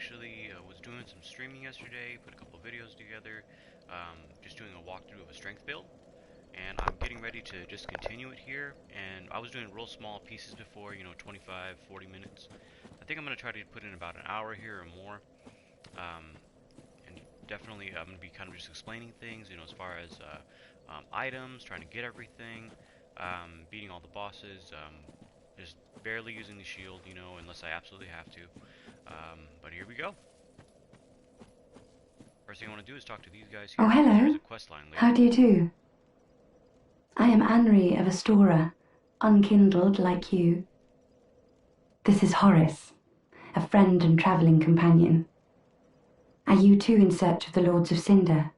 actually was doing some streaming yesterday, put a couple videos together, just doing a walkthrough of a strength build, and I'm getting ready to just continue it here. And I was doing real small pieces before, 25, 40 minutes. I think I'm going to try to put in about an hour here or more, and definitely I'm going to be kind of just explaining things, as far as items, trying to get everything, beating all the bosses, just barely using the shield, unless I absolutely have to. But here we go. First thing I want to do is talk to these guys here. Oh, There's hello. a quest line later. How do you do? I am Anri of Astora, unkindled like you. This is Horace, a friend and travelling companion. Are you too in search of the Lords of Cinder?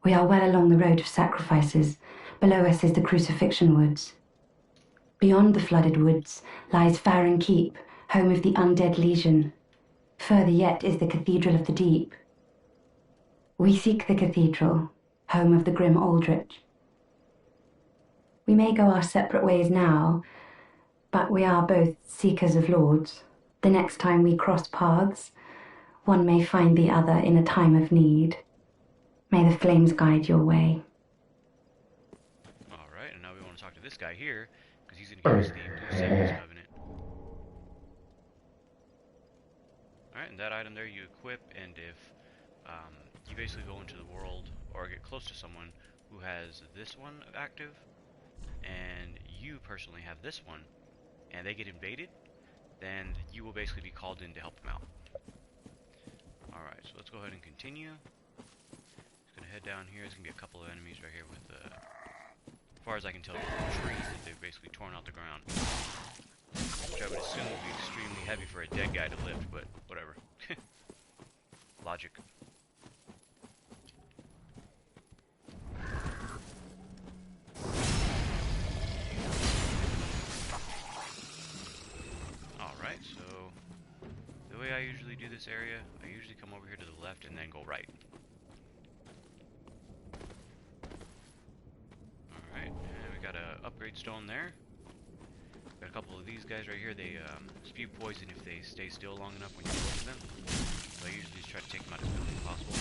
We are well along the road of sacrifices. Below us is the Crucifixion Woods. Beyond the flooded woods lies Farron Keep, home of the Undead Legion. Further yet is the Cathedral of the Deep. We seek the cathedral, home of the grim Aldrich. We may go our separate ways now, but we are both seekers of lords. The next time we cross paths, one may find the other in a time of need. May the flames guide your way. Alright, and now we want to talk to this guy here, because he's going to give us the Blue Saviors Covenant. Alright, and that item there you equip, and if you basically go into the world, or get close to someone who has this one active, and you personally have this one, and they get invaded, then you will basically be called in to help them out. Alright, so let's go ahead and continue. Just gonna head down here. There's gonna be a couple of enemies right here with, as far as I can tell, trees that they've basically torn out the ground. Which I would assume would be extremely heavy for a dead guy to lift, but whatever. Logic. Alright, so the way I usually do this area, I usually come over here to the left and then go right. Alright, and we got a upgrade stone there. Got a couple of these guys right here. They spew poison if they stay still long enough when you close to them. So I usually just try to take them out as quickly as possible.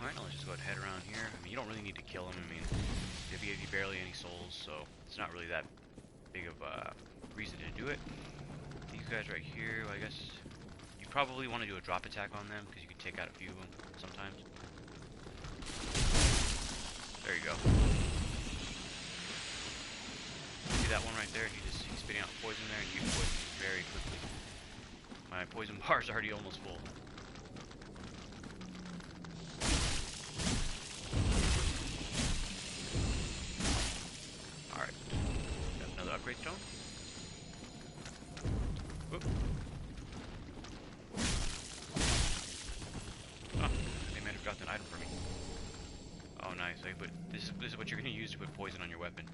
Alright, now let's just go ahead and head around here. I mean, you don't really need to kill them. I mean, they give you barely any souls, so it's not really that big of a reason to do it. These guys right here, I guess you probably want to do a drop attack on them, because you can take out a few of them sometimes. There you go. See that one right there? He's spitting out poison there, and you poison very quickly. My poison bar's already almost full. Alright. Got another upgrade stone. Whoop. Oh, they might have dropped an item for me. Oh, nice. But this is what you're going to use to put poison on your weapon.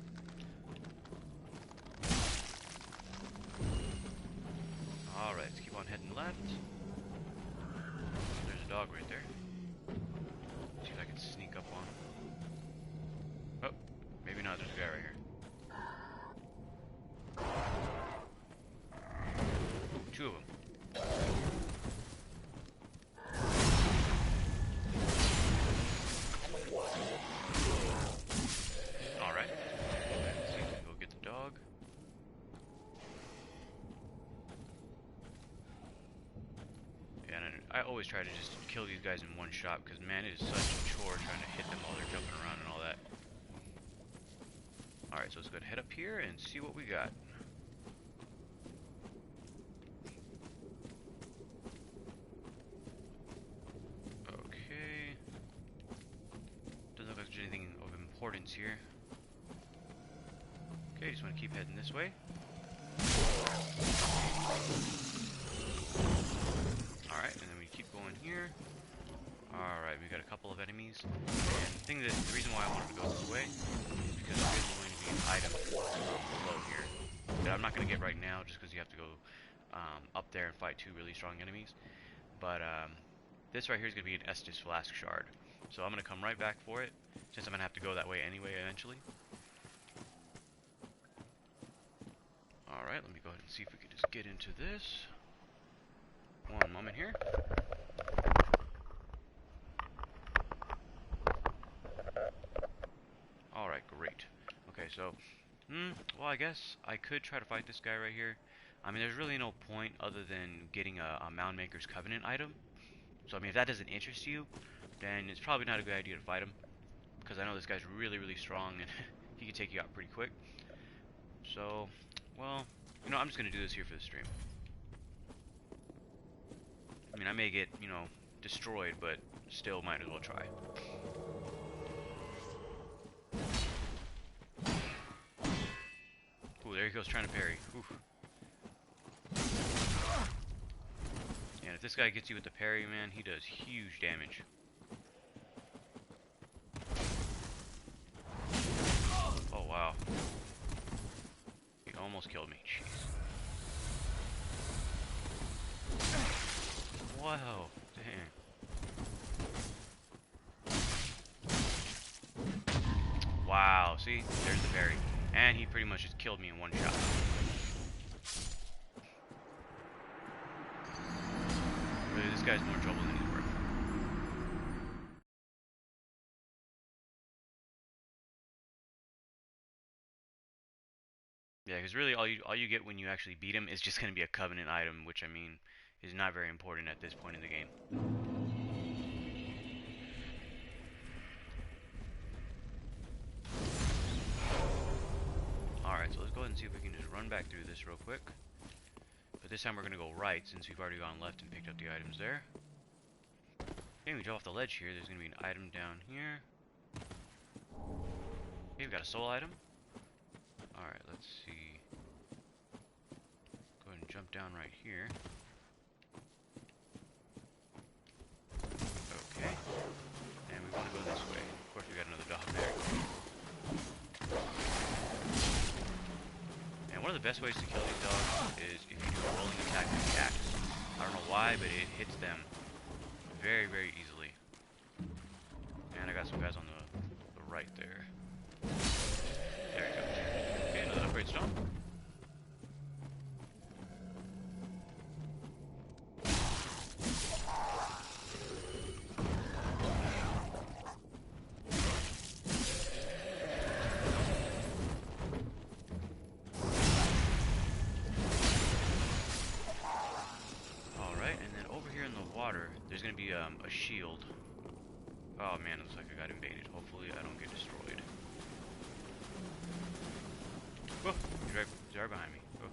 Alright, let's keep on heading left. There's a dog right there. See if I can sneak up on him. Oh, maybe not. There's a guy right here. Ooh, two of them. Alright. Let's see if we can go get the dog. I always try to just kill these guys in one shot, because man, it is such a chore trying to hit them while they're jumping around and all that. Alright, so let's go ahead and head up here and see what we got. Okay. Doesn't look like there's anything of importance here. Okay, just want to keep heading this way. Alright, and then we keep going here. Alright, we got a couple of enemies. And the reason why I wanted to go this way is because there's going to be an item below here that I'm not going to get right now, just because you have to go up there and fight two really strong enemies. But this right here is going to be an Estus Flask Shard. So I'm going to come right back for it, since I'm going to have to go that way anyway eventually. Alright, Alright, let me go ahead and see if we can just get into this. One moment here. Alright, great. Okay, so, well, I guess I could try to fight this guy right here. I mean, there's really no point other than getting a Mound Maker's Covenant item. So, I mean, if that doesn't interest you, then it's probably not a good idea to fight him. Because I know this guy's really, really strong, and he can take you out pretty quick. So, well, you know, I'm just going to do this here for the stream. I mean, I may get, you know, destroyed, but still might as well try. Ooh, there he goes trying to parry. Ooh. And if this guy gets you with the parry, man, he does huge damage. Oh, wow. He almost killed me. Jeez. Whoa. Dang. Wow. See? There's the parry. And he pretty much just killed me in one shot. Really, this guy's more trouble than he's worth. Yeah, because really all you get when you actually beat him is just going to be a Covenant item, which, I mean, is not very important at this point in the game. Alright, so let's go ahead and see if we can just run back through this real quick. But this time we're going to go right, since we've already gone left and picked up the items there. Okay, we jump off the ledge here. There's going to be an item down here. Okay, we've got a soul item. Alright, let's see. Go ahead and jump down right here. Okay. And we want to go this way. Of course, we got another dog there. And one of the best ways to kill these dogs is if you do a rolling attack with the axe. I don't know why, but it hits them very, very easily. And I got some guys on the right there. There we go. Okay, another upgrade stone. There's gonna be a shield. Oh man, it looks like I got invaded. Hopefully I don't get destroyed. Oh, he's right behind me. Oh.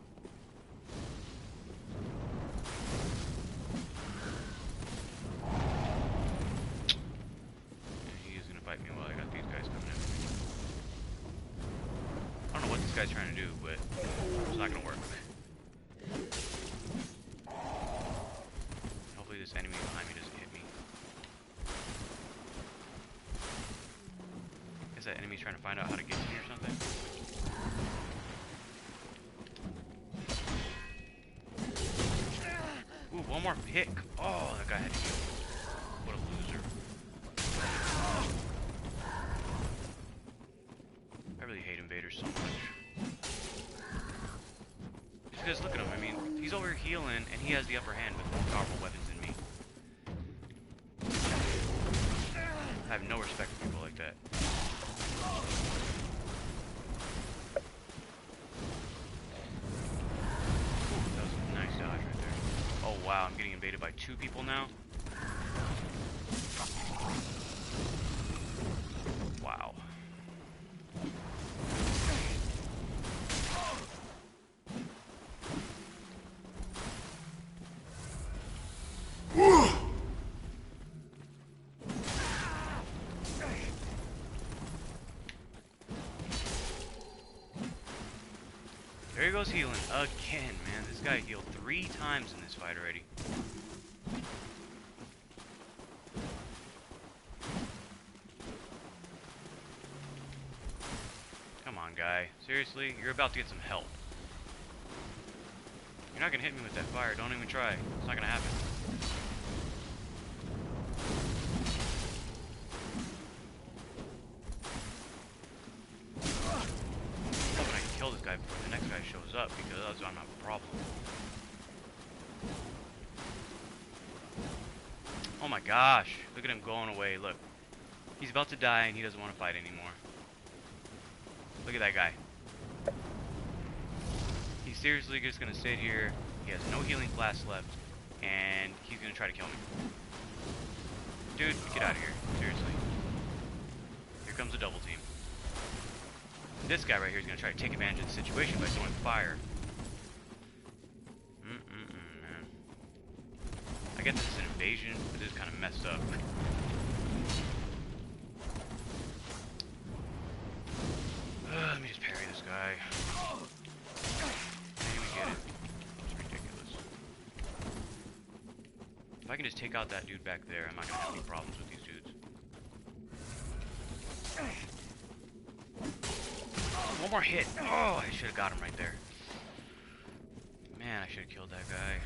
And he is gonna fight me while I got these guys coming in. I don't know what this guy's trying to do, but it's not gonna work. This enemy behind me doesn't hit me. Is that enemy trying to find out how to get to me or something? Ooh, one more pick. Oh, that guy had to heal. What a loser. I really hate invaders so much. Just because look at him, I mean, he's over here healing and he has the upper hand with more powerful weapons than me. I have no respect for people like that. Ooh, that was a nice dodge right there. Oh wow, I'm getting invaded by 2 people now. Wow. There he goes healing again, man. This guy healed 3 times in this fight already. Come on, guy. Seriously? You're about to get some help. You're not gonna hit me with that fire. Don't even try. It's not gonna happen. Before the next guy shows up, because I don't have a problem. Oh my gosh. Look at him going away. Look. He's about to die and he doesn't want to fight anymore. Look at that guy. He's seriously just going to sit here. He has no healing flask left. And he's going to try to kill me. Dude, get out of here. Seriously. Here comes a double team. This guy right here is going to try to take advantage of the situation by throwing fire. Man. I guess this is an invasion, but this is kind of messed up. Let me just parry this guy. Maybe we get it. It's ridiculous. If I can just take out that dude back there, I'm not going to have any problems with these dudes. One more hit. Oh, I should have got him right there. Man, I should have killed that guy.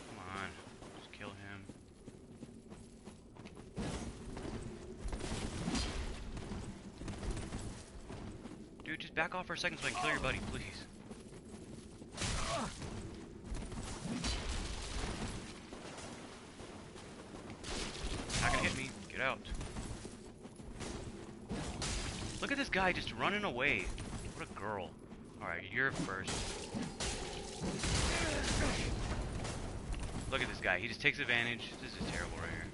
Come on. Just kill him. Dude, just back off for a second so I can kill your buddy, please. Not gonna hit me. Get out. Look at this guy just running away. What a girl. Alright, you're first. Look at this guy. He just takes advantage. This is terrible right here.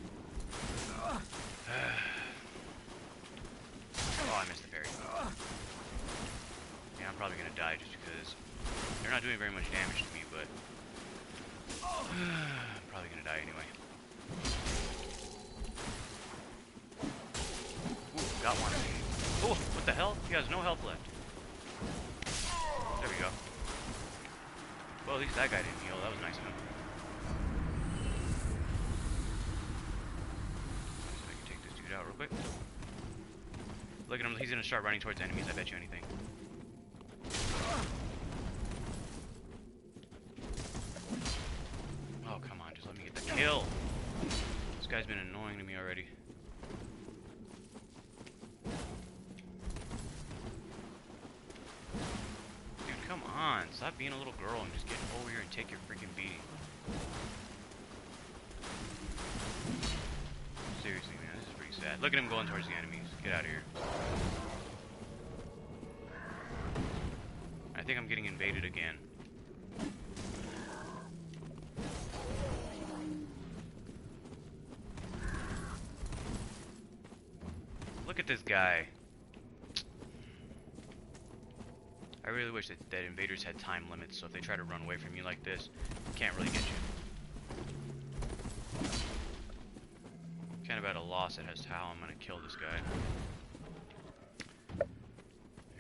Oh, I missed the parry. Yeah, I'm probably gonna die just because they're not doing very much damage to me, but I'm probably gonna die anyway. Ooh, got one. Oh, what the hell? He has no health left. There we go. Well, at least that guy didn't heal. That was nice of him. So I can take this dude out real quick. Look at him. He's gonna start running towards enemies. I bet you anything. Oh, come on. Just let me get the kill. This guy's been annoying to me already. Come on, stop being a little girl and just get over here and take your freaking beating. Seriously, man, this is pretty sad. Look at him going towards the enemies. Get out of here. I think I'm getting invaded again. Look at this guy. I really wish that invaders had time limits, so if they try to run away from you like this, they can't really get you. Kind of at a loss as to how I'm going to kill this guy.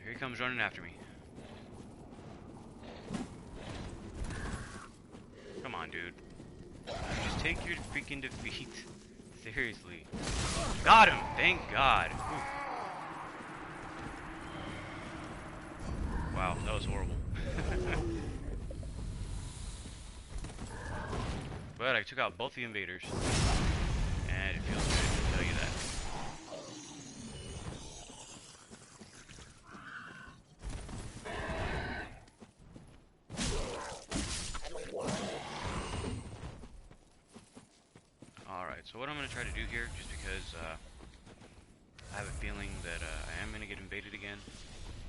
Here he comes running after me. Come on, dude. Just take your freaking defeat. Seriously. Got him! Thank God. Whew. Wow, that was horrible. But I took out both the invaders. And it feels good, to tell you that. Alright, so what I'm going to try to do here, just because I have a feeling that I am going to get invaded again.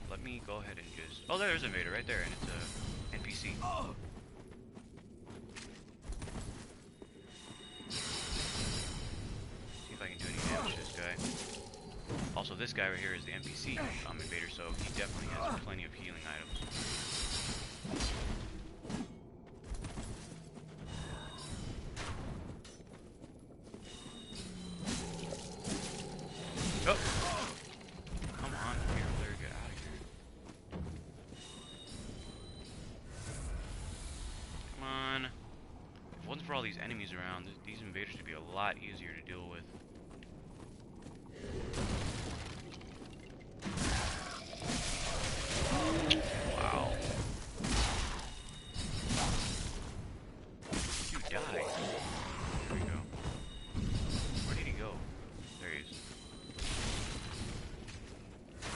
Let me go ahead and just... Oh, there's an invader right there, and it's a NPC. See if I can do any damage to this guy. Also, this guy right here is the NPC invader, so he definitely has plenty of healing items. Oh! Come on, here, Blair, get out of here. Come on. If it wasn't for all these enemies around, these invaders would be a lot easier to deal with. Wow. Dude, die. There we go. Where did he go? There he is.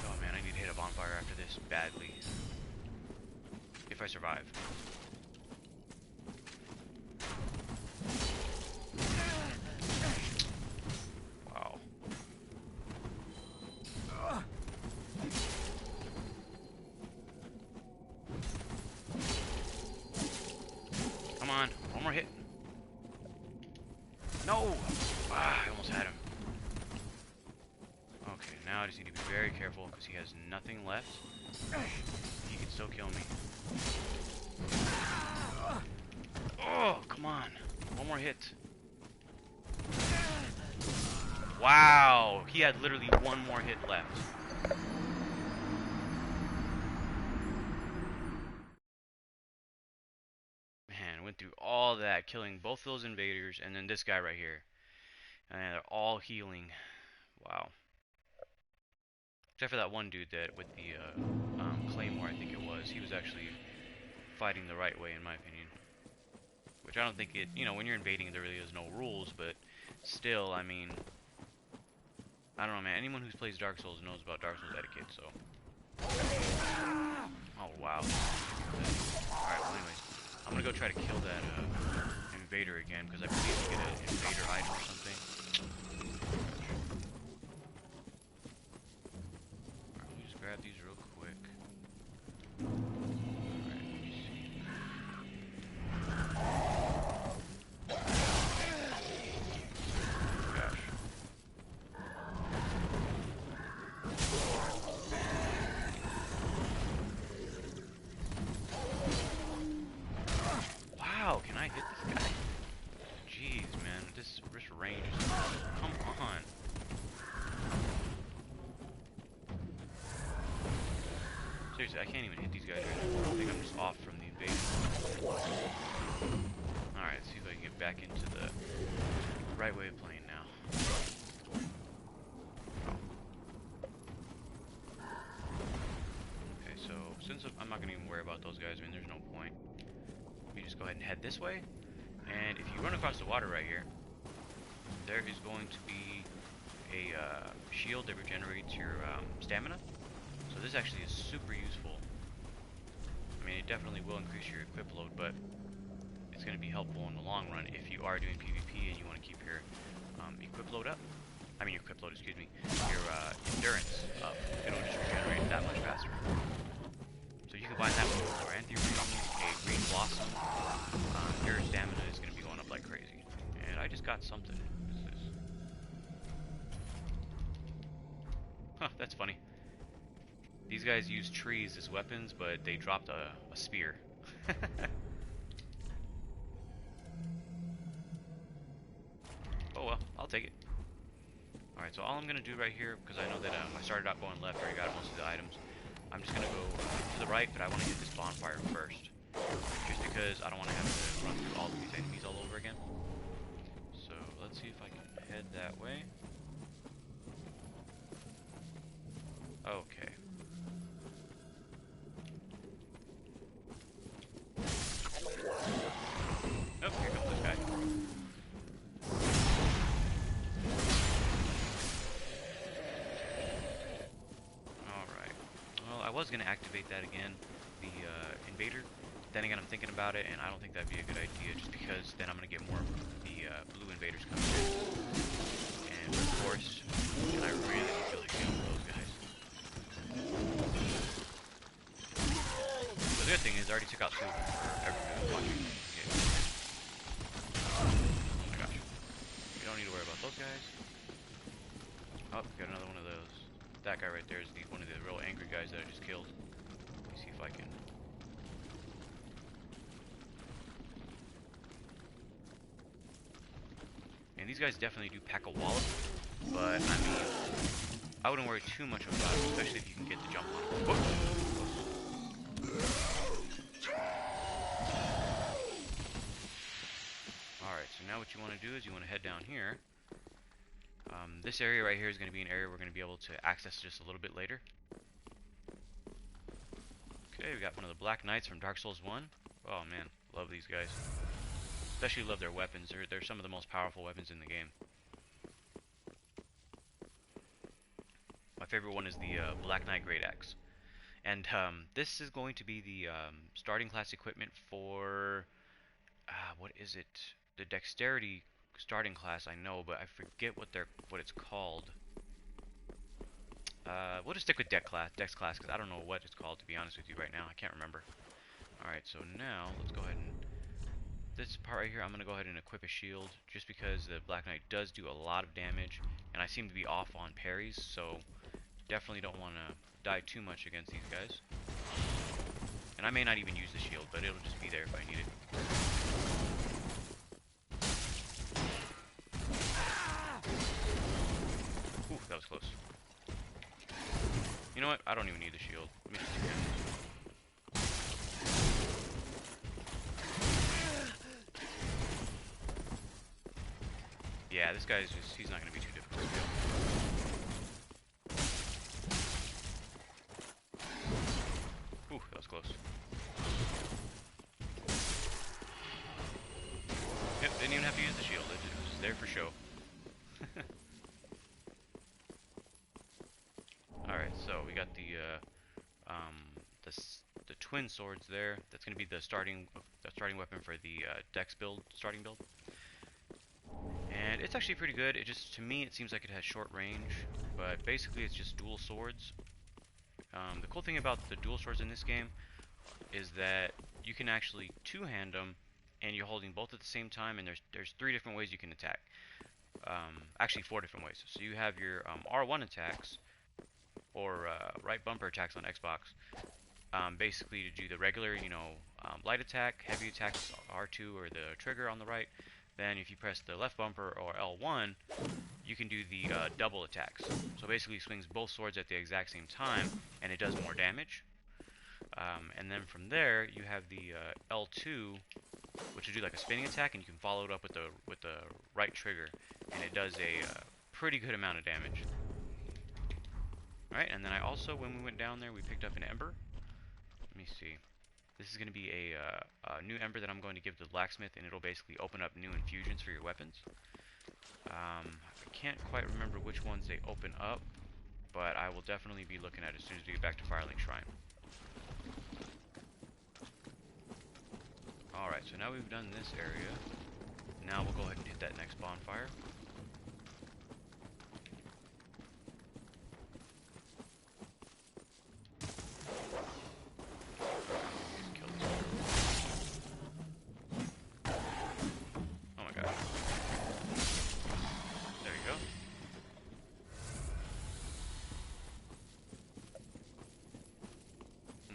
Oh man, I need to hit a bonfire after this badly. I survive. Wow. Come on, one more hit. No! Ah, I almost had him. Okay, now I just need to be very careful because he has nothing left. He can still kill me. Oh, come on. One more hit. Wow! He had literally one more hit left. Man, went through all that, killing both those invaders, and then this guy right here. And they're all healing. Wow. Except for that one dude that with the claymore, I think it was. He was actually fighting the right way, in my opinion. Which I don't think it, you know, when you're invading, there really is no rules, but still, I mean, I don't know, man. Anyone who plays Dark Souls knows about Dark Souls etiquette, so. Oh, wow. Alright, well, anyways. I'm gonna go try to kill that invader again, because I believe you get an invader item or something. Alright, let me just grab these real quick. Alright, let me see. Gosh. Wow, can I hit this guy? Jeez, man, this range is... Come on. Seriously, I can't even hit these guys right now. I think I'm just off from the invasion. Alright, let's see if I can get back into the right way of playing now. Okay, so since I'm not going to even worry about those guys, I mean, there's no point. You just go ahead and head this way. And if you run across the water right here, there is going to be a shield that regenerates your stamina. So this actually is super useful. I mean, it definitely will increase your equip load, but it's going to be helpful in the long run if you are doing PvP and you want to keep your equip load up. I mean, your equip load, excuse me, your endurance up. It'll just regenerate that much faster. So you combine that with Lorantheum, a green blossom, your stamina is going to be going up like crazy. And I just got something. What is this? Huh, that's funny. These guys use trees as weapons, but they dropped a spear. Oh well, I'll take it. Alright, so all I'm going to do right here, because I know that I started out going left, where I got most of the items, I'm just going to go to the right, but I want to hit this bonfire first. Just because I don't want to have to run through all of these enemies all over again. So, let's see if I can head that way. Okay. Oh, here comes this guy. Alright. Well, I was going to activate that again, the invader. Then again, I'm thinking about it, and I don't think that'd be a good idea, just because then I'm going to get more of the blue invaders coming in. And forced, and I really feel like dealing with those guys. The good thing is I already took out two of them for everyone who's watching. Okay. Oh my gosh. We don't need to worry about those guys. Oh, got another one of those. That guy right there is one of the real angry guys that I just killed. Let me see if I can... And these guys definitely do pack a wallop, but I mean, I wouldn't worry too much about it, especially if you can get the jump on it. Alright, so now what you want to do is you want to head down here. This area right here is going to be an area we're going to be able to access just a little bit later. Okay, we got one of the Black Knights from Dark Souls 1. Oh man, love these guys. Especially love their weapons. They're some of the most powerful weapons in the game. My favorite one is the Black Knight Great Axe. And this is going to be the starting class equipment for what is it? The dexterity starting class, I know, but I forget what it's called. We'll just stick with dex class, because I don't know what it's called, to be honest with you right now. I can't remember. Alright, so now, let's go ahead and... This part right here, I'm going to go ahead and equip a shield, just because the Black Knight does do a lot of damage, and I seem to be off on parries, so definitely don't want to die too much against these guys. And I may not even use the shield, but it'll just be there if I need it. Ooh, that was close. You know what? I don't even need the shield. Let me just do damage. Yeah, this guy's just, he's not going to be too difficult to kill. Ooh, that was close. Yep, didn't even have to use the shield. It was just there for show. Alright, so we got the twin swords there. That's going to be the starting weapon for the dex build, starting build. And it's actually pretty good. It just, to me, it seems like it has short range, but basically it's just dual swords. The cool thing about the dual swords in this game is that you can actually two-hand them, and you're holding both at the same time, and there's 3 different ways you can attack. Actually 4 different ways. So you have your R1 attacks, or right bumper attacks on Xbox. Basically to do the regular, light attack, heavy attacks, R2 or the trigger on the right. Then if you press the left bumper or L1, you can do the double attacks. So basically swings both swords at the exact same time, and it does more damage. And then from there, you have the L2, which will do like a spinning attack, and you can follow it up with the right trigger, and it does a pretty good amount of damage. Alright, and then I also, when we went down there, we picked up an ember. Let me see. This is going to be a new ember that I'm going to give to the blacksmith, and it'll basically open up new infusions for your weapons. I can't quite remember which ones they open up, but I will definitely be looking at it as soon as we get back to Firelink Shrine. Alright, so now we've done this area. Now we'll go ahead and hit that next bonfire.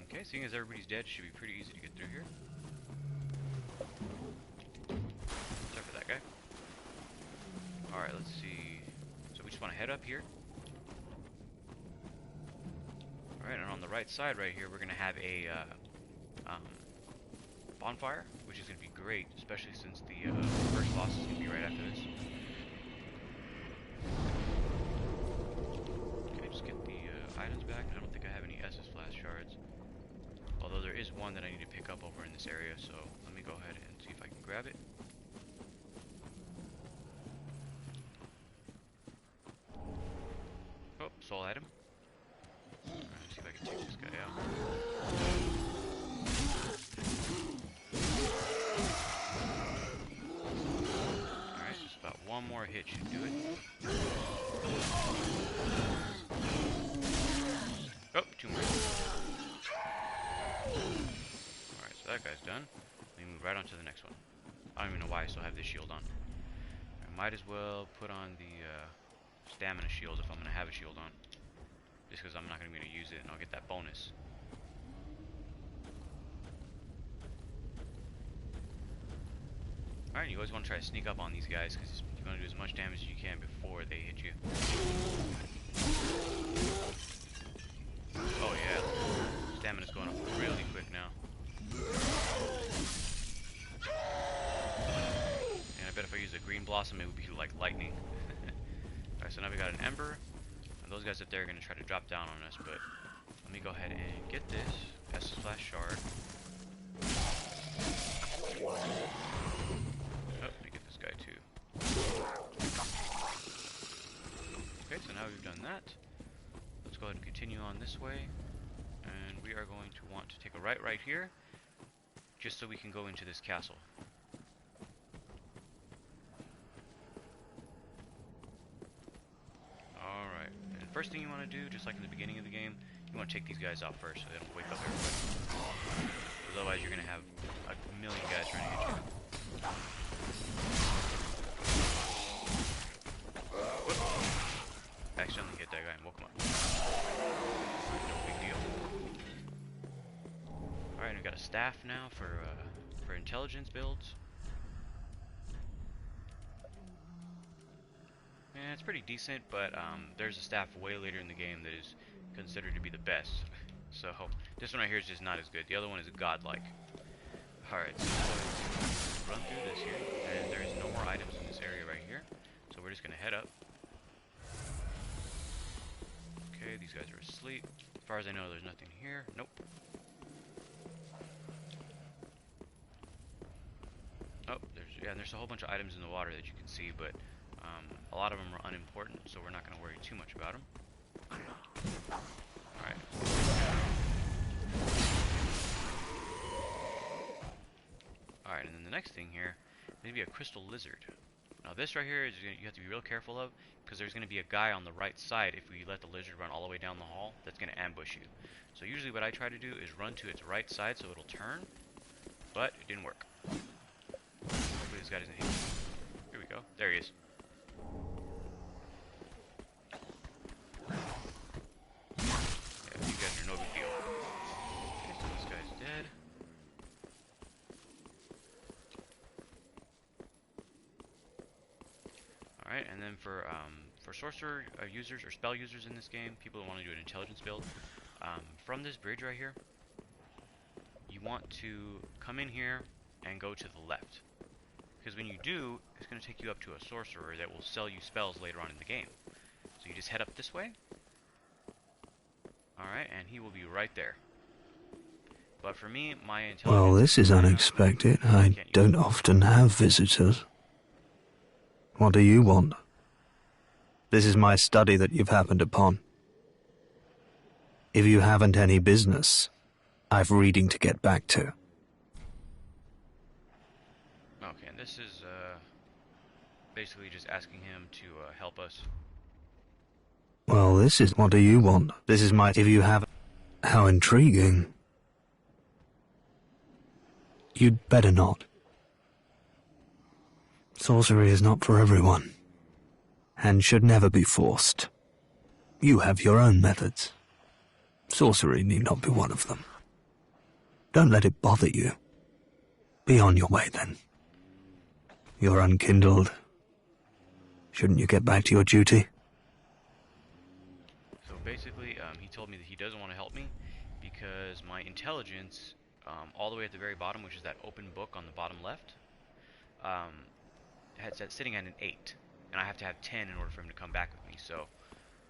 Okay, seeing as everybody's dead, it should be pretty easy to get through here. Except for that guy. Alright, let's see. So we just want to head up here. Alright, and on the right side right here, we're going to have a bonfire, which is going to be great, especially since the first boss is going to be right after this. Okay, just get the items back. I don't think I have any Estus Flask shards. Although there is one that I need to pick up over in this area, so let me go ahead and see if I can grab it. Oh, soul item. Alright, let's see if I can take this guy out. Alright, just about one more hit should do it. Oh, 2 more. Alright, so that guy's done. Let me move right on to the next one. I don't even know why I still have this shield on. I might as well put on the stamina shield if I'm going to have a shield on. Just because I'm not going to be able to use it and I'll get that bonus. Alright, you always want to try to sneak up on these guys because you want to do as much damage as you can before they hit you. Oh yeah, stamina's going up really quick now. And I bet if I use a green blossom it would be like lightning. Alright, so now we got an ember. And those guys up there are going to try to drop down on us, but let me go ahead and get this Estus Flask shard. Oh, let me get this guy too. Okay, so now we've done that. Let's go ahead and continue on this way. And we are going to want to take a right here, just so we can go into this castle. Alright, and first thing you want to do, just like in the beginning of the game, you want to take these guys out first so they don't wake up everybody. Otherwise you're going to have a million guys trying to hit you. Whoop. Accidentally hit that guy and woke him up. No big deal. Alright, we got a staff now for intelligence builds. Yeah, it's pretty decent, but there's a staff way later in the game that is considered to be the best. So this one right here is just not as good. The other one is godlike. Alright, so let's run through this here, and there's no more items in this area right here. So we're just gonna head up. Okay, these guys are asleep. As far as I know, there's nothing here. Nope. Oh, there's a whole bunch of items in the water that you can see, but a lot of them are unimportant, so we're not going to worry too much about them. Alright. Alright, and then the next thing here, maybe a crystal lizard. Now this right here is you have to be real careful of, because there's going to be a guy on the right side if we let the lizard run all the way down the hall that's going to ambush you. So usually what I try to do is run to its right side so it'll turn, but it didn't work. Hopefully this guy doesn't hit me. Here we go. There he is. Yeah, you guys are no big deal. Okay, so this guy's dead. Alright, and then for sorcerer users or spell users in this game, people that want to do an intelligence build, from this bridge right here, you want to come in here and go to the left. Because when you do, it's going to take you up to a sorcerer that will sell you spells later on in the game. So you just head up this way. Alright, and he will be right there. But for me, my intelligence... Well, this is unexpected. I don't often have visitors. What do you want? This is my study that you've happened upon. If you haven't any business, I've reading to get back to. Okay, and this is basically just asking him to help us. Well, this is... What do you want? This is my... If you have... How intriguing. You'd better not. Sorcery is not for everyone, and should never be forced. You have your own methods. Sorcery need not be one of them. Don't let it bother you. Be on your way, then. You're unkindled. Shouldn't you get back to your duty? So basically, he told me that he doesn't want to help me because my intelligence, all the way at the very bottom, which is that open book on the bottom left, it's sitting at an 8, and I have to have 10 in order for him to come back with me. So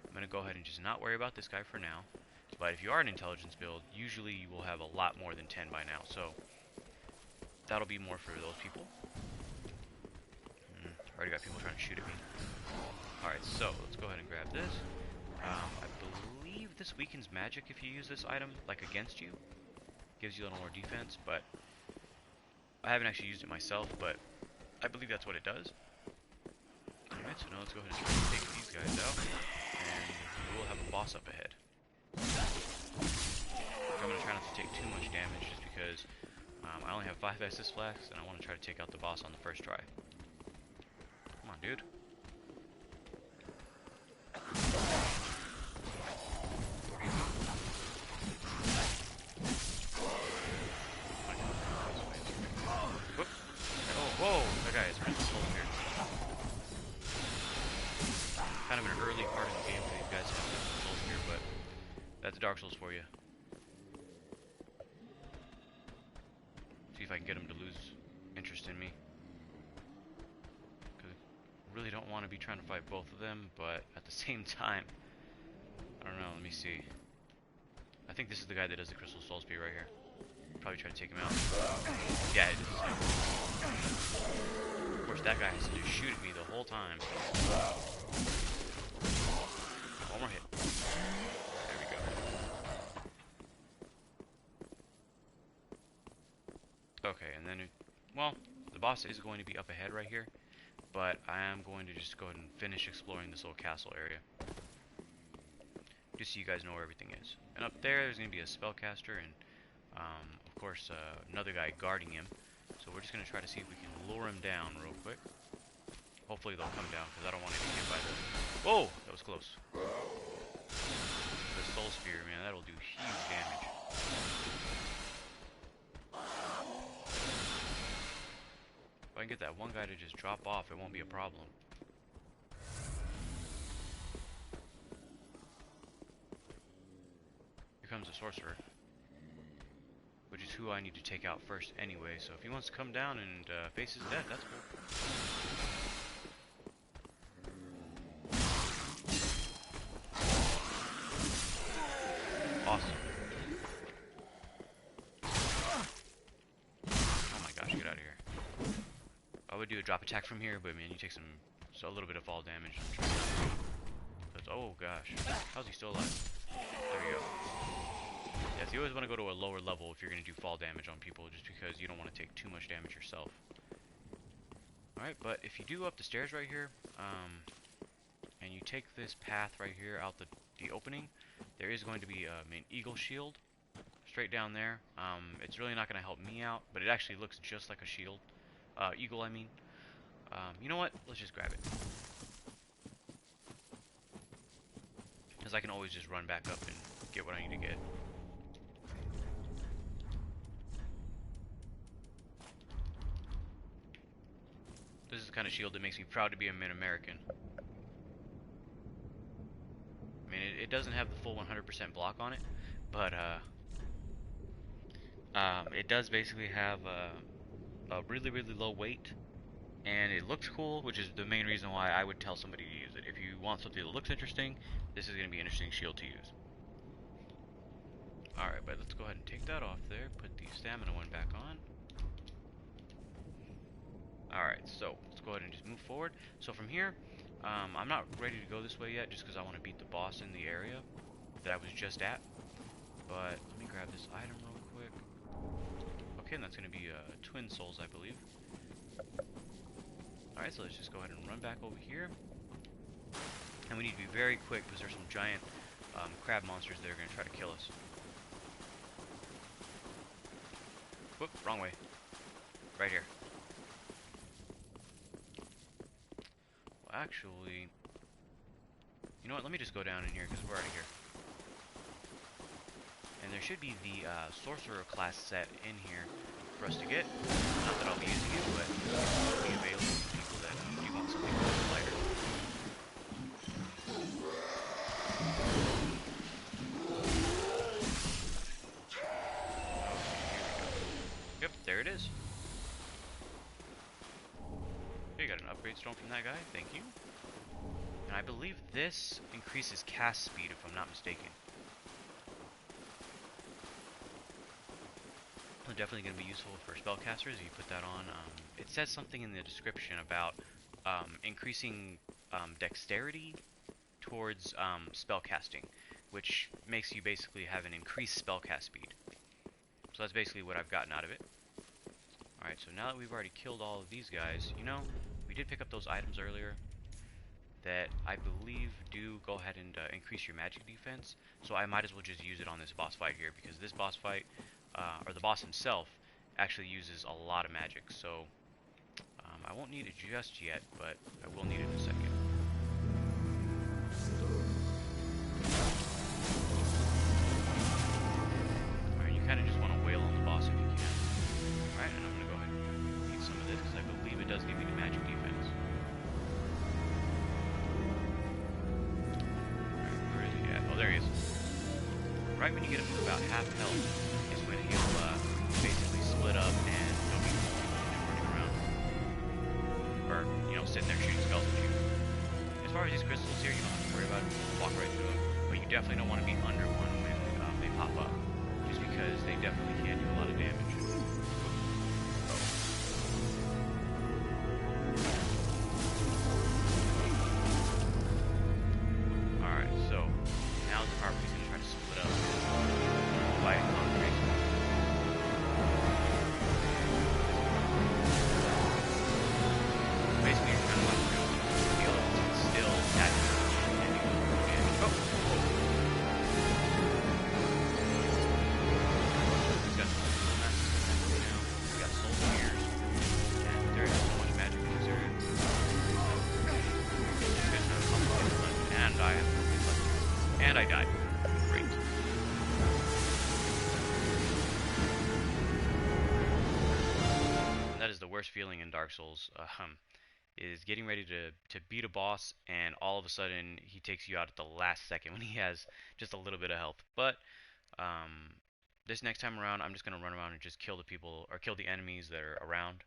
I'm going to go ahead and just not worry about this guy for now. But if you are an intelligence build, usually you will have a lot more than 10 by now. So that'll be more for those people. Already got people trying to shoot at me. Alright, so let's go ahead and grab this. I believe this weakens magic if you use this item, like against you. Gives you a little more defense, but I haven't actually used it myself, but I believe that's what it does. Alright, so now let's go ahead and take these guys out, and we'll have a boss up ahead. I'm going to try not to take too much damage, just because I only have 5 Estus flasks, and I want to try to take out the boss on the first try. Come on, dude. Whoop. Oh, whoa! That guy is crystal soul here. Kind of an early part of the game for these guys to have crystal souls here, but that's Dark Souls for you. See if I can get him to lose interest in me. Really don't want to be trying to fight both of them, but at the same time, I don't know, let me see. I think this is the guy that does the Crystal Soul Spear right here. Probably try to take him out. Yeah, it is. Of course, that guy has to just shoot at me the whole time. One more hit. There we go. Okay, and then, well, the boss is going to be up ahead right here, but I am going to just go ahead and finish exploring this little castle area, just so you guys know where everything is. And up there's going to be a spellcaster and, of course, another guy guarding him. So we're just going to try to see if we can lure him down real quick. Hopefully they'll come down, because I don't want to get hit by the... Whoa! That was close. The soul spear, man, that'll do huge damage. If I can get that one guy to just drop off, it won't be a problem. Here comes the sorcerer, which is who I need to take out first anyway, so if he wants to come down and face his death, that's cool. Awesome. Oh my gosh, get out of here. I would do a drop attack from here, but man, you take a little bit of fall damage. Oh gosh, how's he still alive? There we go. Yes, you always want to go to a lower level if you're going to do fall damage on people, just because you don't want to take too much damage yourself. Alright, but if you do go up the stairs right here, and you take this path right here out the opening, there is going to be an eagle shield straight down there. It's really not going to help me out, but it actually looks just like a shield. Eagle, I mean. You know what? Let's just grab it. Because I can always just run back up and get what I need to get. This is the kind of shield that makes me proud to be an American. I mean, it doesn't have the full 100% block on it, but it does basically have a really, really low weight, and it looks cool, which is the main reason why I would tell somebody to use it. If you want something that looks interesting, this is going to be an interesting shield to use. Alright, but let's go ahead and take that off there, put the stamina one back on. Alright, so let's go ahead and just move forward. So from here, I'm not ready to go this way yet, just because I want to beat the boss in the area that I was just at. But let me grab this item real quick. Okay, and that's going to be twin souls, I believe. Alright, so let's just go ahead and run back over here. And we need to be very quick, because there's some giant crab monsters that are going to try to kill us. Whoop, wrong way. Right here. Well, actually, you know what? Let me just go down in here, because we're already here. And there should be the sorcerer class set in here for us to get. Not that I'll be using it, but it will be available for people that do want something a little lighter. Yep, there it is. Okay, got an upgrade stone from that guy. Thank you. And I believe this increases cast speed, if I'm not mistaken. Definitely going to be useful for spellcasters if you put that on. It says something in the description about increasing dexterity towards spellcasting, which makes you basically have an increased spellcast speed. So that's basically what I've gotten out of it. Alright, so now that we've already killed all of these guys, you know, we did pick up those items earlier that I believe do go ahead and increase your magic defense, so I might as well just use it on this boss fight here, because this boss fight, or the boss himself, actually uses a lot of magic, so I won't need it just yet, but I will need it in a second. Alright, you kind of just want to wail on the boss if you can. Alright, and I'm going to go ahead and eat some of this, because I believe it does give you the magic defense. Alright, where is he at? Oh, there he is. Right when you get up to about half health is when he'll basically split up and don't be running around. Or, you know, sitting there shooting skulls at you. As far as these crystals here, you don't have to worry about it. Walk right through them. But you definitely don't want to be under one when they pop up. Just because they definitely can do a lot of damage. Alright, so now's the part where he's going to try to split up. Fight concrete. worst feeling in Dark Souls. Is getting ready to beat a boss, and all of a sudden he takes you out at the last second when he has just a little bit of health. But this next time around, I'm just gonna run around and just kill the people or kill the enemies that are around,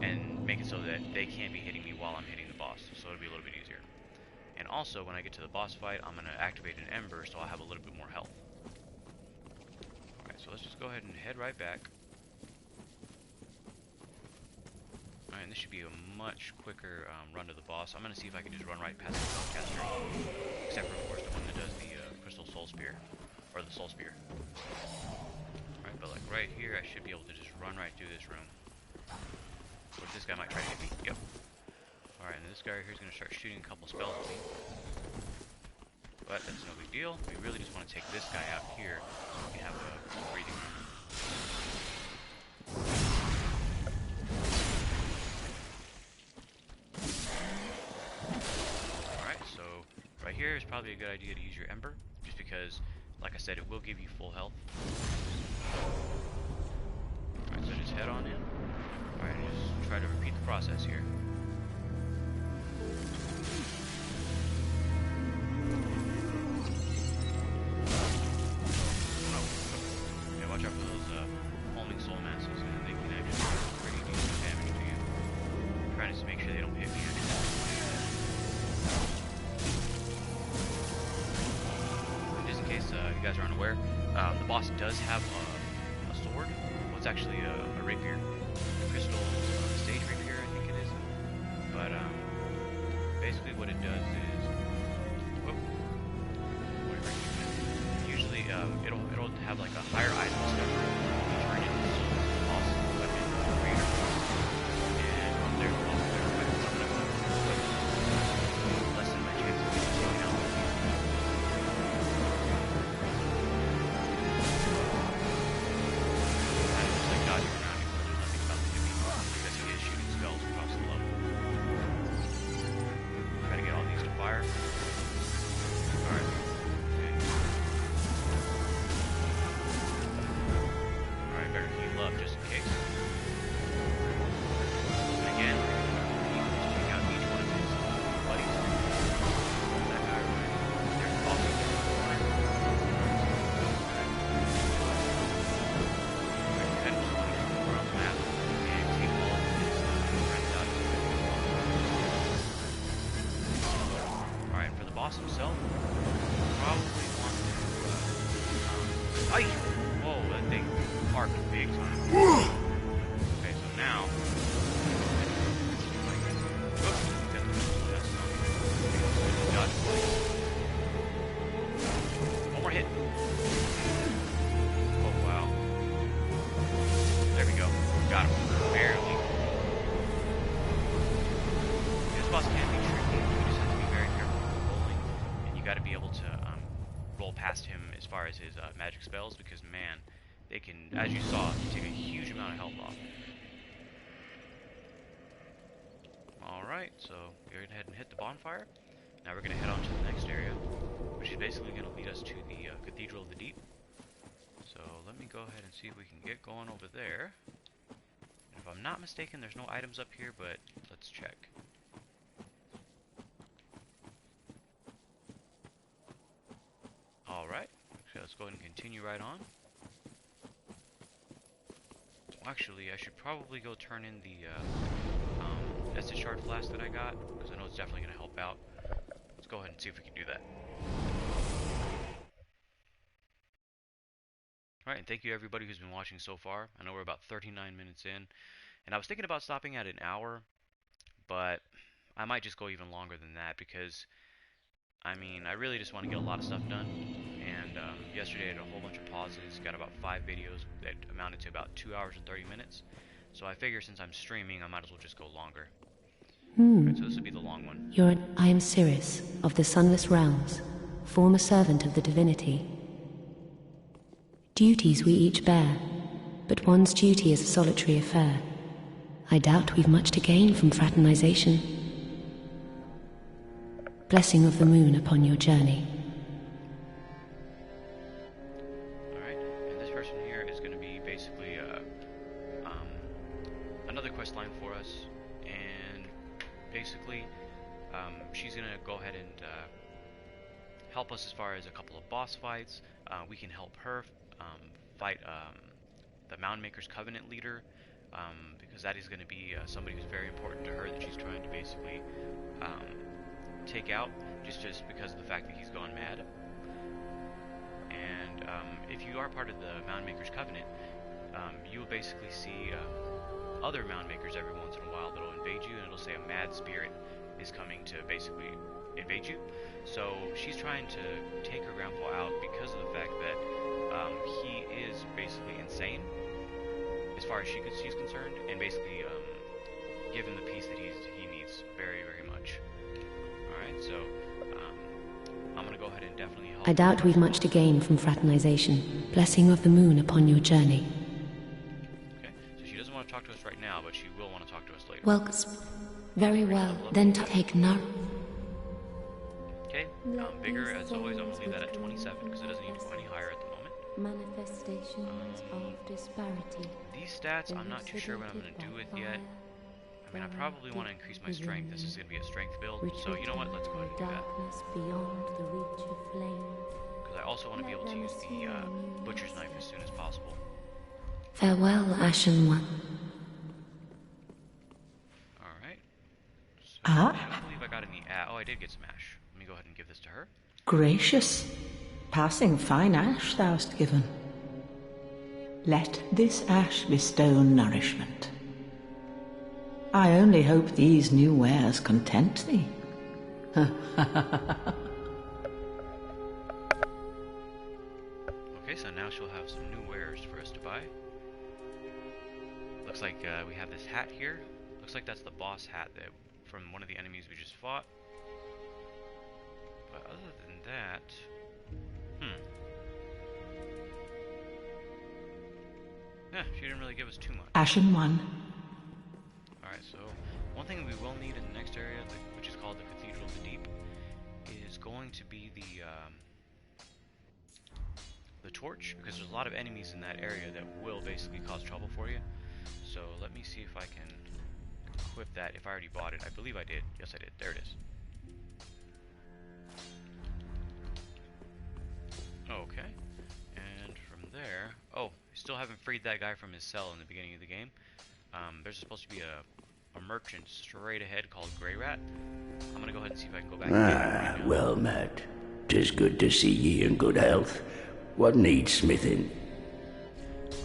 and make it so that they can't be hitting me while I'm hitting the boss. So it'll be a little bit easier. And also, when I get to the boss fight, I'm gonna activate an ember, so I'll have a little bit more health. All right, so let's just go ahead and head right back. Alright, and this should be a much quicker run to the boss. I'm going to see if I can just run right past the spellcaster. Except for, of course, the one that does the crystal soul spear. Or the soul spear. Alright, but like right here, I should be able to just run right through this room. Which this guy might try to hit me. Yep. Alright, and this guy right here is going to start shooting a couple spells at me. But that's no big deal. We really just want to take this guy out here so we can have a breathing room. Right here is probably a good idea to use your ember, just because, like I said, it will give you full health. Alright, so just head on in. Alright, and just try to repeat the process here. Yeah, watch out for those homing soul masses, and they can actually do pretty decent damage to you. I'm trying to make sure they don't hit me. You guys are unaware, the boss does have a sword. Well, it's actually a rapier, a crystal stage rapier, I think it is. But basically, what it does is, usually it'll have like a higher item step. You turn it into the boss weapon creator, and from there, lessen my chances of taking out. Himself probably want to whoa, that thing parked big time. Okay, so now one more hit. Oh wow. There we go. Got him. Barely. This boss can be tricky. You just have to be very careful. You got to be able to roll past him as far as his magic spells, because man, they can, as you saw, take a huge amount of health off. Alright, so we're going to head and hit the bonfire. Now we're going to head on to the next area, which is basically going to lead us to the Cathedral of the Deep. So let me go ahead and see if we can get going over there. And if I'm not mistaken, there's no items up here, but let's check. Alright, so let's go ahead and continue right on. Actually, I should probably go turn in the Estus Shard Flask that I got, because I know it's definitely going to help out. Let's go ahead and see if we can do that. Alright, and thank you everybody who's been watching so far. I know we're about 39 minutes in, and I was thinking about stopping at an hour, but I might just go even longer than that, because I mean, I really just want to get a lot of stuff done, and yesterday I had a whole bunch of pauses, got about 5 videos that amounted to about 2 hours and 30 minutes, so I figure since I'm streaming, I might as well just go longer. Right, so this would be the long one. I am Cirrus, of the Sunless Realms, former servant of the divinity. Duties we each bear, but one's duty is a solitary affair. I doubt we've much to gain from fraternization. Blessing of the moon upon your journey. Alright, and this person here is going to be basically quest line for us, and basically she's gonna go ahead and help us as far as a couple of boss fights. We can help her fight the Moundmaker's Covenant leader, because that is going to be somebody who's very important to her that she's trying to basically take out, just because of the fact that he's gone mad. And if you are part of the Moundmaker's Covenant, you will basically see other Moundmakers every once in a while that'll invade you, and it'll say a mad spirit is coming to basically invade you. So she's trying to take her grandpa out because of the fact that he is basically insane as far as she's concerned, and basically give him the peace that he needs very, very much. Alright, so I'm going to go ahead and definitely help. I doubt we've much to gain from fraternization. Blessing of the moon upon your journey. Okay, so she doesn't want to talk to us right now, but she will want to talk to us later. Well, very well. Then take Okay, vigor as always, I'm going to leave that at 27 because it doesn't need to go any higher at the moment. Manifestations of disparity. These stats I'm not too sure what I'm going to do with yet. I mean, I probably want to increase my strength. This is going to be a strength build, so you know what, let's go ahead and do that. Because I also want to be able to use the Butcher's Knife as soon as possible. Farewell, Ashen One. Alright. So I don't believe I got any oh, I did get some ash. Let me go ahead and give this to her. Gracious, passing fine ash thou'st given. Let this ash bestow nourishment. I only hope these new wares content thee. Okay, so now she'll have some new wares for us to buy. Looks like we have this hat here. Looks like that's the boss hat that from one of the enemies we just fought. But other than that, yeah, she didn't really give us too much. Ashen One. Alright, so one thing we will need in the next area, which is called the Cathedral of the Deep, is going to be the torch, because there's a lot of enemies in that area that will basically cause trouble for you. So let me see if I can equip that, if I already bought it. I believe I did. Yes, I did. There it is. Okay. And from there... Oh, I still haven't freed that guy from his cell in the beginning of the game. There's supposed to be a merchant straight ahead called Grey Rat. I'm gonna go ahead and see if I can go back and get him right now. Well, Matt, 'tis good to see ye in good health. What needs smithing?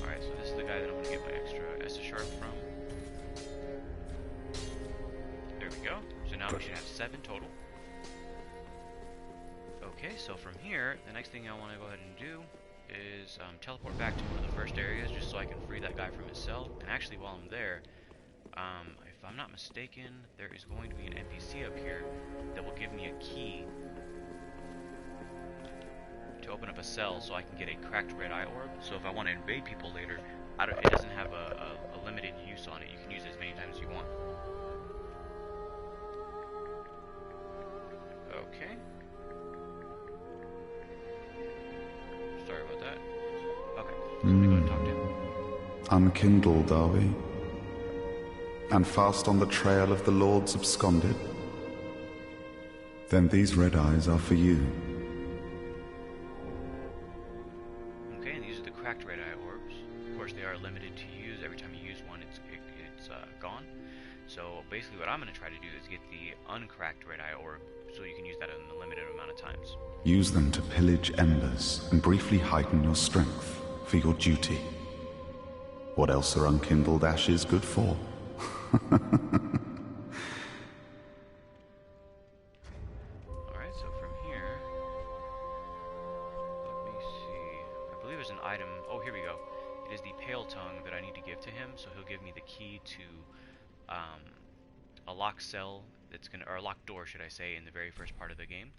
Alright, so this is the guy that I'm gonna get my extra Essa Sharp from. There we go. So now we should have 7 total. Okay, so from here, the next thing I want to go ahead and do is teleport back to one of the first areas just so I can free that guy from his cell. And actually, while I'm there, if I'm not mistaken, there is going to be an NPC up here that will give me a key to open up a cell so I can get a cracked red eye orb. So if I want to invade people later, it doesn't have a limited use on it. You can use it as many times as you want. Okay. Sorry about that. Okay, so let me go and talk to him. Unkindled are we, and fast on the trail of the Lords absconded. Then these red eyes are for you. Okay, and these are the cracked red eye orbs. Of course, they are limited to use. Every time you use one, it's gone. So basically what I'm going to try to do is get the uncracked red eye orb so you can use that in a limited amount of times. Use them to pillage embers and briefly heighten your strength for your duty. What else are unkindled ashes good for? Alright, so from here, let me see. I believe there's an item. Oh, here we go. It is the Pale Tongue that I need to give to him, so he'll give me the key to a locked cell or a locked door, should I say, in the very first part of the game.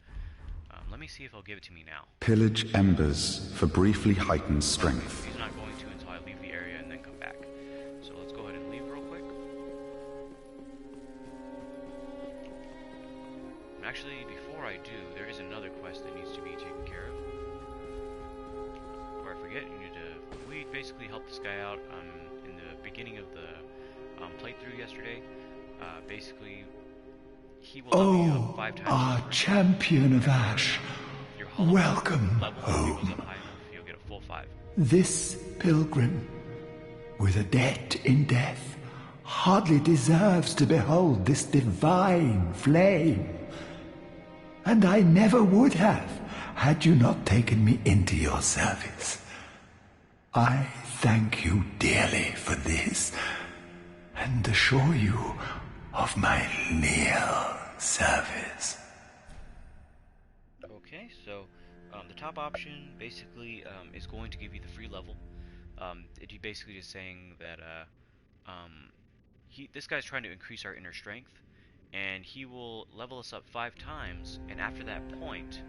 Let me see if he'll give it to me now. Pillage embers for briefly heightened strength. He's not going to until I leave the area and then come back. So let's go ahead and leave real quick. Actually, before I do, there is another quest that needs to be taken care of. Before I forget, we basically helped this guy out in the beginning of the playthrough yesterday. Basically, he will level you up 5 times. Our champion of Ash, welcome home. Goes up high enough, you'll get a full 5. This pilgrim, with a debt in death, hardly deserves to behold this divine flame. And I never would have, had you not taken me into your service. I thank you dearly for this, and assure you of my leal service. Okay, so the top option basically is going to give you the free level. It basically just saying that this guy's trying to increase our inner strength, and he will level us up 5 times, and after that point,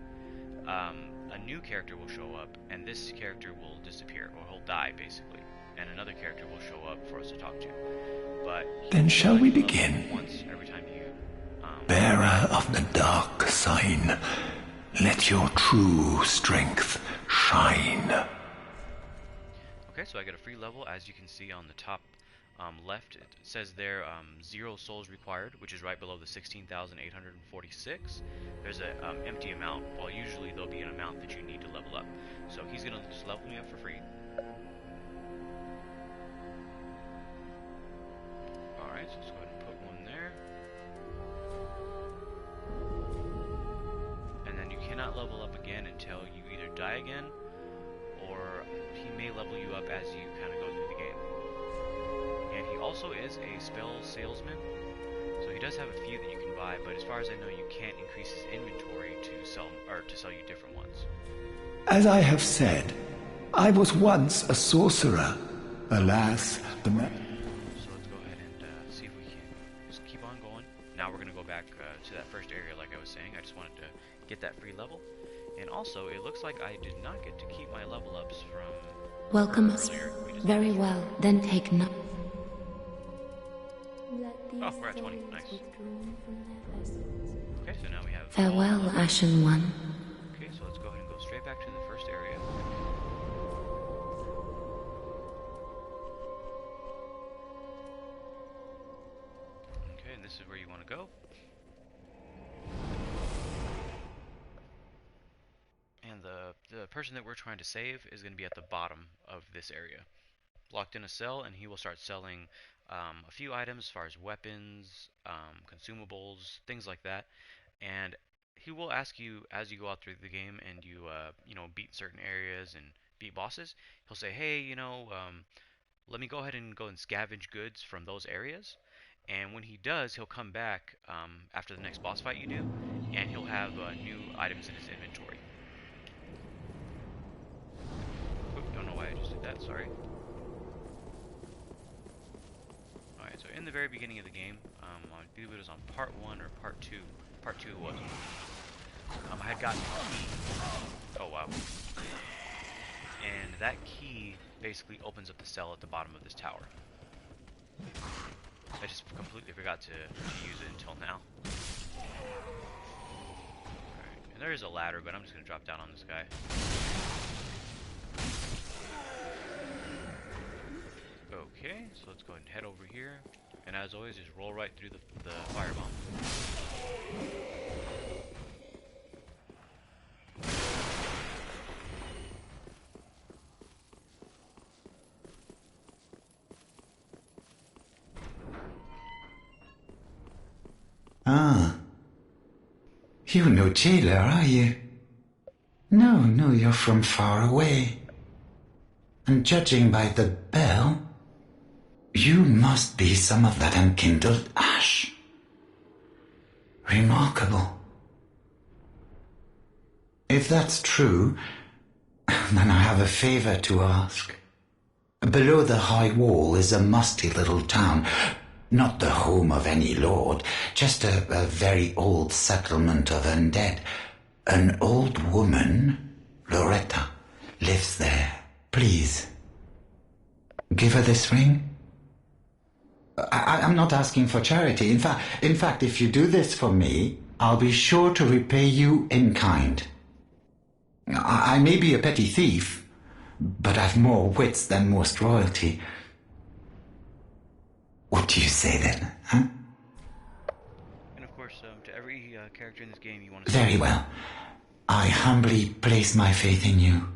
a new character will show up, and this character will disappear, or he'll die basically, and another character will show up for us to talk to. But then shall we begin? Once every time you Bearer of the dark sign, let your true strength shine. Okay, so I get a free level. As you can see on the top left, it says there 0 souls required, which is right below the 16,846. There's an empty amount. Well, usually there'll be an amount that you need to level up. So he's going to just level me up for free. Alright, so let's go ahead and put one there. And then you cannot level up again until you either die again, or he may level you up as you kind of go through the game. And he also is a spell salesman, so he does have a few that you can buy, but as far as I know, you can't increase his inventory to sell you different ones. As I have said, I was once a sorcerer. Alas, the man. So let's go ahead and see if we can just keep on going. Now we're going to go back to that first area like I was saying. I just wanted to get that free level. And also, it looks like I did not get to keep my level ups from Welcome. earlier. Very well, then take no. Oh, we're at 20. Nice. Okay, so now we have... Farewell, Ashen One. Okay, so let's go ahead and go straight back to the first area. Okay, and this is where you want to go. And the person that we're trying to save is going to be at the bottom of this area. Locked in a cell, and he will start selling a few items as far as weapons, consumables, things like that. And he will ask you as you go out through the game and you beat certain areas and beat bosses. He'll say, hey, let me go ahead and scavenge goods from those areas. And when he does, he'll come back after the next boss fight you do, and he'll have new items in his inventory. Oop, don't know why I just did that, sorry. Alright, so in the very beginning of the game, I believe it was on part 1 or part 2. Part 2 it was. I had gotten a key. Oh wow. And that key basically opens up the cell at the bottom of this tower. I just completely forgot to use it until now. Alright, and there is a ladder, but I'm just going to drop down on this guy. Okay, so let's go ahead and head over here. And as always, just roll right through the firebomb. Ah. You're no jailer, are you? No, you're from far away. And judging by the bell, you must be some of that unkindled ash. Remarkable. If that's true, then I have a favor to ask. Below the high wall is a musty little town. Not the home of any lord, just a very old settlement of undead. An old woman, Loretta, lives there. Please, give her this ring. I'm not asking for charity. In fact, if you do this for me, I'll be sure to repay you in kind. I may be a petty thief, but I've more wits than most royalty. Would do you say then, huh? And of course, to every character in this game, you want to... Very well. I humbly place my faith in you.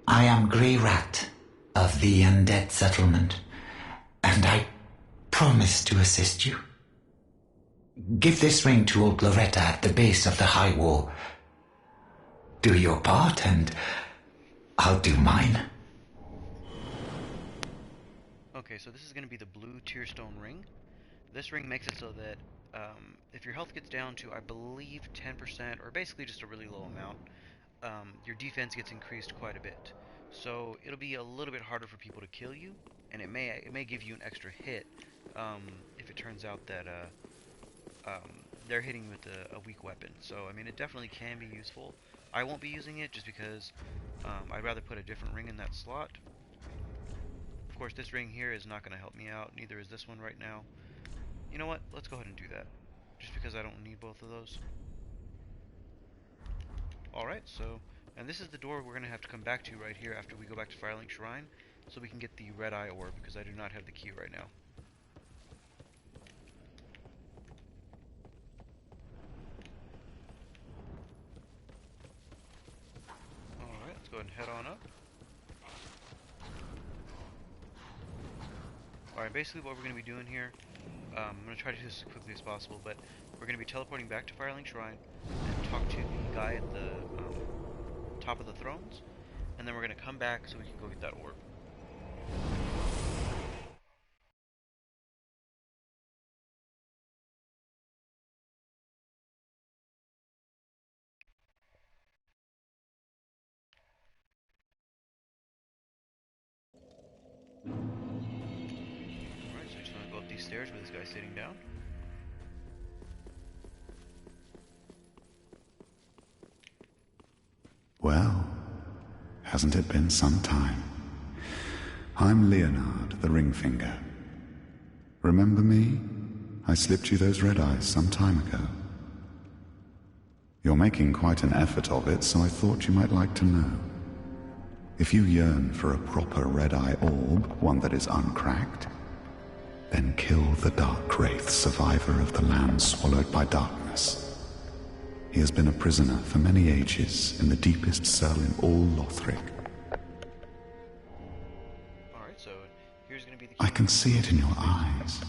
I am Grey Rat of the Undead Settlement, and I promise to assist you. Give this ring to old Loretta at the base of the high wall. Do your part, and I'll do mine. Okay, so this is going to be the blue Tearstone ring. This ring makes it so that if your health gets down to, I believe, 10%, or basically just a really low amount, your defense gets increased quite a bit. So it'll be a little bit harder for people to kill you, and it may give you an extra hit if it turns out that they're hitting you with a weak weapon. So I mean, it definitely can be useful. I won't be using it just because I'd rather put a different ring in that slot. Of course, this ring here is not going to help me out. Neither is this one right now. You know what? Let's go ahead and do that, just because I don't need both of those. Alright, so, and this is the door we're going to have to come back to right here after we go back to Firelink Shrine, so we can get the red eye orb, because I do not have the key right now. Alright, let's go ahead and head on up. Alright, basically what we're going to be doing here, I'm going to try to do this as quickly as possible, but we're going to be teleporting back to Firelink Shrine and talk to the guy at the top of the thrones, and then we're going to come back so we can go get that orb. Alright, so we just want to go up these stairs where this guy's sitting down. Well, hasn't it been some time? I'm Leonard, the Ringfinger. Remember me? I slipped you those red eyes some time ago. You're making quite an effort of it, so I thought you might like to know. If you yearn for a proper red-eye orb, one that is uncracked, then kill the Dark Wraith, survivor of the land swallowed by darkness. He has been a prisoner for many ages in the deepest cell in all Lothric. Alright, so here's going to be the key. I can see it in your eyes.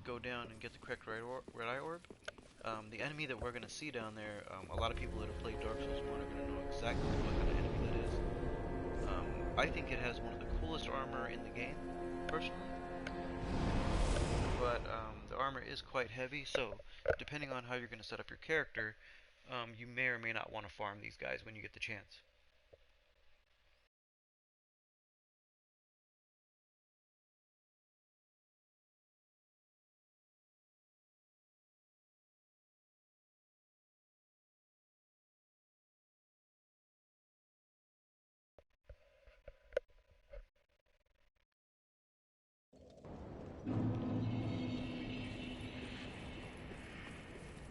Go down and get the correct red eye orb. The enemy that we're going to see down there, a lot of people that have played Dark Souls 1 are going to know exactly what kind of enemy that is. I think it has one of the coolest armor in the game, personally. But the armor is quite heavy, so depending on how you're going to set up your character, you may or may not want to farm these guys when you get the chance.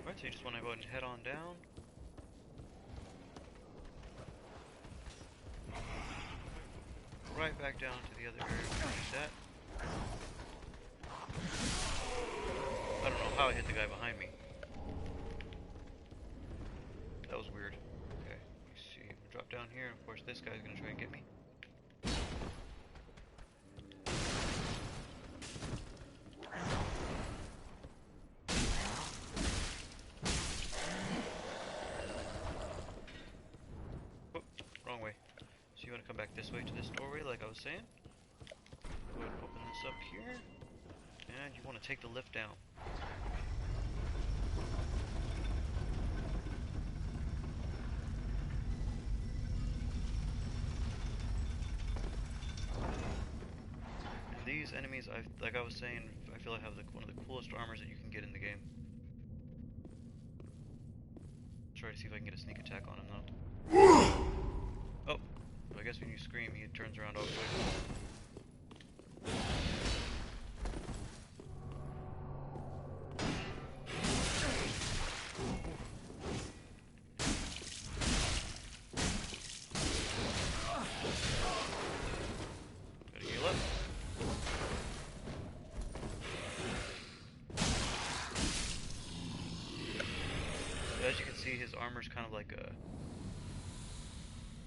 Alright, so you just want to go ahead and head on down. Right back down to the other area where we that. I don't know how I hit the guy behind me. That was weird. Okay, let's see. We'll drop down here, and of course this guy's gonna try and get me. Oh, wrong way. So you want to come back this way to this doorway, like I was saying. Go ahead and open this up here, and you want to take the lift down. And these enemies, like I was saying, I feel like have one of the coolest armors that you can get in the game. Try to see if I can get a sneak attack on him though. Oh, I guess when you scream, he turns around all quick. Gotta heal up. his armor's kind of like a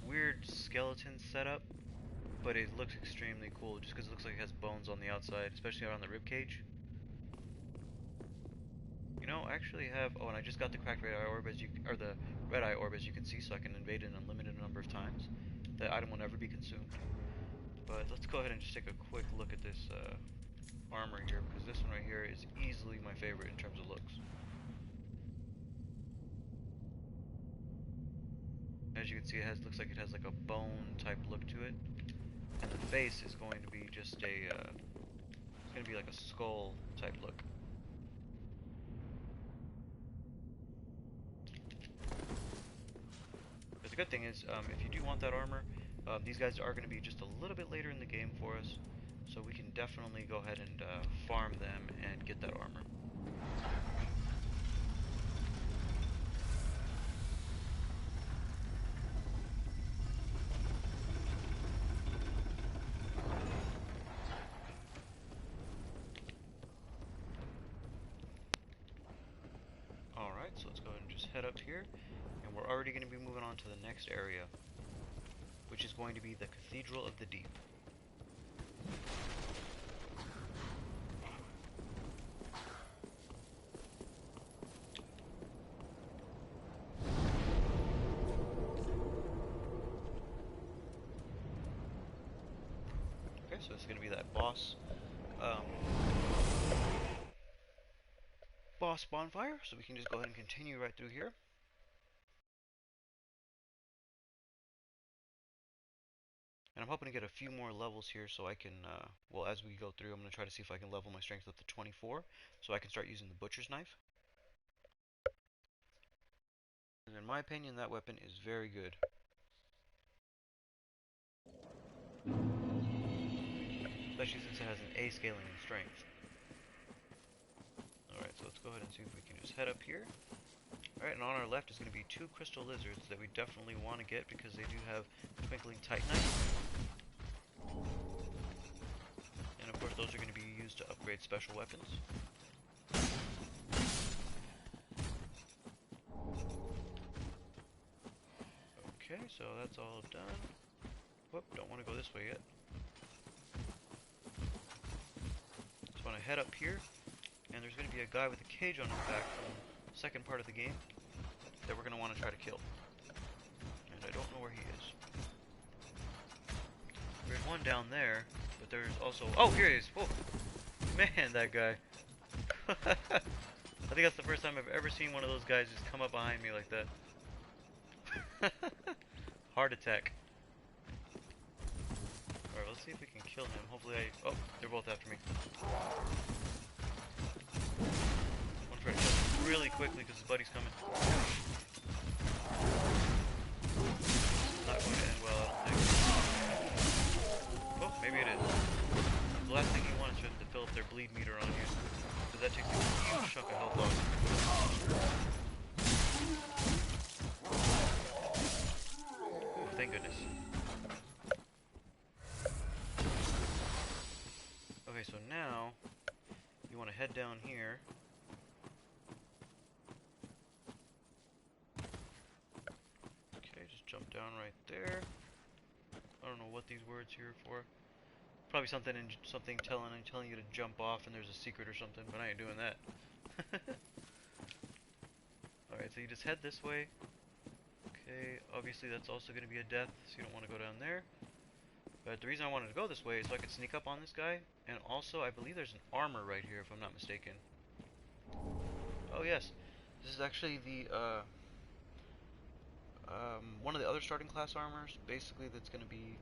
weird skeleton setup, but it looks extremely cool just because it looks like it has bones on the outside, especially around the rib cage. You know, I actually have. Oh, and I just got the cracked red eye orb or the red eye orb as you can see, so I can invade it an unlimited number of times. That item will never be consumed. But let's go ahead and just take a quick look at this armor here, because this one right here is easily my favorite in terms of looks. As you can see, looks like it has like a bone type look to it, and the face is going to be just it's going to be like a skull type look. But the good thing is, if you do want that armor, these guys are going to be just a little bit later in the game for us, so we can definitely go ahead and farm them and get that armor. Alright, so let's go ahead and just head up here, and we're already going to be moving on to the next area, which is going to be the Cathedral of the Deep. Okay, so it's going to be that boss bonfire, so we can just go ahead and continue right through here. And I'm hoping to get a few more levels here so I can, well, as we go through, I'm going to try to see if I can level my strength up to 24 so I can start using the butcher's knife. And in my opinion, that weapon is very good. Especially since it has an A scaling in strength. Alright, so let's go ahead and see if we can just head up here. Alright, and on our left is going to be 2 crystal lizards that we definitely want to get because they do have twinkling titanite. And of course those are going to be used to upgrade special weapons. Okay, so that's all done. Whoop, don't want to go this way yet. Just want to head up here, and there's going to be a guy with a cage on his back from the second part of the game that we're going to want to try to kill. And I don't know where he is. There's one down there, but there's also... Oh, here he is! Whoa! Man, that guy. I think that's the first time I've ever seen one of those guys just come up behind me like that. Heart attack. Alright, let's see if we can kill him. Hopefully Oh, they're both after me. I want to try to kill him really quickly because his buddy's coming. Not going to end well, I don't think. Oh, maybe it is. The last thing you want is for them to fill up their bleed meter on you, because that takes a huge chunk of health off. Ooh, thank goodness. Okay, so now you want to head down here. Okay, just jump down right there. I don't know what these words here are for. Probably something telling you to jump off and there's a secret or something, but I ain't doing that. Alright, so you just head this way. Okay, obviously that's also going to be a death, so you don't want to go down there. But the reason I wanted to go this way is so I could sneak up on this guy, and also I believe there's an armor right here if I'm not mistaken. Oh yes, this is actually the one of the other starting class armors, basically that's going to be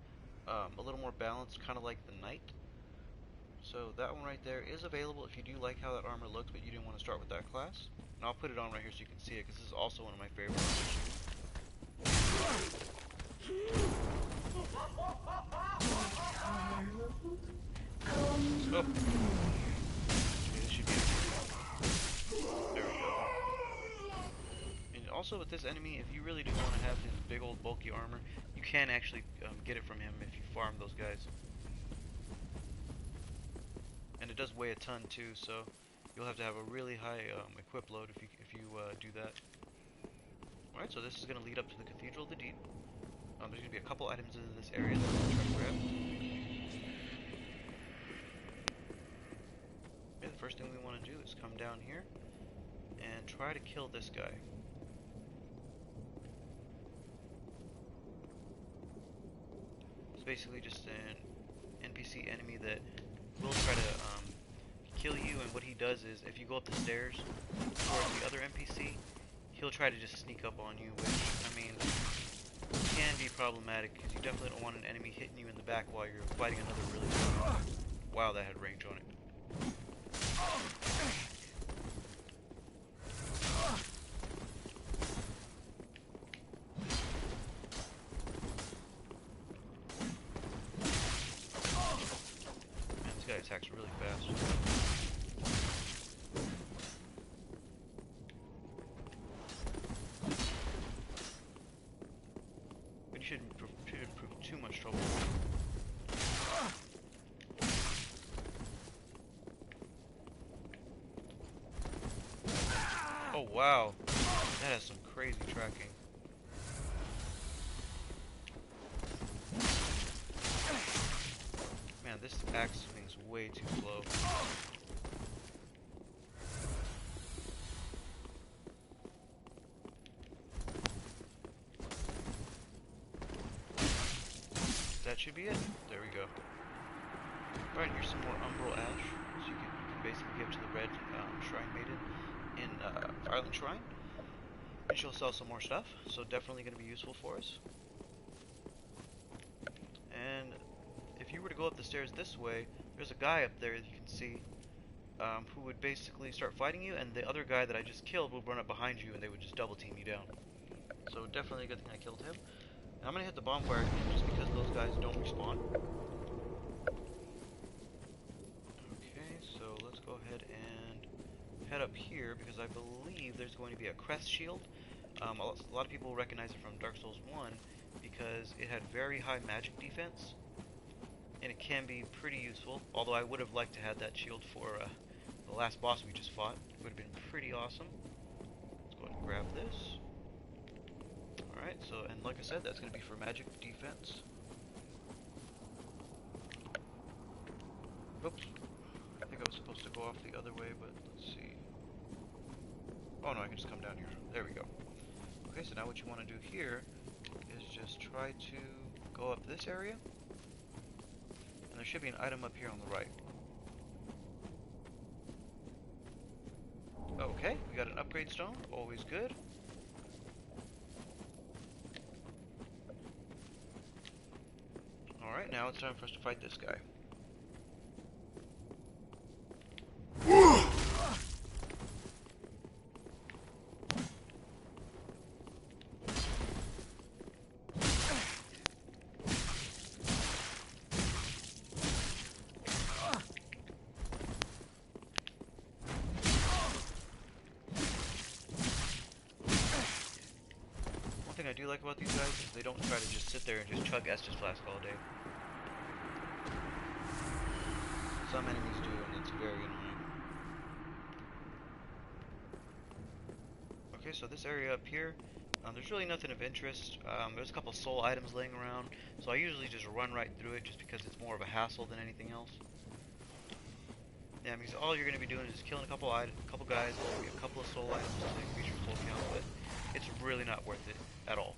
a little more balanced, kind of like the knight. So that one right there is available if you do like how that armor looks, but you didn't want to start with that class. And I'll put it on right here so you can see it, because this is also one of my favorites. Oh. Okay, this should be there we go. And also with this enemy, if you really do want to have his big old bulky armor, you can actually get it from him if you farm those guys. And it does weigh a ton too, so you'll have to have a really high equip load if you do that. Alright, so this is going to lead up to the Cathedral of the Deep. There's going to be a couple items in this area that I'm going to try to grab. Okay, the first thing we want to do is come down here and try to kill this guy. It's basically just an NPC enemy that will try to kill you, and what he does is, if you go up the stairs towards the other NPC, he'll try to just sneak up on you, which, I mean, can be problematic, because you definitely don't want an enemy hitting you in the back while you're fighting another really good. Wow, that had range on it. Man, this guy attacks really fast. Shouldn't prove too much trouble. Oh wow, that has some crazy tracking. Man, this axe swing's way too slow. That should be it. There we go. Alright, here's some more Umbral Ash. So you can basically give to the red Shrine Maiden in Island Shrine. And she'll sell some more stuff, so definitely going to be useful for us. And if you were to go up the stairs this way, there's a guy up there that you can see who would basically start fighting you, and the other guy that I just killed would run up behind you and they would just double team you down. So definitely a good thing I killed him. And I'm going to hit the bonfire again just because those guys don't respawn. Okay, so let's go ahead and head up here because I believe there's going to be a crest shield. A lot of people recognize it from Dark Souls 1 because it had very high magic defense. And it can be pretty useful, although I would have liked to have that shield for the last boss we just fought. It would have been pretty awesome. Let's go ahead and grab this. Alright, so, and like I said, that's going to be for magic defense. Oops. I think I was supposed to go off the other way, but let's see. Oh no, I can just come down here. There we go. Okay, so now what you want to do here is just try to go up this area. And there should be an item up here on the right. Okay, we got an upgrade stone. Always good. Alright, now it's time for us to fight this guy. One thing I do like about these guys is they don't try to just sit there and just chug Estus Flask all day. Some enemies do, and it's very annoying. Okay, so this area up here, there's really nothing of interest. There's a couple soul items laying around, so I usually just run right through it just because it's more of a hassle than anything else. Yeah, because all you're going to be doing is just killing a couple guys, maybe a couple of soul items to increase your soul count, but it's really not worth it at all.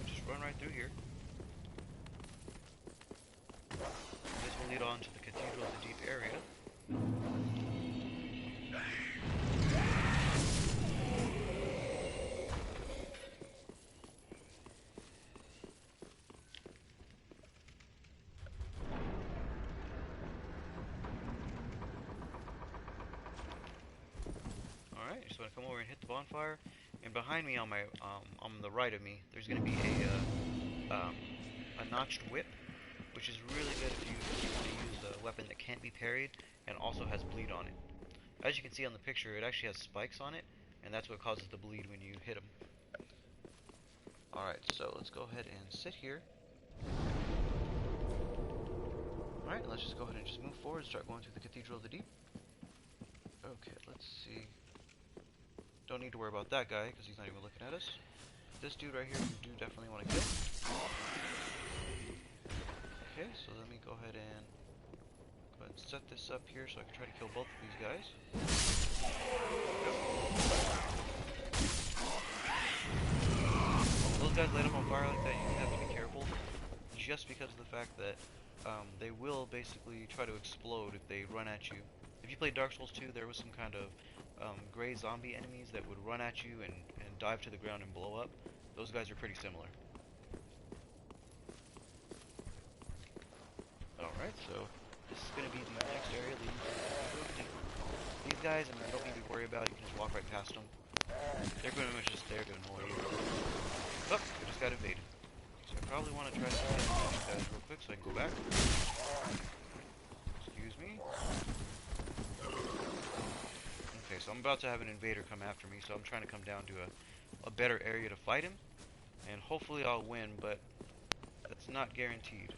Just run right through here. This will lead on to the Cathedral of the Deep area. Alright, just want to come over and hit the bonfire. And behind me on my on the right of me, there's going to be a notched whip, which is really good if you want to use a weapon that can't be parried and also has bleed on it. As you can see on the picture, it actually has spikes on it, and that's what causes the bleed when you hit them. Alright, so let's go ahead and sit here. Alright, let's just go ahead and just move forward and start going through the Cathedral of the Deep. Okay, let's see. don't need to worry about that guy, because he's not even looking at us. This dude right here, you do definitely want to kill. Okay, so let me go ahead and set this up here so I can try to kill both of these guys. Those guys light up on fire like that, you have to be careful, just because of the fact that they will basically try to explode if they run at you. If you played Dark Souls 2, there was some kind of gray zombie enemies that would run at you and dive to the ground and blow up. Those guys are pretty similar. Alright, so this is going to be the next area leading to these guys, and I don't need to worry about, you can just walk right past them. They're pretty much just there to annoy you. Oh, we just got invaded. So I probably want to try to get these guys real quick so I can go back. Excuse me. Okay, so I'm about to have an invader come after me, so I'm trying to come down to a better area to fight him. And hopefully I'll win, but that's not guaranteed.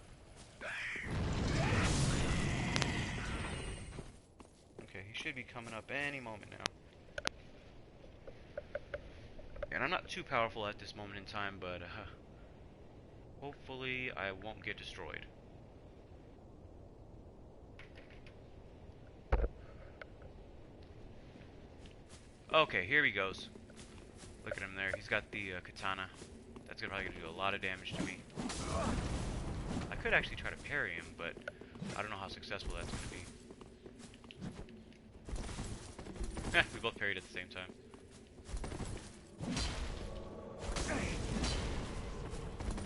Okay, he should be coming up any moment now. And I'm not too powerful at this moment in time, but hopefully I won't get destroyed. Okay, here he goes. Look at him there. He's got the katana. That's probably going to do a lot of damage to me. I could actually try to parry him, but I don't know how successful that's going to be. We both parried at the same time.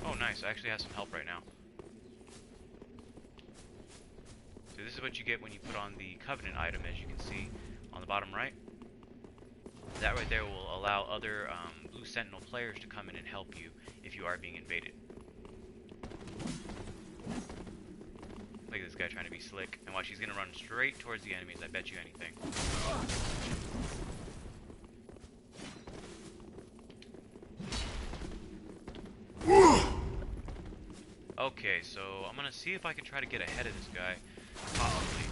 Oh, nice. I actually have some help right now. So this is what you get when you put on the Covenant item, as you can see on the bottom right. That right there will allow other Blue Sentinel players to come in and help you if you are being invaded. Look at this guy trying to be slick. And watch, he's going to run straight towards the enemies, I bet you anything. Okay, so I'm going to see if I can try to get ahead of this guy. Possibly.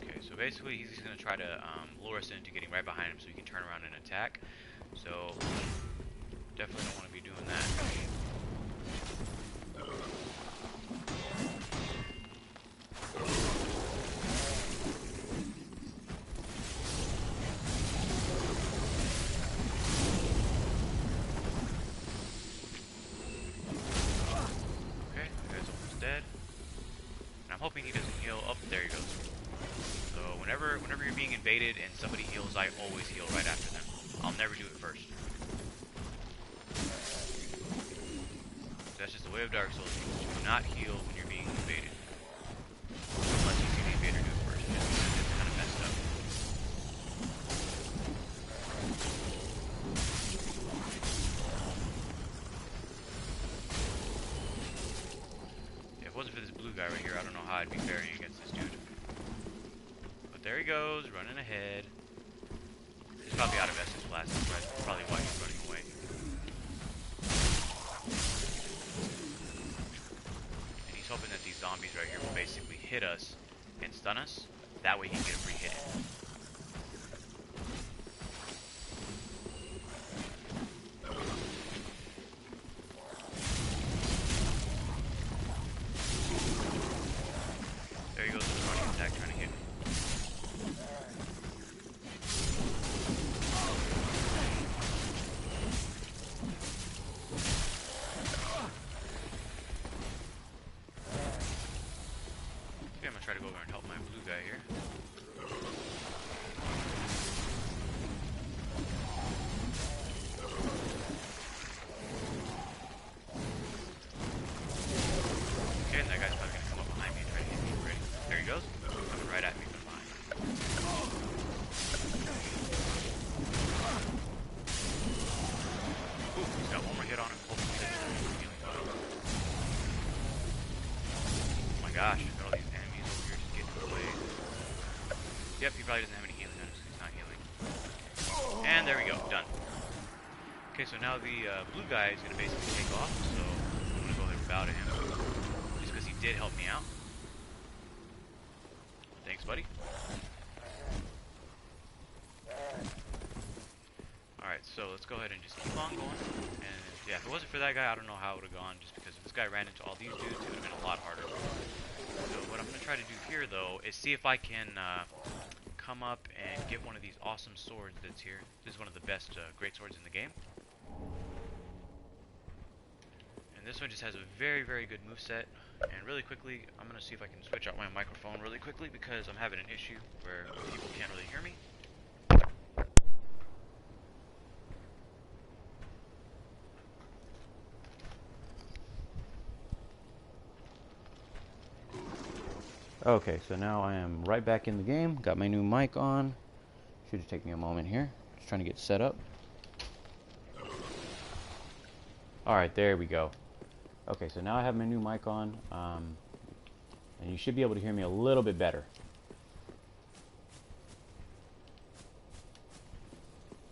Okay, so basically he's just going to try to lure us into getting right behind him so he can turn around and attack. So, definitely don't want to be doing that. Hoping he doesn't heal. Oh, there he goes. So whenever you're being invaded and somebody heals, I always heal right after them. I'll never do it first. So that's just the way of Dark Souls. You do not heal when you're being invaded. Unless you see the invader do it first. It's kind of messed up. If it wasn't for this blue guy right here, I don't know how I'd be faring against this dude. But there he goes, running ahead. He's probably out of Estus Blast, that's probably why he's running away. And he's hoping that these zombies right here will basically hit us and stun us. That way he can get a free hit. There he goes with the running attack trying to hit me. Okay, I'm gonna try to go over and help my blue guy here. Okay, and that guy's probably gonna come up behind me and try to hit me. Ready? There he goes. Coming right at me from behind. Ooh, he's got one more hit on him. Hopefully he doesn't have any healing on him. Oh my gosh, I've got all these enemies over here just getting in the way. Yep, he probably doesn't have any healing on him, so he's not healing. And there we go, done. Okay, so now the blue guy is going to basically take off, so I'm going to go ahead and bow to him. Just because he did help me out. Thanks, buddy. let's go ahead and just keep on going. And yeah, if it wasn't for that guy, I don't know how it would have gone, just because if this guy ran into all these dudes, it would have been a lot harder. So what I'm going to try to do here, though, is see if I can come up and get one of these awesome swords that's here. This is one of the best great swords in the game. And this one just has a very, very good moveset. And really quickly, I'm going to see if I can switch out my microphone really quickly, because I'm having an issue where people can't really hear me. Okay, so now I am right back in the game. Got my new mic on. Should just take me a moment here. Just trying to get set up. Alright, there we go. Okay, so now I have my new mic on. And you should be able to hear me a little bit better.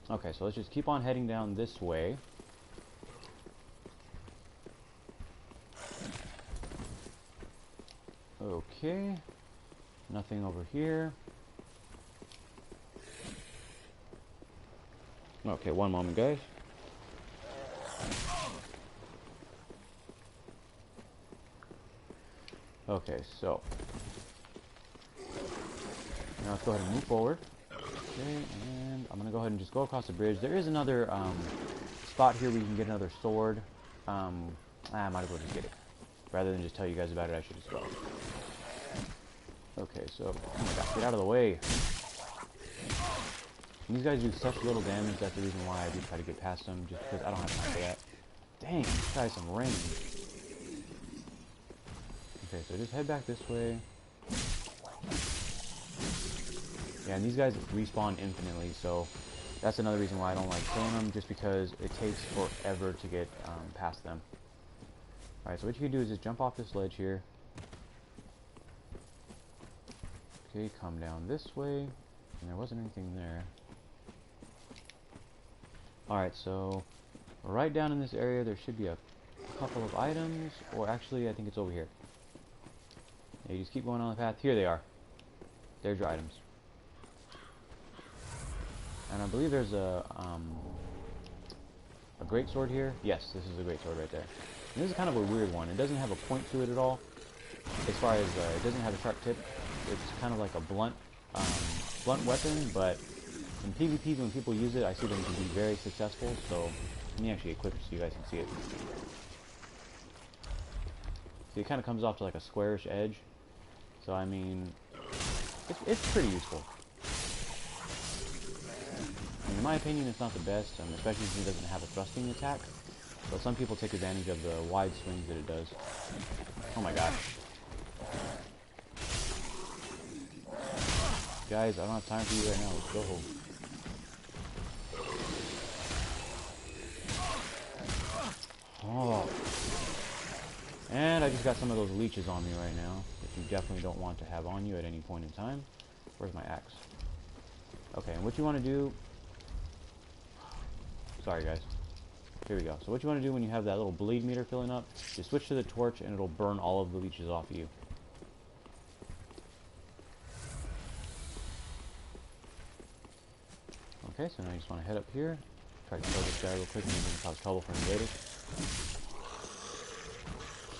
Okay, so let's just keep on heading down this way. Okay, nothing over here. Okay, one moment, guys. Okay, so now let's go ahead and move forward. Okay, and I'm gonna go ahead and just go across the bridge. There is another spot here where you can get another sword. I might as well just get it. Rather than just tell you guys about it, I should just go. Okay, so, oh my gosh, get out of the way. And these guys do such little damage, that's the reason why I do try to get past them, just because I don't have time for that. Dang, this guy's some range. Okay, so just head back this way. Yeah, and these guys respawn infinitely, so that's another reason why I don't like killing them, just because it takes forever to get past them. Alright, so what you can do is just jump off this ledge here. Okay, come down this way. And there wasn't anything there. Alright, so right down in this area there should be a couple of items. Or actually, I think it's over here. Yeah, you just keep going on the path. Here they are. There's your items. And I believe there's a great sword here. Yes, this is a great sword right there. And this is kind of a weird one. It doesn't have a point to it at all. As far as it doesn't have a sharp tip. It's kind of like a blunt weapon, but in PvP when people use it, I see them to be very successful. So let me actually equip it so you guys can see it. See, it kind of comes off to like a squarish edge. So I mean, it's pretty useful. And in my opinion, it's not the best, especially since it doesn't have a thrusting attack. But some people take advantage of the wide swings that it does. Oh my gosh. Guys, I don't have time for you right now. Let's go home. Oh. And I just got some of those leeches on me right now, which you definitely don't want to have on you at any point in time. Where's my axe? Okay, and what you want to do... Sorry, guys. Here we go. So what you want to do when you have that little bleed meter filling up, just switch to the torch and it'll burn all of the leeches off of you. Okay, so now you just want to head up here, try to kill this guy real quick and then cause trouble for him later.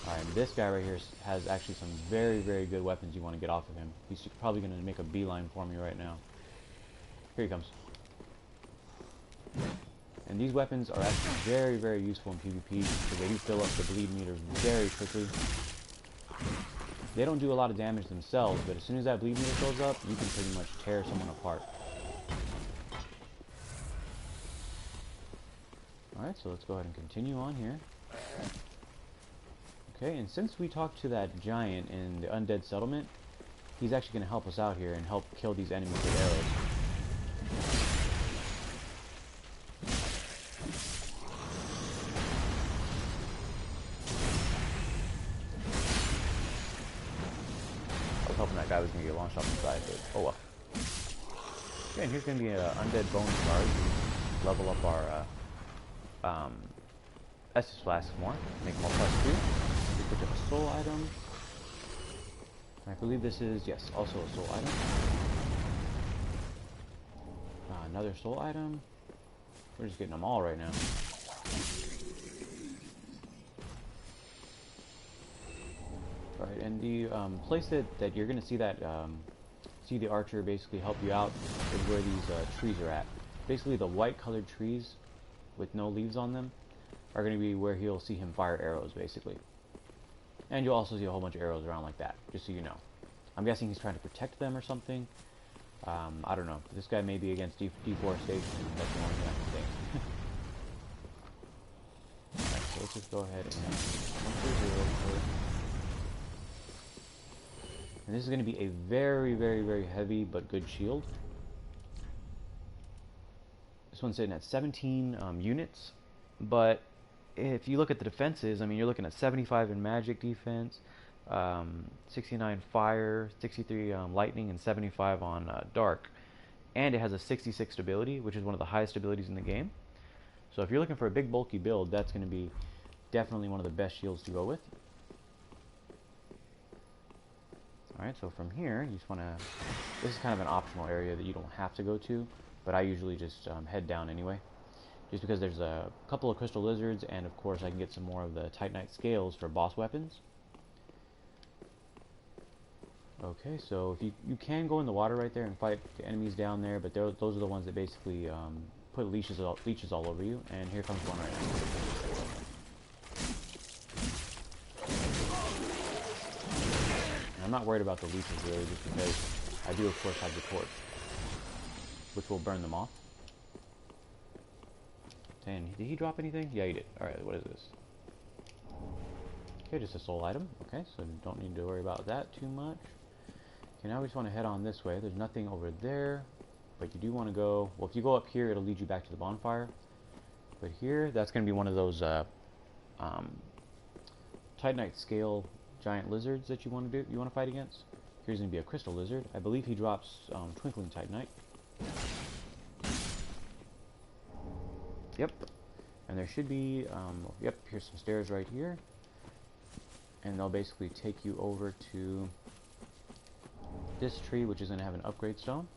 Alright, and this guy right here has actually some very, very good weapons you want to get off of him. He's probably going to make a beeline for me right now. Here he comes. And these weapons are actually very, very useful in PvP because they do fill up the bleed meters very quickly. They don't do a lot of damage themselves, but as soon as that bleed meter fills up, you can pretty much tear someone apart. Alright, so let's go ahead and continue on here. Okay, and since we talked to that giant in the undead settlement, he's actually going to help us out here and help kill these enemies with arrows. I was hoping that guy was going to get launched off the side, but oh well. Okay, and here's going to be an undead bonus card. Level up our Estus Flask more, make them all +2. We pick up a soul item. I believe this is, yes, also a soul item. Another soul item. We're just getting them all right now. Alright, and the place that you're going to see that, see the archer basically help you out is where these trees are at. Basically the white colored trees with no leaves on them are going to be where he'll see him fire arrows, basically. And you'll also see a whole bunch of arrows around like that, just so you know. I'm guessing he's trying to protect them or something. I don't know. This guy may be against deforestation. That's the only thing I can think. Alright, so let's just go ahead and this is going to be a very, very, very heavy but good shield. This one's sitting at 17 units, but if you look at the defenses, I mean, you're looking at 75 in magic defense, 69 fire, 63 lightning, and 75 on dark. And it has a 66 stability, which is one of the highest stabilities in the game. So if you're looking for a big bulky build, that's going to be definitely one of the best shields to go with. Alright, so from here, you just want to... This is kind of an optional area that you don't have to go to, but I usually just head down anyway. Just because there's a couple of crystal lizards, and of course I can get some more of the Titanite scales for boss weapons. Okay, so if you can go in the water right there and fight the enemies down there, but those are the ones that basically put leeches all over you, and here comes one right now. And I'm not worried about the leeches really, just because I do of course have the torch, which will burn them off. And did he drop anything? Yeah, he did. Alright, what is this? Okay, just a soul item. Okay, so don't need to worry about that too much. Okay, now we just want to head on this way. There's nothing over there, but you do want to go... Well, if you go up here, it'll lead you back to the bonfire. But here, that's going to be one of those Titanite scale giant lizards that you want to fight against. Here's going to be a crystal lizard. I believe he drops twinkling Titanite. Yep. And there should be, yep, here's some stairs right here. And they'll basically take you over to this tree, which is going to have an upgrade stone.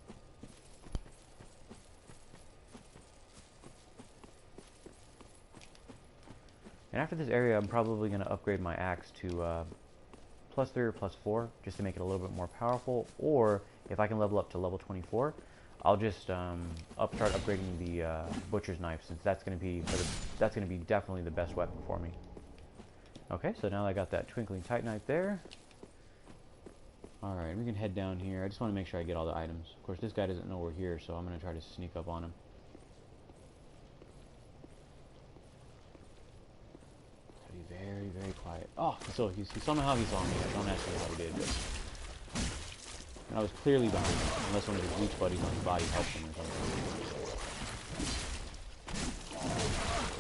And after this area, I'm probably going to upgrade my axe to +3 or +4, just to make it a little bit more powerful. Or, if I can level up to level 24, I'll just start upgrading the butcher's knife, since that's going to be definitely the best weapon for me. Okay, so now I got that twinkling titanite there. Alright, we can head down here. I just want to make sure I get all the items. Of course, this guy doesn't know we're here, so I'm going to try to sneak up on him. Gotta be very, very quiet. Oh, so somehow he saw me. I don't ask me how he did, but... And I was clearly behind him, unless one of his leech buddies on his body helped him or something.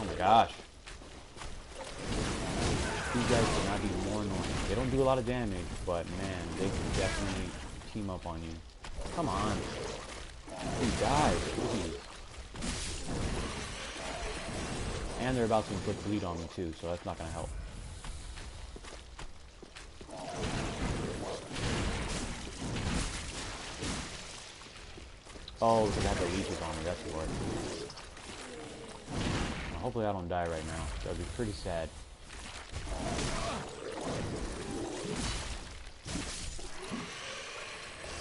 Oh my gosh. These guys cannot be more annoying. They don't do a lot of damage, but man, they can definitely team up on you. Come on. These guys, please. And they're about to inflict bleed on me too, so that's not going to help. Oh, because I have the leeches on me, that's what. Well, hopefully I don't die right now. That would be pretty sad.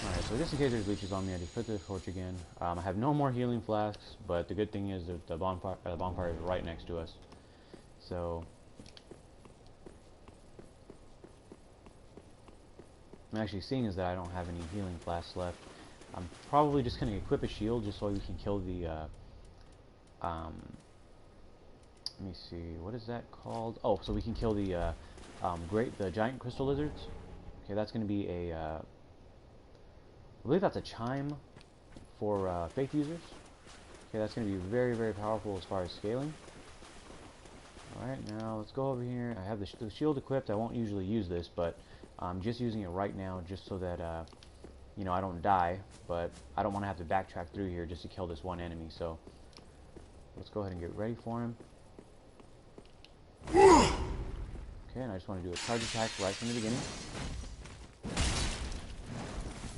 Alright, so just in case there's leeches on me, I just put the torch again. I have no more healing flasks, but the good thing is that the bonfire is right next to us. So... I'm actually seeing is that I don't have any healing flasks left. I'm probably just going to equip a shield just so we can kill the, let me see, what is that called? Oh, so we can kill the, the giant crystal lizards. Okay, that's going to be a, I believe that's a chime for, faith users. Okay, that's going to be very, very powerful as far as scaling. Alright, now let's go over here. I have the shield equipped. I won't usually use this, but I'm just using it right now just so that, you know, I don't die, but I don't want to have to backtrack through here just to kill this one enemy, so let's go ahead and get ready for him. Okay, and I just want to do a charge attack right from the beginning.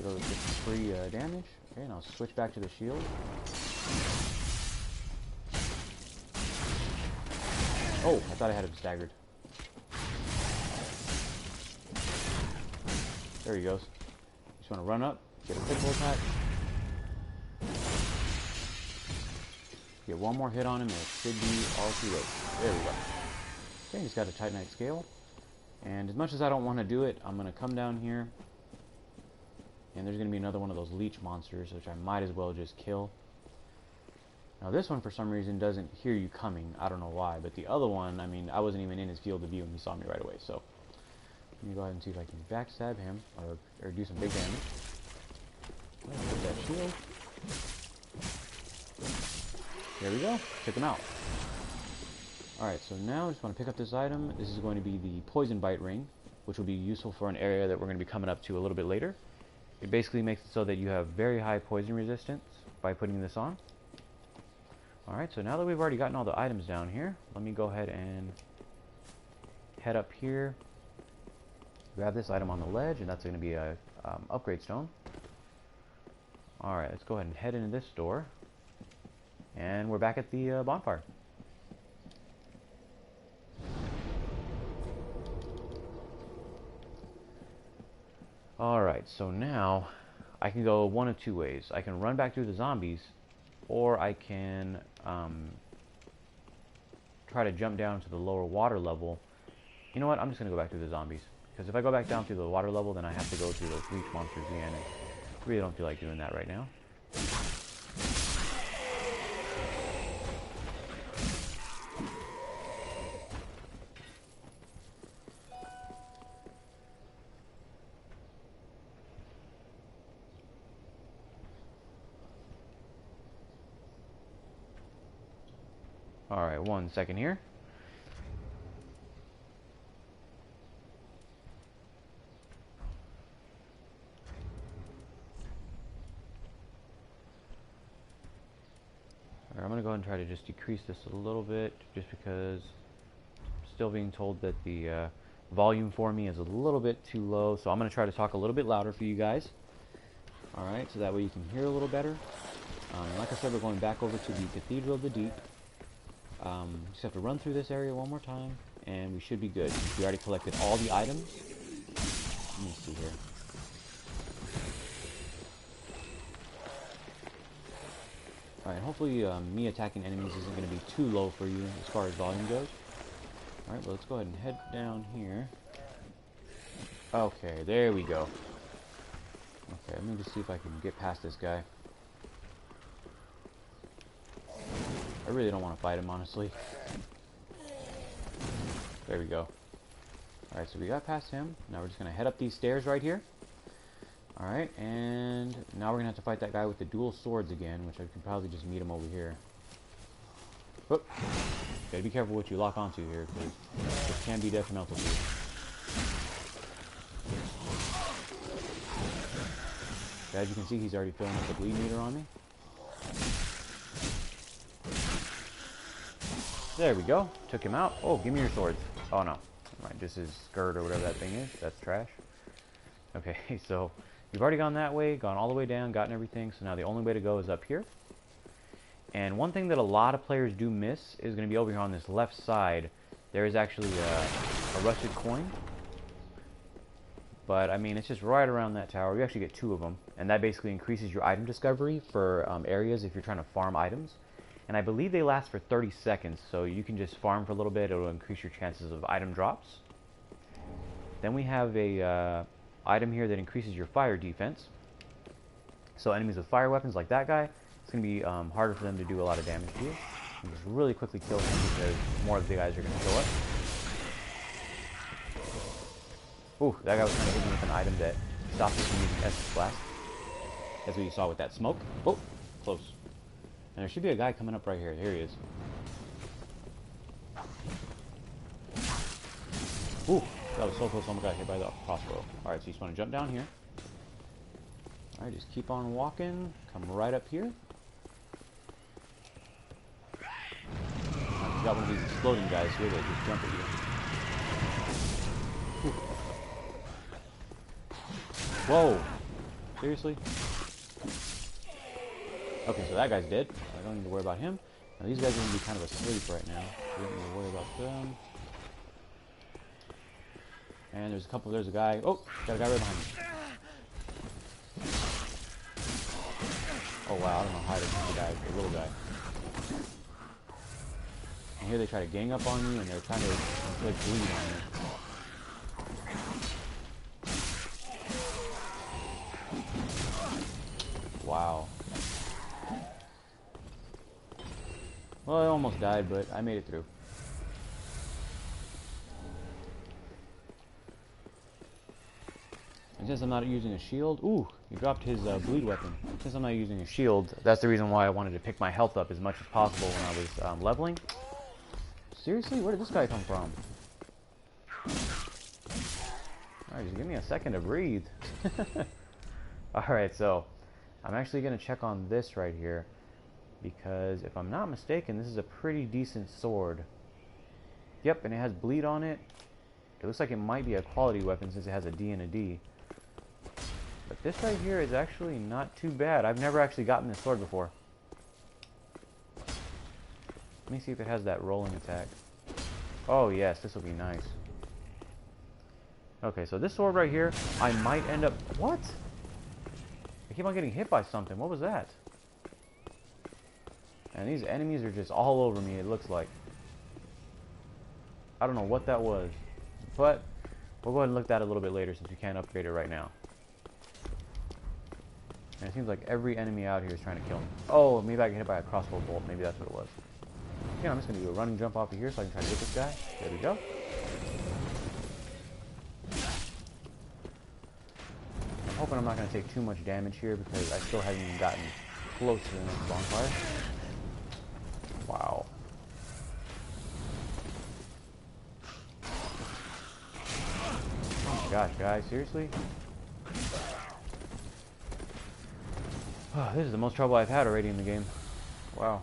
Get some free damage. Okay, and I'll switch back to the shield. Oh, I thought I had him staggered. There he goes. Just want to run up, get a critical attack. Get one more hit on him and it should be all too late. There we go. Okay, he's got a Titanite scale. And as much as I don't want to do it, I'm going to come down here. And there's going to be another one of those leech monsters, which I might as well just kill. Now this one, for some reason, doesn't hear you coming. I don't know why. But the other one, I mean, I wasn't even in his field of view and he saw me right away. So, let me go ahead and see if I can backstab him or do some big damage. Put that shield. There we go. Took him out. Alright, so now I just want to pick up this item. This is going to be the Poison Bite Ring, which will be useful for an area that we're going to be coming up to a little bit later. It basically makes it so that you have very high poison resistance by putting this on. Alright, so now that we've already gotten all the items down here, let me go ahead and head up here. Grab this item on the ledge, and that's going to be a upgrade stone. Alright, let's go ahead and head into this door. And we're back at the bonfire. Alright, so now I can go one of two ways. I can run back through the zombies, or I can try to jump down to the lower water level. You know what? I'm just going to go back through the zombies. Because if I go back down through the water level, then I have to go through those leech monsters again. And I really don't feel like doing that right now. Alright, 1 second here. Alright, I'm going to go ahead and try to just decrease this a little bit, just because I'm still being told that the volume for me is a little bit too low, so I'm going to try to talk a little bit louder for you guys. Alright, so that way you can hear a little better. Like I said, we're going back over to the Cathedral of the Deep. Just have to run through this area one more time, and we should be good. We already collected all the items. Let me see here. Alright, hopefully me attacking enemies isn't going to be too low for you as far as volume goes. Alright, well, let's go ahead and head down here. Okay, there we go. Okay, let me just see if I can get past this guy. I really don't want to fight him, honestly. There we go. Alright, so we got past him. Now we're just going to head up these stairs right here. Alright, and now we're going to have to fight that guy with the dual swords again, which I can probably just meet him over here. Whoop. Gotta be careful what you lock onto here, because it can be detrimental to you. As you can see, he's already filling up the bleed meter on me. There we go. Took him out. Oh, give me your swords. Oh, no. Right, this is skirt or whatever that thing is. That's trash. Okay, so you've already gone that way, gone all the way down, gotten everything. So now the only way to go is up here. And one thing that a lot of players do miss is going to be over here on this left side. There is actually a rusted coin. But, I mean, it's just right around that tower. You actually get 2 of them. And that basically increases your item discovery for areas if you're trying to farm items. And I believe they last for 30 seconds, so you can just farm for a little bit. It'll increase your chances of item drops. Then we have a item here that increases your fire defense. So enemies with fire weapons like that guy, it's going to be harder for them to do a lot of damage to you. You just really quickly kill him because more of the guys are going to show up. Ooh, that guy was trying to hit me with an item that stops me from using Estus Blast. That's what you saw with that smoke. Oh, close. And there should be a guy coming up right here. Here he is. Ooh, that was so close. Someone got hit by the crossbow. Alright, so you just want to jump down here. Alright, just keep on walking. Come right up here. You got one of these exploding guys here that just jump at you. Ooh. Whoa! Seriously? Okay, so that guy's dead. I don't need to worry about him. Now, these guys are going to be kind of asleep right now. We don't need to worry about them. And there's a guy. Oh, got a guy right behind me. Oh wow, I don't know how to do the guy, the little guy. And here they try to gang up on you, and they're trying to inflict bleed on you. Wow. Well, I almost died, but I made it through. And since I'm not using a shield, ooh, he dropped his bleed weapon. Since I'm not using a shield, that's the reason why I wanted to pick my health up as much as possible when I was leveling. Seriously, where did this guy come from? Alright, just give me a second to breathe. Alright, so I'm actually going to check on this right here, because if I'm not mistaken, this is a pretty decent sword. Yep, and it has bleed on it. It looks like it might be a quality weapon since it has a D and a D. But this right here is actually not too bad. I've never actually gotten this sword before. Let me see if it has that rolling attack. Oh yes, this will be nice. Okay, so this sword right here, I might end up... What? I keep on getting hit by something. What was that? And these enemies are just all over me, it looks like. I don't know what that was. But we'll go ahead and look at that a little bit later since we can't upgrade it right now. And it seems like every enemy out here is trying to kill me. Oh, maybe I get hit by a crossbow bolt. Maybe that's what it was. Okay, I'm just going to do a running jump off of here so I can try to get this guy. There we go. I'm hoping I'm not going to take too much damage here because I still haven't even gotten close to the next bonfire. Wow. Oh my gosh, guys, seriously? Oh, this is the most trouble I've had already in the game. Wow.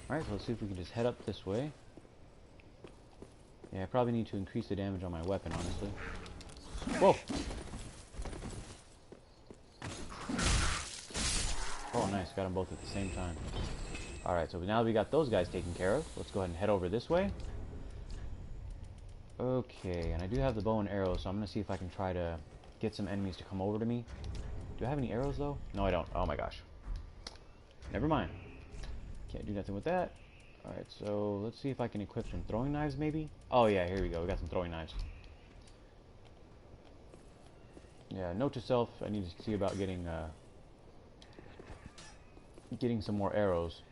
Alright, so let's see if we can just head up this way. Yeah, I probably need to increase the damage on my weapon, honestly. Whoa! Oh, nice. Got them both at the same time. Alright, so now that we got those guys taken care of, let's go ahead and head over this way. Okay, and I do have the bow and arrow, so I'm going to see if I can try to get some enemies to come over to me. Do I have any arrows, though? No, I don't. Oh my gosh. Never mind. Can't do nothing with that. Alright, so let's see if I can equip some throwing knives, maybe? Oh yeah, here we go. We got some throwing knives. Yeah, note to self, I need to see about getting some more arrows.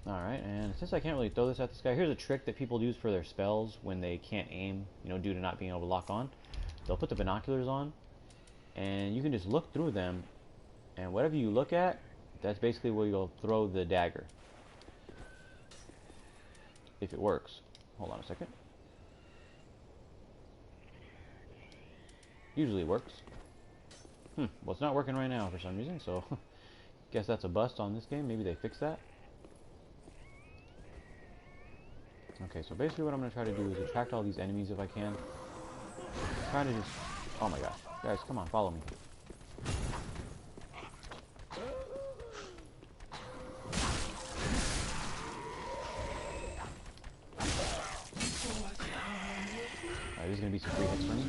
Alright, and since I can't really throw this at this guy, here's a trick that people use for their spells when they can't aim, you know, due to not being able to lock on. They'll put the binoculars on, and you can just look through them, and whatever you look at, that's basically where you'll throw the dagger. If it works. Hold on a second. Usually it works. Well, it's not working right now for some reason, so guess that's a bust on this game. Maybe they fixed that. Okay, so basically what I'm going to try to do is attract all these enemies if I can. Trying to just... Oh my gosh. Guys, come on, follow me. Alright, there's going to be some free hits for me.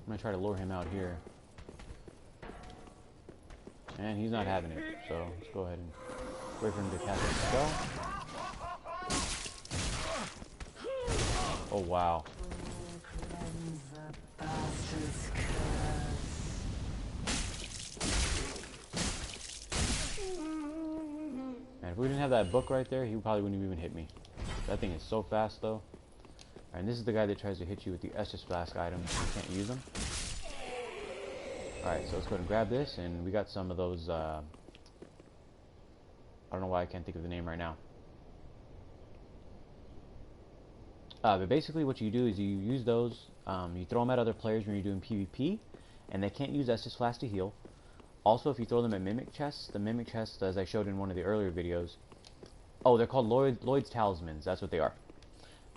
I'm going to try to lure him out here. And he's not having it, so let's go ahead and wait for him to cast his spell. Oh wow. And if we didn't have that book right there, he probably wouldn't even hit me. That thing is so fast though. And this is the guy that tries to hit you with the Estus Flask items. You can't use them. Alright, so let's go ahead and grab this, and we got some of those, I don't know why I can't think of the name right now. But basically what you do is you use those, you throw them at other players when you're doing PvP, and they can't use Estus Flask to heal. Also, if you throw them at Mimic Chests, the Mimic Chests, as I showed in one of the earlier videos, oh, they're called Lloyd's Talismans, that's what they are.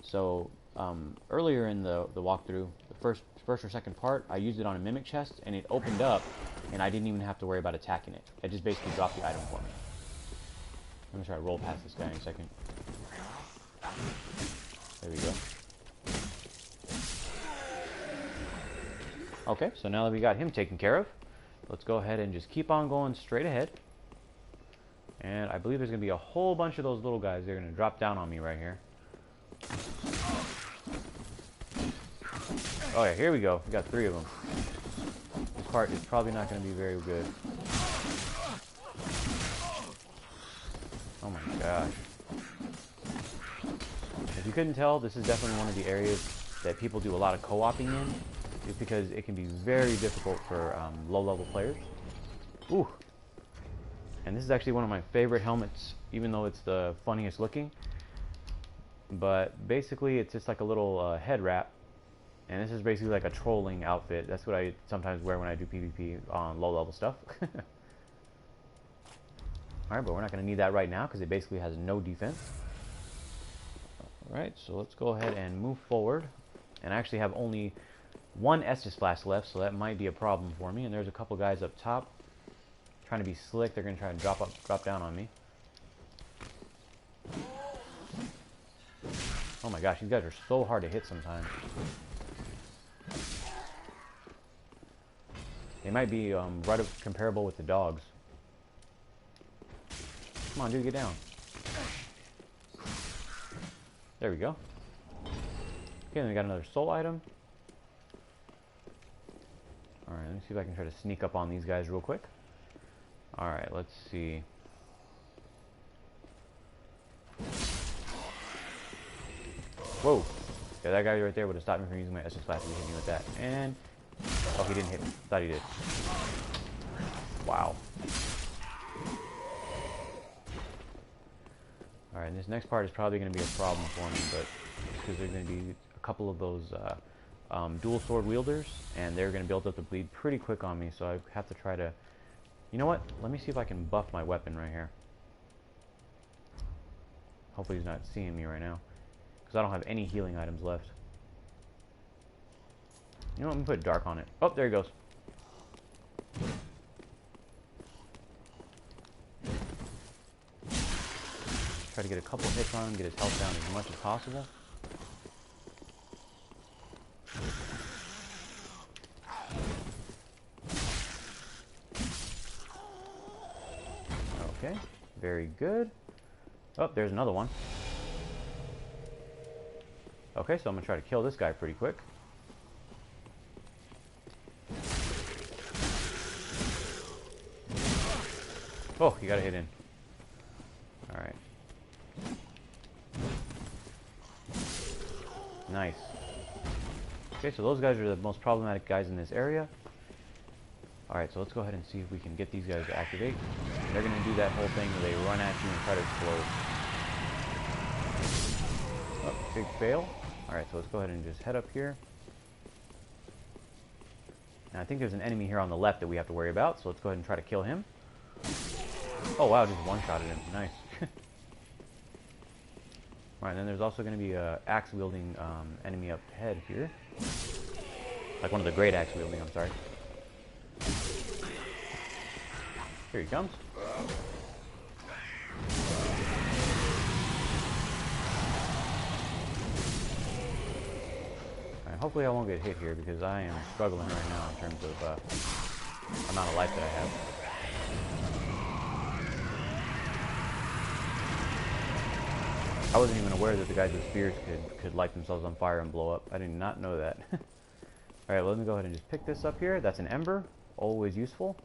So earlier in the walkthrough, the first or second part, I used it on a mimic chest, and it opened up, and I didn't even have to worry about attacking it. It just basically dropped the item for me. I'm gonna try to roll past this guy in a second. There we go. Okay, so now that we got him taken care of, let's go ahead and just keep on going straight ahead. And I believe there's going to be a whole bunch of those little guys. They're going to drop down on me right here. Oh yeah, here we go. We got 3 of them. This part is probably not going to be very good. Oh my gosh. If you couldn't tell, this is definitely one of the areas that people do a lot of co-oping in, just because it can be very difficult for low-level players. Ooh. And this is actually one of my favorite helmets, even though it's the funniest looking. But basically, it's just like a little head wrap. And this is basically like a trolling outfit. That's what I sometimes wear when I do PvP on low-level stuff. Alright, but we're not going to need that right now because it basically has no defense. Alright, so let's go ahead and move forward. And I actually have only 1 Estus Flask left, so that might be a problem for me. And there's a couple guys up top trying to be slick. They're going to try and drop down on me. Oh my gosh, these guys are so hard to hit sometimes. They might be right up comparable with the dogs. Come on, dude, get down. There we go. Okay, then we got another soul item. Alright, let me see if I can try to sneak up on these guys real quick. Alright, let's see. Whoa! Yeah, that guy right there would have stopped me from using my Estus Flask if he hit me with that. And... oh, he didn't hit me. Thought he did. Wow. Alright, this next part is probably going to be a problem for me, but because there's going to be a couple of those dual sword wielders, and they're going to build up the bleed pretty quick on me, so I have to try to... You know what? Let me see if I can buff my weapon right here. Hopefully he's not seeing me right now, because I don't have any healing items left. You know what? I'm going to put dark on it. Oh, there he goes. Try to get a couple hits on him, get his health down as much as possible. Okay, very good. Oh, there's another one. Okay, so I'm going to try to kill this guy pretty quick. Oh, you got to hit in. Alright. Nice. Okay, so those guys are the most problematic guys in this area. Alright, so let's go ahead and see if we can get these guys to activate. They're going to do that whole thing where they run at you and try to explode. Oh, big fail. Alright, so let's go ahead and just head up here. And I think there's an enemy here on the left that we have to worry about, so let's go ahead and try to kill him. Oh wow, just one-shotted him. Nice. Alright, then there's also going to be a axe-wielding enemy up ahead here. Like one of the great axe-wielding, I'm sorry. Here he comes. Alright, hopefully I won't get hit here because I am struggling right now in terms of amount of life that I have. I wasn't even aware that the guys with spears could light themselves on fire and blow up. I did not know that. Alright, well, let me go ahead and just pick this up here. That's an ember. Always useful.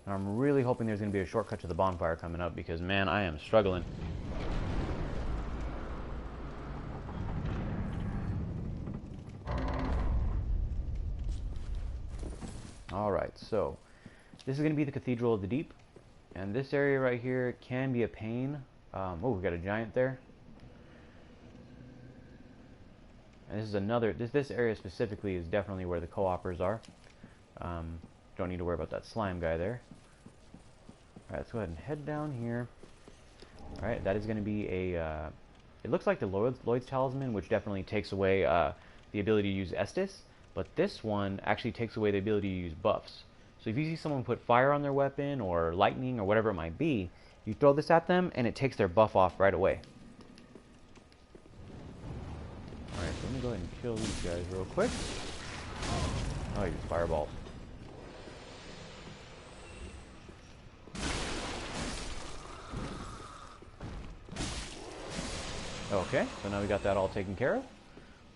And I'm really hoping there's going to be a shortcut to the bonfire coming up because, man, I am struggling. Alright, so this is going to be the Cathedral of the Deep. And this area right here can be a pain. Oh, we got a giant there. And this is another, this area specifically is definitely where the co-opers are. Don't need to worry about that slime guy there. Alright, let's go ahead and head down here. Alright, that is going to be a... it looks like the Lloyd's Talisman, which definitely takes away the ability to use Estus. But this one actually takes away the ability to use buffs. So if you see someone put fire on their weapon, or lightning, or whatever it might be, you throw this at them, and it takes their buff off right away. Alright, so let me go ahead and kill these guys real quick. Oh, he just fireballs. Okay, so now we got that all taken care of.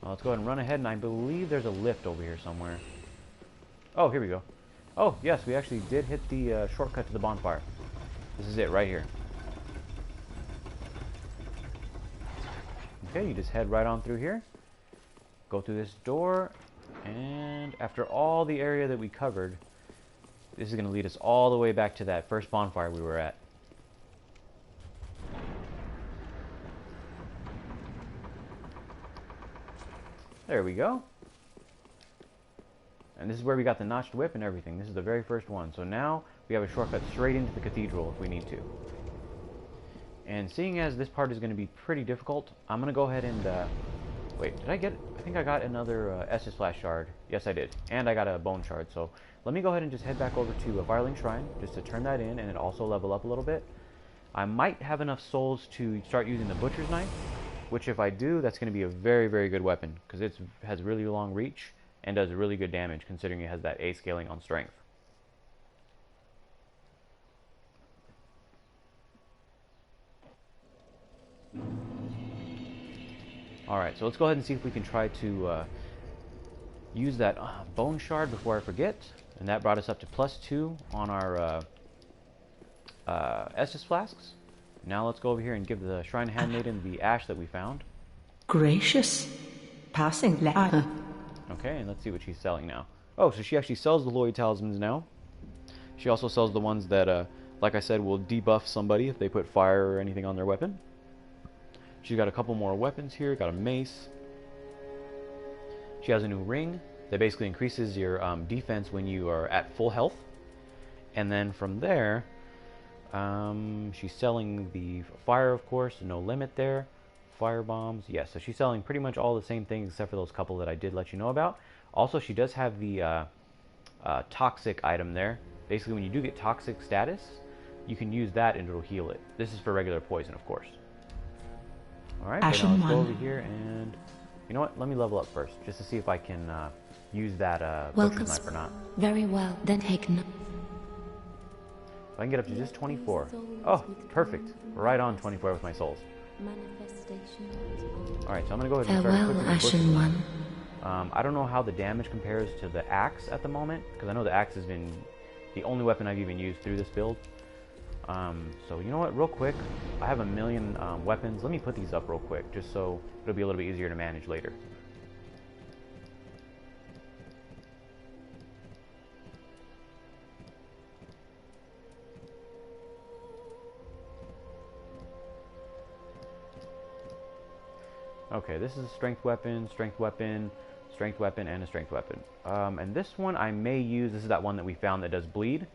Let's go ahead and run ahead, and I believe there's a lift over here somewhere. Oh, here we go. Oh, yes, we actually did hit the shortcut to the bonfire. This is it right here. Okay, you just head right on through here. Go through this door, and after all the area that we covered, this is going to lead us all the way back to that first bonfire we were at. There we go. And this is where we got the notched whip and everything. This is the very first one. So now we have a shortcut straight into the cathedral if we need to. And seeing as this part is going to be pretty difficult, I'm going to go ahead and... wait, did I get... I think I got another Estus Flash shard. Yes, I did. And I got a bone shard. So let me go ahead and just head back over to a Firelink Shrine just to turn that in and it also level up a little bit. I might have enough souls to start using the Butcher's Knife, which if I do, that's going to be a very, very good weapon because it has really long reach and does really good damage considering it has that A scaling on strength. Alright, so let's go ahead and see if we can try to use that bone shard before I forget. And that brought us up to +2 on our Estus flasks. Now let's go over here and give the Shrine Handmaiden the ash that we found. Gracious. Passing letter. Okay, and let's see what she's selling now. Oh, so she actually sells the Lloyd Talismans now. She also sells the ones that, like I said, will debuff somebody if they put fire or anything on their weapon. She's got a couple more weapons here. Got a mace. She has a new ring that basically increases your defense when you are at full health. And then from there, she's selling the fire, of course. No limit there. Fire bombs. Yes, so she's selling pretty much all the same things except for those couple that I did let you know about. Also, she does have the toxic item there. Basically, when you do get toxic status, you can use that and it'll heal it. This is for regular poison, of course. Alright, so now let's go over here and... You know what? Let me level up first, just to see if I can use that Butcher's Knife or not. Very well, then take no... If I can get up to just 24. Oh, perfect. Right on 24 with my souls. Alright, so I'm going to go ahead and start equipping the Butcher's Knife. I don't know how the damage compares to the axe at the moment, because I know the axe has been the only weapon I've even used through this build. So you know what, real quick, I have a million weapons. Let me put these up real quick, just so it'll be a little bit easier to manage later. Okay, this is a strength weapon, strength weapon, strength weapon, and a strength weapon. And this one I may use, this is that one that we found that does bleed.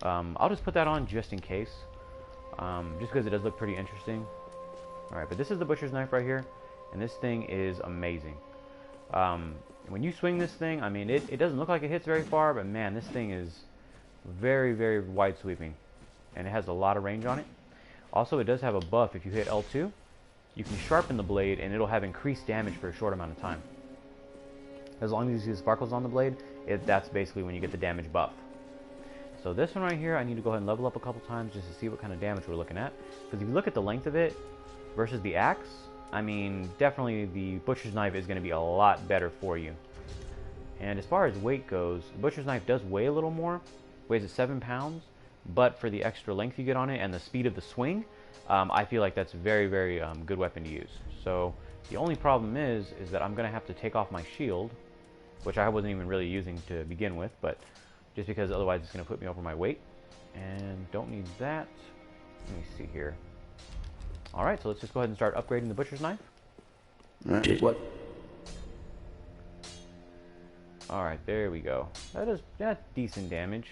I'll just put that on just in case, just because it does look pretty interesting. Alright, but this is the Butcher's Knife right here, and this thing is amazing. When you swing this thing, I mean, it doesn't look like it hits very far, but man, this thing is very, very wide sweeping, and it has a lot of range on it. Also, it does have a buff. If you hit L2, you can sharpen the blade, and it'll have increased damage for a short amount of time. As long as you see the sparkles on the blade, that's basically when you get the damage buff. So this one right here, I need to go ahead and level up a couple times just to see what kind of damage we're looking at. Because if you look at the length of it versus the axe, I mean, definitely the Butcher's Knife is going to be a lot better for you. And as far as weight goes, the Butcher's Knife does weigh a little more. Weighs at 7 pounds. But for the extra length you get on it and the speed of the swing, I feel like that's a very, very good weapon to use. So the only problem is that I'm going to have to take off my shield, which I wasn't even really using to begin with, but just because otherwise it's going to put me over my weight. And don't need that. Let me see here. Alright, so let's just go ahead and start upgrading the Butcher's Knife. What? Alright, there we go. That's decent damage.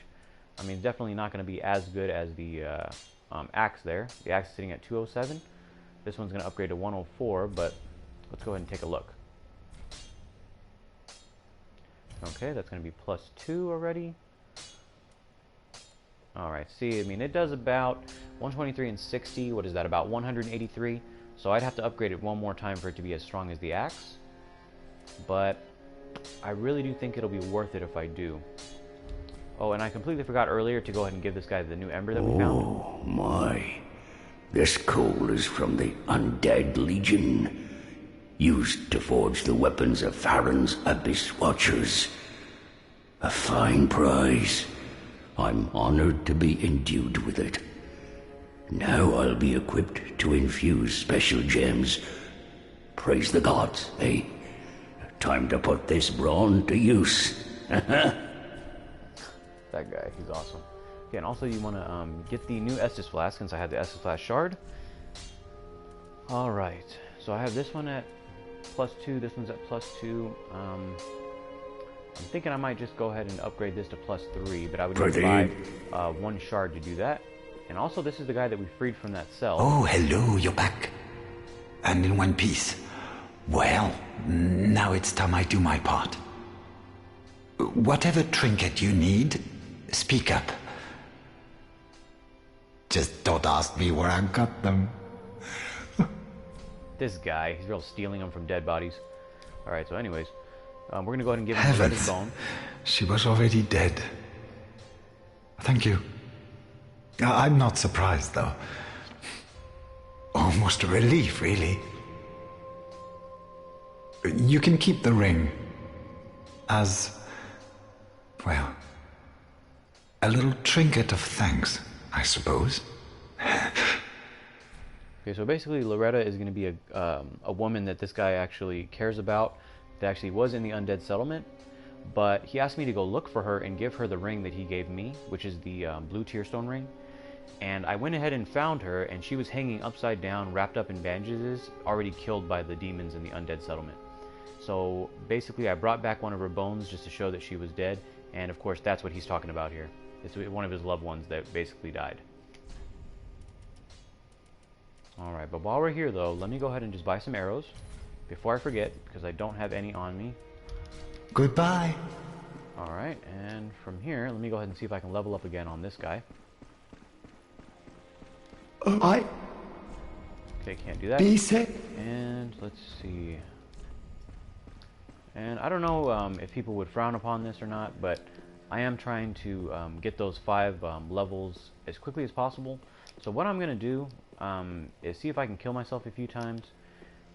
I mean, definitely not going to be as good as the axe there. The axe is sitting at 207. This one's going to upgrade to 104, but let's go ahead and take a look. Okay, that's going to be +2 already. Alright, see, I mean, it does about 123 and 60. What is that, about 183? So I'd have to upgrade it one more time for it to be as strong as the axe. But I really do think it'll be worth it if I do. Oh, and I completely forgot earlier to go ahead and give this guy the new ember that we found. Oh my. This coal is from the Undead Legion, used to forge the weapons of Farron's Abyss Watchers. A fine prize. I'm honored to be endued with it. Now I'll be equipped to infuse special gems. Praise the gods, eh? Time to put this brawn to use. That guy, he's awesome. Okay, and also you want to get the new Estus Flask, since I had the Estus Flask shard. Alright, so I have this one at +2, this one's at +2. I'm thinking I might just go ahead and upgrade this to +3, but I would need to buy 1 shard to do that. And also, this is the guy that we freed from that cell. Oh, hello, you're back. And in one piece. Well, now it's time I do my part. Whatever trinket you need, speak up. Just don't ask me where I got them. This guy, he's real stealing them from dead bodies. Alright, so anyways, we're going to go ahead and give him Heavens, his bone. she was already dead. Thank you. I'm not surprised, though. Almost a relief, really. You can keep the ring as, well, a little trinket of thanks, I suppose. Okay, so basically Loretta is going to be a woman that this guy actually cares about, that actually was in the undead settlement, but he asked me to go look for her and give her the ring that he gave me, which is the blue tearstone ring. And I went ahead and found her, and she was hanging upside down, wrapped up in bandages, already killed by the demons in the undead settlement. So basically I brought back one of her bones just to show that she was dead, and of course that's what he's talking about here. It's one of his loved ones that basically died. Alright, but while we're here though, let me go ahead and just buy some arrows before I forget, because I don't have any on me. Goodbye. Alright, and from here, let me go ahead and see if I can level up again on this guy. I... Okay, can't do that. Be safe. And let's see. And I don't know if people would frown upon this or not, but I am trying to get those 5 levels as quickly as possible. So what I'm going to do is see if I can kill myself a few times,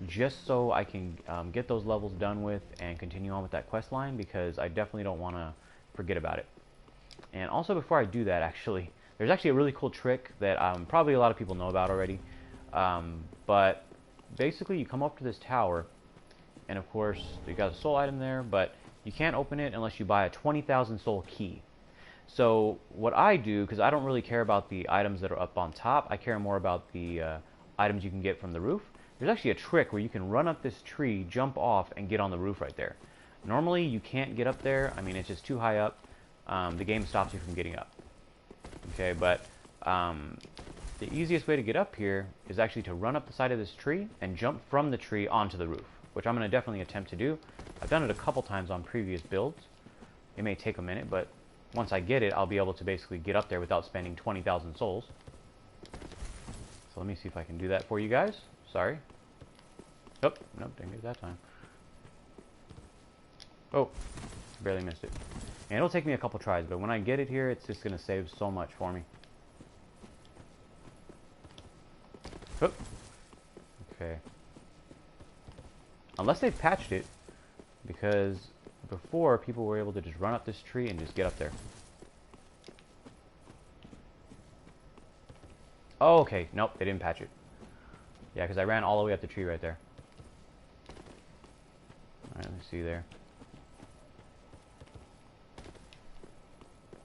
just so I can get those levels done with and continue on with that quest line, because I definitely don't want to forget about it. And also, before I do that, actually, there's actually a really cool trick that probably a lot of people know about already. But basically, you come up to this tower, and of course, you got a soul item there, but you can't open it unless you buy a 20,000 soul key. So what I do, because I don't really care about the items that are up on top, I care more about the items you can get from the roof. There's actually a trick where you can run up this tree, jump off, and get on the roof right there. Normally, you can't get up there. I mean, it's just too high up. The game stops you from getting up. Okay, but the easiest way to get up here is actually to run up the side of this tree and jump from the tree onto the roof, which I'm going to definitely attempt to do. I've done it a couple times on previous builds. It may take a minute, but once I get it, I'll be able to basically get up there without spending 20,000 souls. So let me see if I can do that for you guys. Sorry. Oh, nope, didn't get it that time. Oh, barely missed it. And it'll take me a couple tries, but when I get it here, it's just going to save so much for me. Oh. Okay. Unless they've patched it, because before, people were able to just run up this tree and just get up there. Oh, okay. Nope, they didn't patch it. Yeah, because I ran all the way up the tree right there. Alright, let me see there.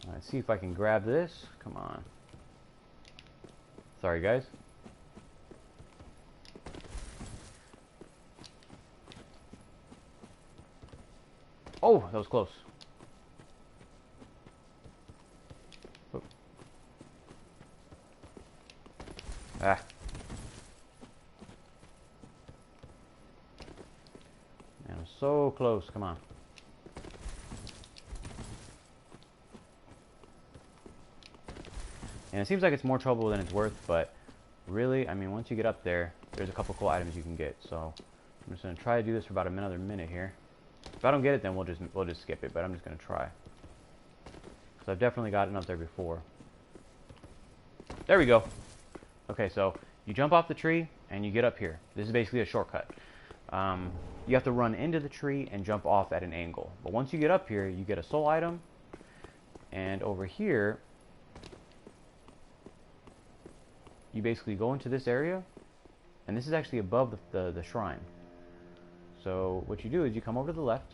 Alright, see if I can grab this. Come on. Sorry, guys. Oh, that was close. Oh. Ah. Man, I'm so close. Come on. And it seems like it's more trouble than it's worth, but really, I mean, once you get up there, there's a couple cool items you can get. So I'm just gonna try to do this for about another minute here. If I don't get it, then we'll just skip it. But I'm just gonna try, because I've definitely gotten up there before. There we go. Okay, so you jump off the tree and you get up here. This is basically a shortcut. You have to run into the tree and jump off at an angle. But once you get up here, you get a soul item, and over here, you basically go into this area, and this is actually above the shrine. So what you do is you come over to the left.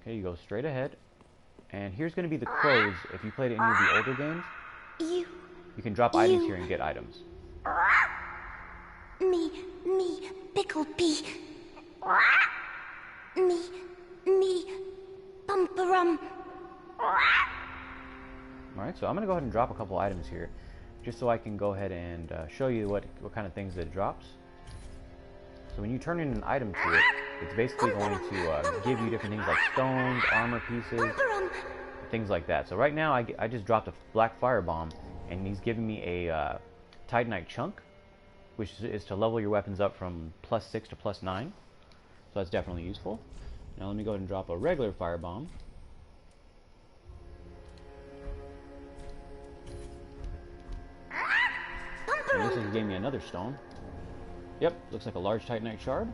Okay, you go straight ahead, and here's going to be the crows. If you played any of the older games, you can drop items here and get items. Me, Picklebee. Me, Bumperum. Alright, so I'm going to go ahead and drop a couple items here, just so I can go ahead and show you what kind of things that it drops. So when you turn in an item to it, it's basically going to give you different things like stones, armor pieces, things like that. So right now I just dropped a black firebomb, and he's giving me a Titanite chunk, which is to level your weapons up from +6 to +9. So that's definitely useful. Now let me go ahead and drop a regular firebomb. And this just gave me another stone. Yep, looks like a large Titanite shard.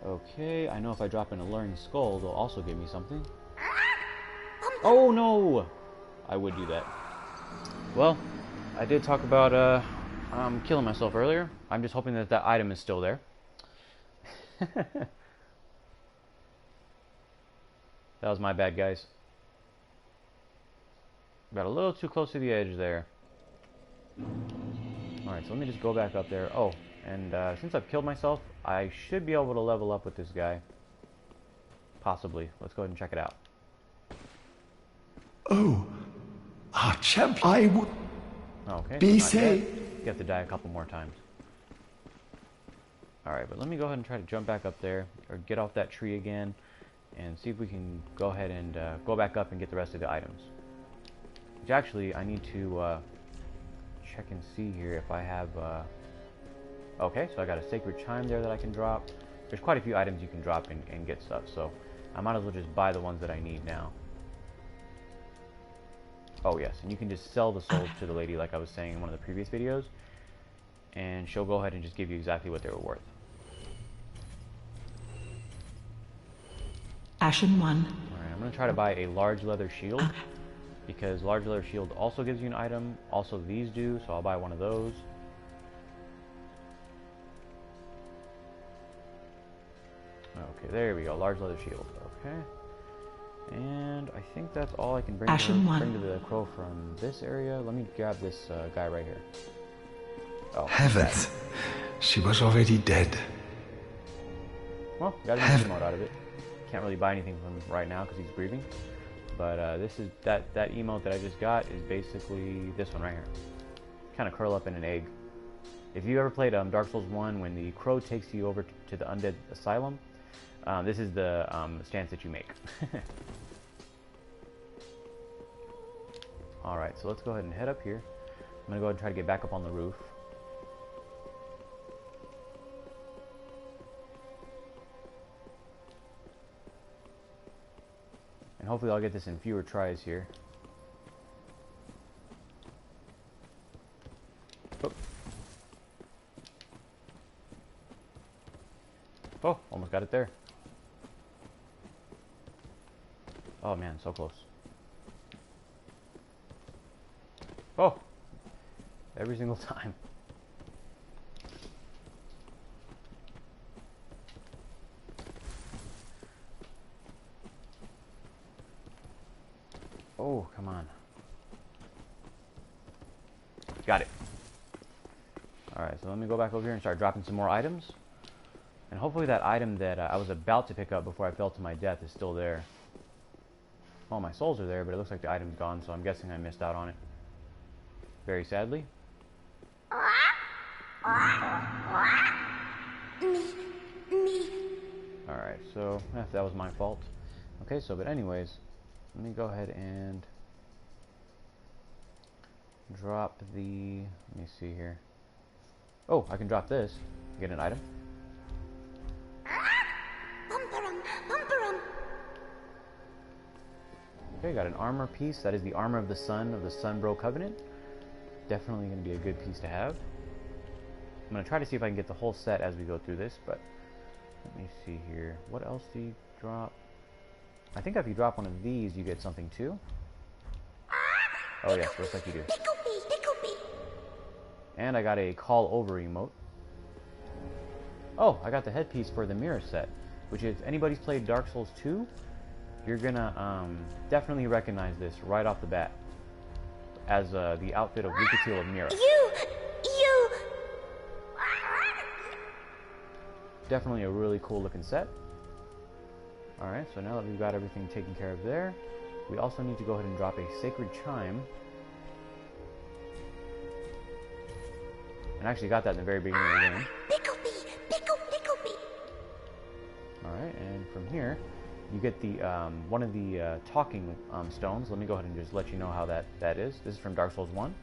Okay, I know if I drop an alluring skull, they'll also give me something. Oh no! I would do that. Well, I did talk about killing myself earlier. I'm just hoping that that item is still there. That was my bad, guys. Got a little too close to the edge there. Alright, so let me just go back up there. Oh, and since I've killed myself, I should be able to level up with this guy. Possibly. Let's go ahead and check it out. Oh, our champion. I would okay, be so safe. You have to die a couple more times. Alright, but let me go ahead and try to jump back up there, or get off that tree again, and see if we can go ahead and go back up and get the rest of the items. Which actually, I need to check and see here if I have... Okay, so I got a sacred chime there that I can drop. There's quite a few items you can drop and get stuff, so I might as well just buy the ones that I need now. Oh yes, and you can just sell the souls to the lady like I was saying in one of the previous videos, and she'll go ahead and just give you exactly what they were worth. Ashen one. Alright, I'm going to try to buy a large leather shield, because large leather shield also gives you an item. Also these do, so I'll buy one of those. Okay, there we go, large leather shield. Okay. And I think that's all I can bring to the crow from this area. Let me grab this guy right here. Oh, Heavens, she was already dead. Well, got an emote out of it. Can't really buy anything from him right now because he's breathing. But this is that emote that I just got is basically this one right here. Kind of curl up in an egg. If you ever played Dark Souls 1, when the crow takes you over to the undead asylum, this is the stance that you make. Alright, so let's go ahead and head up here. I'm going to go ahead and try to get back up on the roof. And hopefully I'll get this in fewer tries here. Oh, oh, almost got it there. Oh man, so close. Oh! Every single time. Oh, come on. Got it. Alright, so let me go back over here and start dropping some more items. And hopefully that item that I was about to pick up before I fell to my death is still there. All my souls are there, but it looks like the item's gone, so I'm guessing I missed out on it. Very sadly. Me. Alright, so that was my fault. Okay, so but anyways, let me go ahead and drop the, let me see here. Oh, I can drop this, get an item. Bumperum. Okay, got an armor piece. That is the armor of the Sunbro Covenant. Definitely going to be a good piece to have. I'm going to try to see if I can get the whole set as we go through this, but let me see here. What else do you drop? I think if you drop one of these, you get something too. Oh yes, looks like you do. Picklebee. And I got a call over emote. Oh, I got the headpiece for the mirror set, which if anybody's played Dark Souls 2, you're gonna definitely recognize this right off the bat as the outfit of Lucatil of Mira. You. Definitely a really cool looking set. Alright, so now that we've got everything taken care of there, we also need to go ahead and drop a Sacred Chime. And I actually got that in the very beginning of the game. Picklebee. Alright, and from here, you get the one of the talking stones. Let me go ahead and just let you know how that is. This is from Dark Souls 1.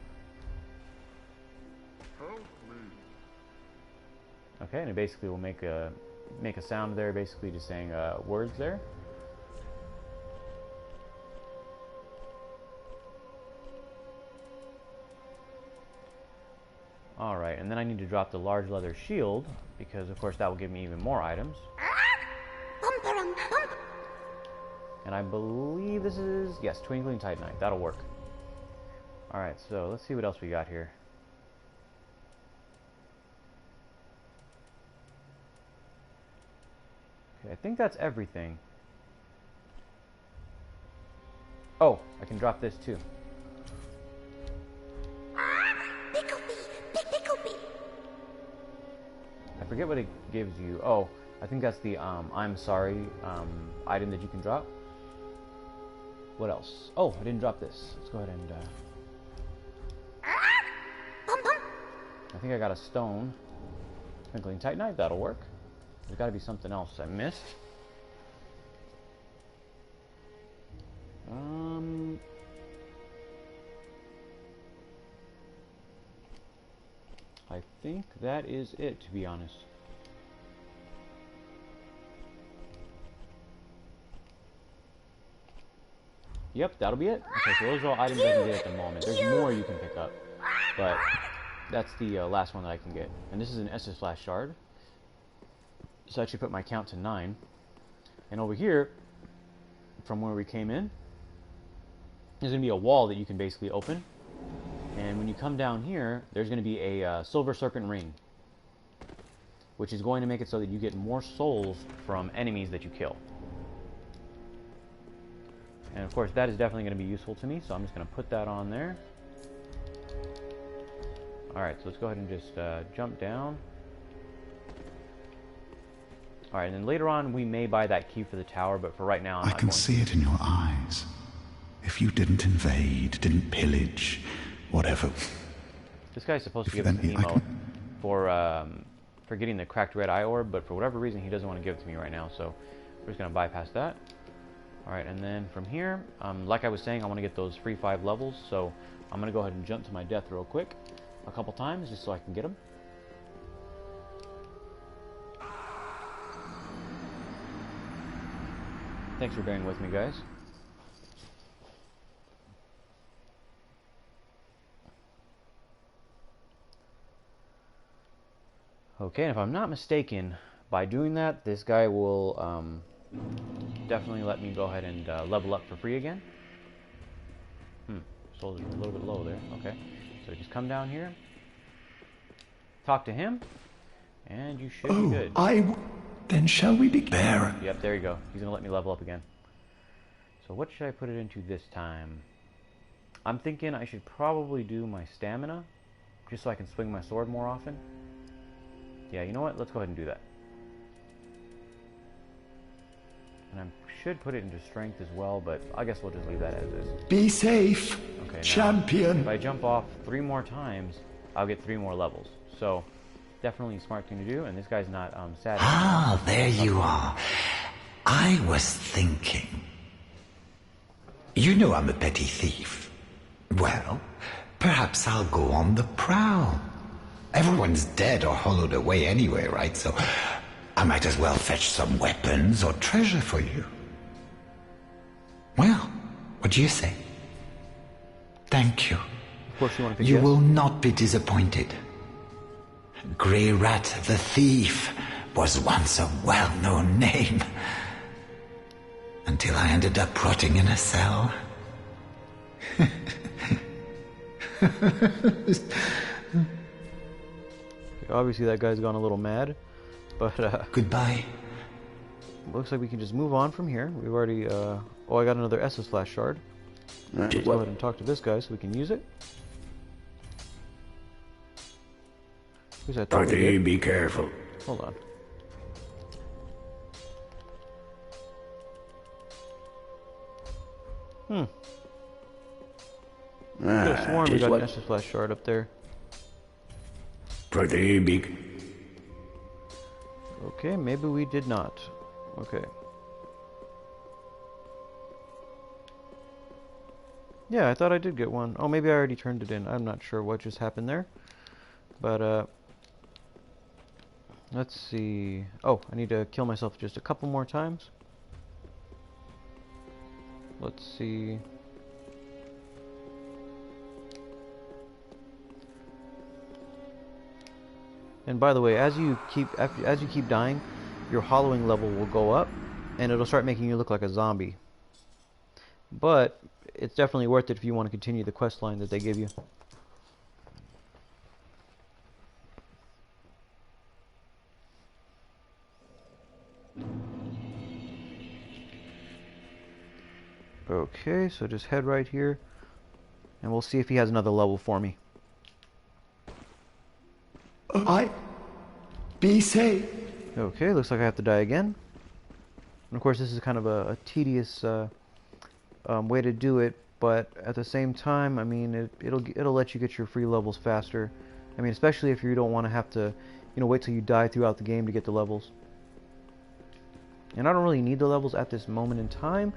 Okay, and it basically will make a sound there, basically just saying words there. Alright, and then I need to drop the large leather shield, because of course that will give me even more items. And I believe this is, yes, Twinkling Titanite. That'll work. Alright, so let's see what else we got here. Okay, I think that's everything. Oh, I can drop this too. Picklebee. I forget what it gives you. Oh, I think that's the I'm sorry item that you can drop. What else? Oh, I didn't drop this. Let's go ahead and I think I got a stone. Twinkling Titanite, that'll work. There's got to be something else I missed. I think that is it, to be honest. Yep, that'll be it. Okay, so those are all items I can get at the moment. There's more you can pick up, but that's the last one that I can get. And this is an Estus Flash Shard. So I should put my count to 9. And over here, from where we came in, there's going to be a wall that you can basically open. And when you come down here, there's going to be a Silver Serpent Ring, which is going to make it so that you get more souls from enemies that you kill. And of course, that is definitely going to be useful to me, so I'm just going to put that on there. Alright, so let's go ahead and just jump down. Alright, and then later on we may buy that key for the tower, but for right now I'm I not can going see to. it in your eyes. If you didn't invade, didn't pillage, whatever. This guy's supposed to If give us an then I emote for getting the cracked red eye orb, but for whatever reason he doesn't want to give it to me right now, so we're just going to bypass that. Alright, and then from here, like I was saying, I want to get those free 5 levels, so I'm going to go ahead and jump to my death real quick a couple times just so I can get them. Thanks for bearing with me, guys. Okay, and if I'm not mistaken, by doing that, this guy will definitely let me go ahead and level up for free again. Souls are a little bit low there. Okay, so just come down here, talk to him, and you should be good. Then shall we be bearer? Yep, there you go. He's gonna let me level up again. So what should I put it into this time? I'm thinking I should probably do my stamina, just so I can swing my sword more often. Yeah, you know what? Let's go ahead and do that. And I should put it into strength as well, but I guess we'll just leave that as is. Be safe, Okay, now, champion. if I jump off 3 more times, I'll get 3 more levels. So definitely a smart thing to do, and this guy's not sad. Ah, there you are. I was thinking. You know I'm a petty thief. Well, perhaps I'll go on the prowl. Everyone's dead or hollowed away anyway, right? So I might as well fetch some weapons or treasure for you. Well, what do you say? Thank you. Of course you want to You guess. will not be disappointed. Grey Rat the Thief was once a well-known name. Until I ended up rotting in a cell. Obviously that guy's gone a little mad, but Goodbye. looks like we can just move on from here. We've already, oh, I got another Estus Flash shard. Let's go ahead and talk to this guy so we can use it. Who's that? Arthur, be careful. Hold on. Could have sworn we got an Estus Flash shard up there. Arthur, be... Okay, maybe we did not. Okay. Yeah, I thought I did get one. Oh, maybe I already turned it in. I'm not sure what just happened there. But, let's see. Oh, I need to kill myself just a couple more times. Let's see. And by the way, as you keep dying, your hollowing level will go up, and it'll start making you look like a zombie. But it's definitely worth it if you want to continue the quest line that they give you. Okay, so just head right here, and we'll see if he has another level for me. Be safe. Okay, looks like I have to die again. And of course, this is kind of a tedious way to do it, but at the same time, I mean, it'll let you get your free levels faster. I mean, especially if you don't want to have to, wait till you die throughout the game to get the levels. And I don't really need the levels at this moment in time,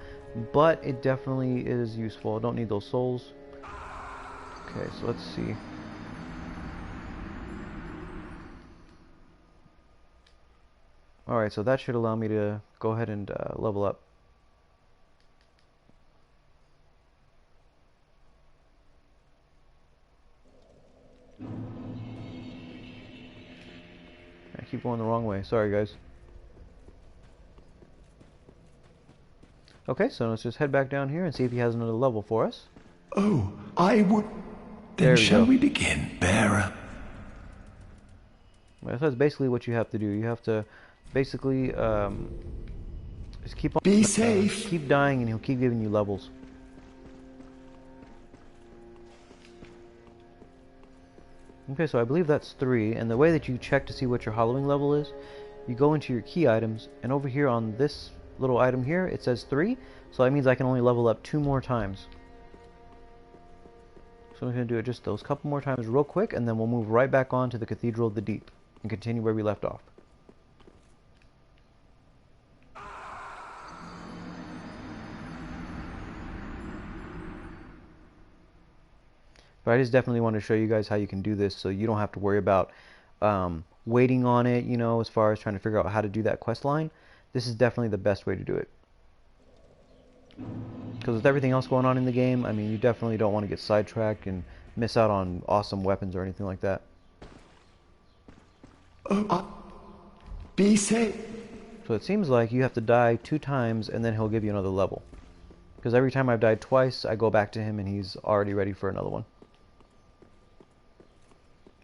but it definitely is useful. I don't need those souls. Okay, so let's see. Alright, so that should allow me to go ahead and level up. I keep going the wrong way. Sorry, guys. Okay, so let's just head back down here and see if he has another level for us. Oh, I would... There Then we shall go. we begin, bearer? Well, that's basically what you have to do. You have to basically just keep on... Be safe. Keep dying and he'll keep giving you levels. Okay, so I believe that's 3, and the way that you check to see what your hollowing level is, you go into your key items, and over here on this little item here, it says 3, so that means I can only level up 2 more times. So I'm going to do it just those couple more times real quick, and then we'll move right back on to the Cathedral of the Deep, and continue where we left off. But I just definitely want to show you guys how you can do this so you don't have to worry about waiting on it, as far as trying to figure out how to do that quest line. This is definitely the best way to do it. Because with everything else going on in the game, I mean, you definitely don't want to get sidetracked and miss out on awesome weapons or anything like that. Be safe. So it seems like you have to die 2 times and then he'll give you another level. Because every time I've died twice, I go back to him and he's already ready for another one.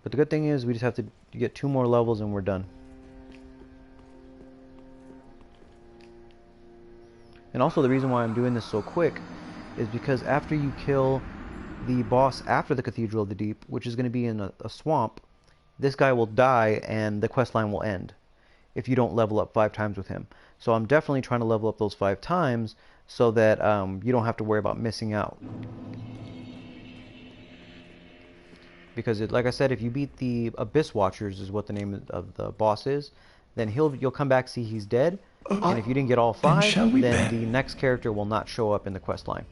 But the good thing is we just have to get 2 more levels and we're done. And also the reason why I'm doing this so quick is because after you kill the boss after the Cathedral of the Deep, which is going to be in a swamp, this guy will die and the quest line will end if you don't level up 5 times with him. So I'm definitely trying to level up those 5 times so that you don't have to worry about missing out. because like I said, if you beat the Abyss Watchers is what the name of the boss is, then you'll come back, see he's dead, and if you didn't get all 5, then the next character will not show up in the quest line.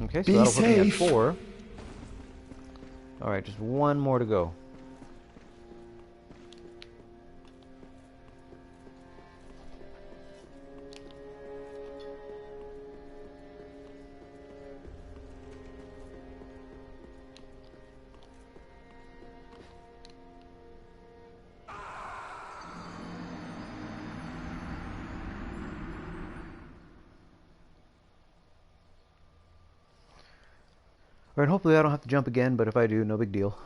Okay, so that'll put me at 4. Alright, just one more to go. Alright, hopefully I don't have to jump again, but if I do, no big deal.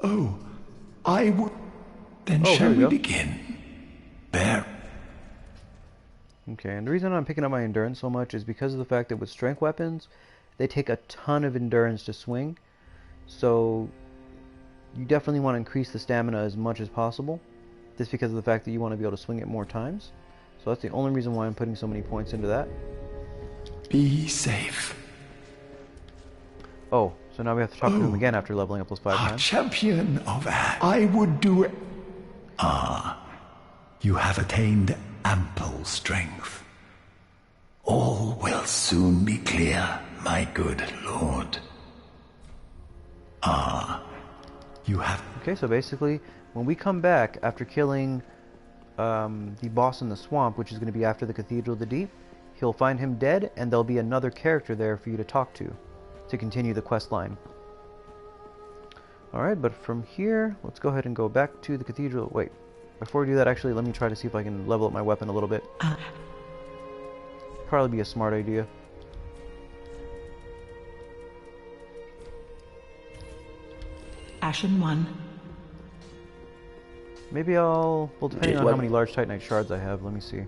Oh, I would... Then shall we begin? There. Okay, and the reason I'm picking up my endurance so much is because of the fact that with strength weapons, they take a ton of endurance to swing, so you definitely want to increase the stamina as much as possible, just because of the fact that you want to be able to swing it more times. So that's the only reason why I'm putting so many points into that. Be safe. Oh, so now we have to talk to him again after leveling up those 5 times. Champion of I would do it. You have attained ample strength. All will soon be clear, my good lord. You have... Okay, so basically, when we come back after killing the boss in the swamp, which is going to be after the Cathedral of the Deep, he'll find him dead, and there'll be another character there for you to talk to continue the quest line. Alright, but from here, let's go ahead and go back to the Cathedral. Wait, before we do that, actually, let me try to see if I can level up my weapon a little bit. Probably be a smart idea. Ashen 1. Maybe well, depending on how many large Titanite shards I have, let me see.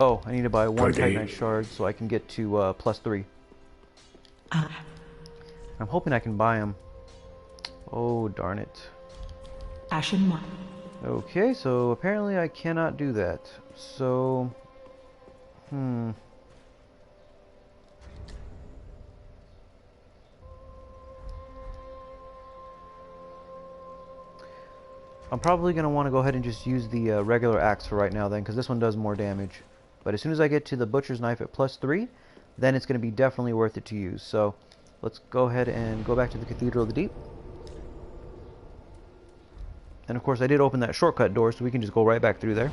Oh, I need to buy 1 Titanite shard so I can get to +3. I'm hoping I can buy them. Oh, darn it. Ashen 1. Okay, so apparently I cannot do that. So, I'm probably going to want to go ahead and just use the regular axe for right now then, because this one does more damage. But as soon as I get to the Butcher's Knife at +3, then it's going to be definitely worth it to use. So let's go ahead and go back to the Cathedral of the Deep. And of course I did open that shortcut door, so we can just go right back through there.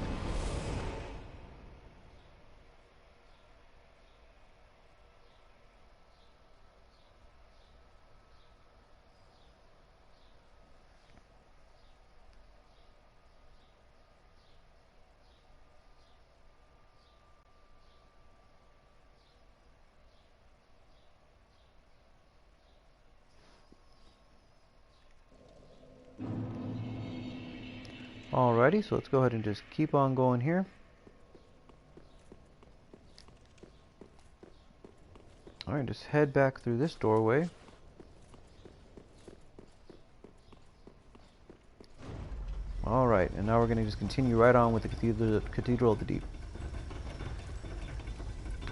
Alrighty, so let's go ahead and just keep on going here. Alright, just head back through this doorway. Alright, and now we're going to just continue right on with the Cathedral of the Deep.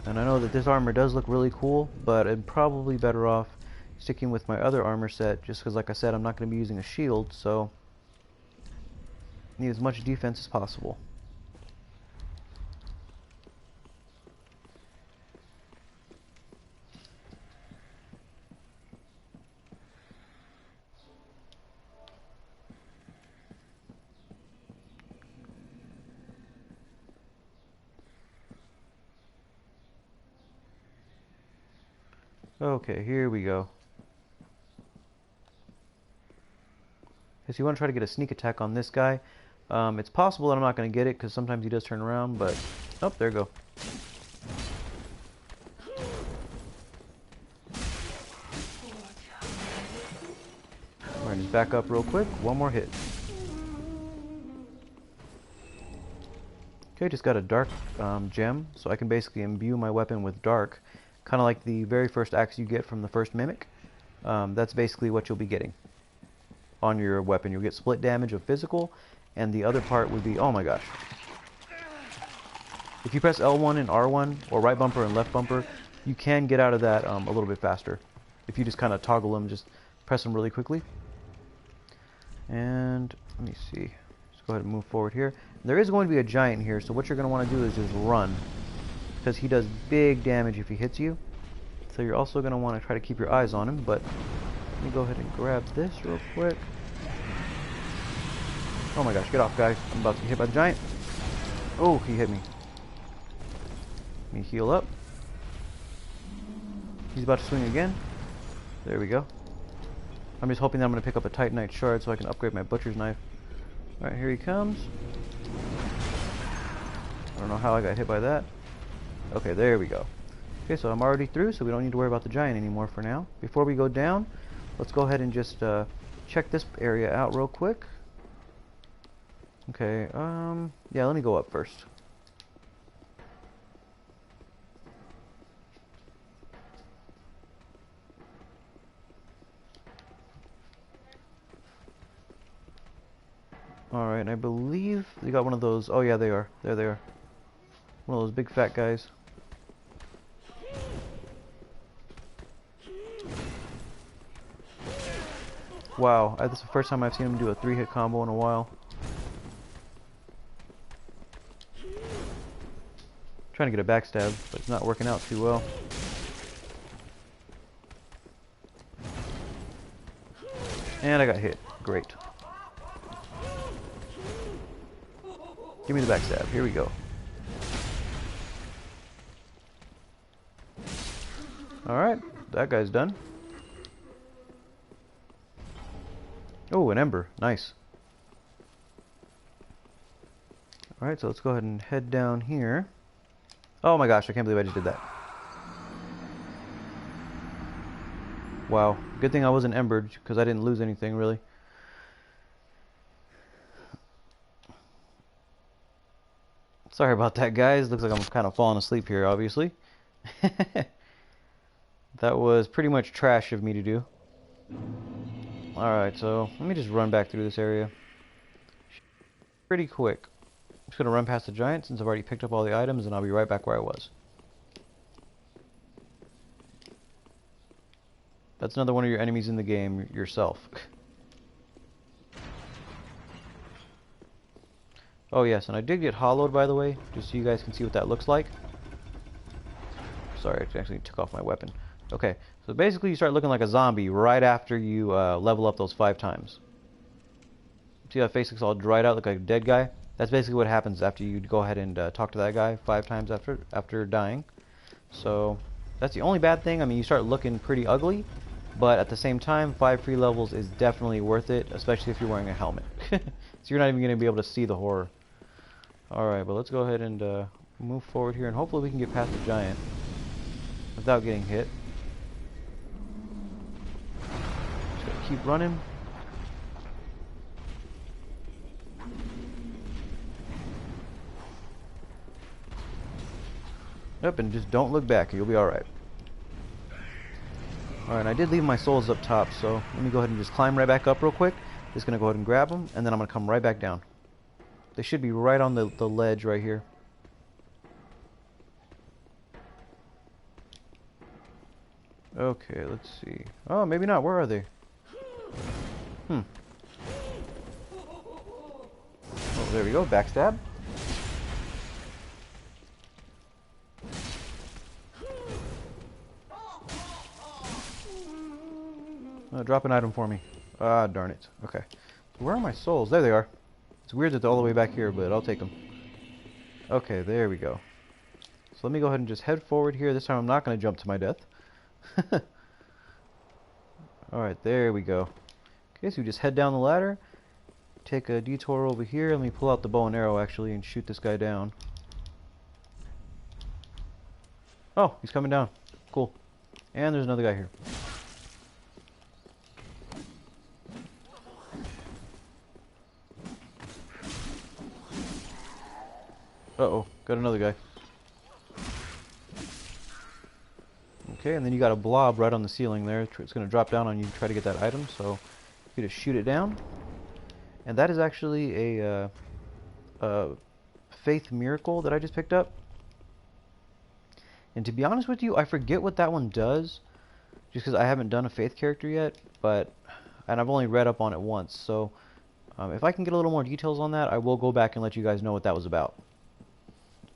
And I know that this armor does look really cool, but I'm probably better off sticking with my other armor set, just because like I said, I'm not going to be using a shield, so need as much defense as possible. Okay, here we go. So you want to try to get a sneak attack on this guy. It's possible that I'm not going to get it because sometimes he does turn around, but oh, there we go. Alright, just back up real quick. One more hit. Okay, just got a dark gem, so I can basically imbue my weapon with dark. Kind of like the very first axe you get from the first mimic. That's basically what you'll be getting on your weapon. You'll get split damage of physical, and the other part would be, oh my gosh. If you press L1 and R1, or right bumper and left bumper, you can get out of that a little bit faster. If you just kind of toggle them, just press them really quickly. And let me see. Let's go ahead and move forward here. There is going to be a giant here, so what you're going to want to do is just run, because he does big damage if he hits you. So you're also going to want to try to keep your eyes on him, but let me go ahead and grab this real quick. Oh my gosh, get off, guys. I'm about to get hit by the giant. Oh, he hit me. Let me heal up. He's about to swing again. There we go. I'm just hoping that I'm going to pick up a Titanite shard so I can upgrade my butcher's knife. Alright, here he comes. I don't know how I got hit by that. Okay, there we go. Okay, so I'm already through, so we don't need to worry about the giant anymore for now. Before we go down, let's go ahead and just check this area out real quick. Okay, yeah, let me go up first. Alright, I believe they got one of those. Oh yeah, they are. There they are. One of those big fat guys. Wow, this is the first time I've seen him do a 3-hit combo in a while. Trying to get a backstab, but it's not working out too well. And I got hit. Great. Give me the backstab. Here we go. Alright, that guy's done. Oh, an ember. Nice. Alright, so let's go ahead and head down here. Oh my gosh, I can't believe I just did that. Wow. Good thing I wasn't embered, because I didn't lose anything, really. Sorry about that, guys. Looks like I'm kind of falling asleep here, obviously. That was pretty much trash of me to do. Alright, so let me just run back through this area. Pretty quick. I'm just going to run past the giant since I've already picked up all the items, and I'll be right back where I was. That's another one of your enemies in the game, yourself. Oh yes, and I did get hollowed, by the way, just so you guys can see what that looks like. Sorry, I actually took off my weapon. Okay, so basically you start looking like a zombie right after you level up those 5 times. See how face looks all dried out, like a dead guy? That's basically what happens after you go ahead and talk to that guy 5 times after dying. So that's the only bad thing. I mean, you start looking pretty ugly, but at the same time, 5 free levels is definitely worth it, especially if you're wearing a helmet. So you're not even going to be able to see the horror. Alright, but let's go ahead and move forward here, and hopefully we can get past the giant without getting hit. Just gotta keep running. Yep, and just don't look back, you'll be alright. Alright, I did leave my souls up top, so let me go ahead and just climb right back up real quick. Just gonna go ahead and grab them, and then I'm gonna come right back down. They should be right on the ledge right here. Okay, let's see. Oh, maybe not. Where are they? Oh, there we go. Backstab. Drop an item for me. Ah, darn it. Okay. So where are my souls? There they are. It's weird that they're all the way back here, but I'll take them. Okay, there we go. So let me go ahead and just head forward here. This time I'm not going to jump to my death. Alright, there we go. Okay, so we just head down the ladder. Take a detour over here. Let me pull out the bow and arrow, actually, and shoot this guy down. Oh, he's coming down. Cool. And there's another guy here. Uh-oh, got another guy. Okay, and then you got a blob right on the ceiling there. It's going to drop down on you to try to get that item, so you just shoot it down. And that is actually a faith miracle that I just picked up. And to be honest with you, I forget what that one does, just because I haven't done a faith character yet, and I've only read up on it once, so if I can get a little more details on that, I will go back and let you guys know what that was about.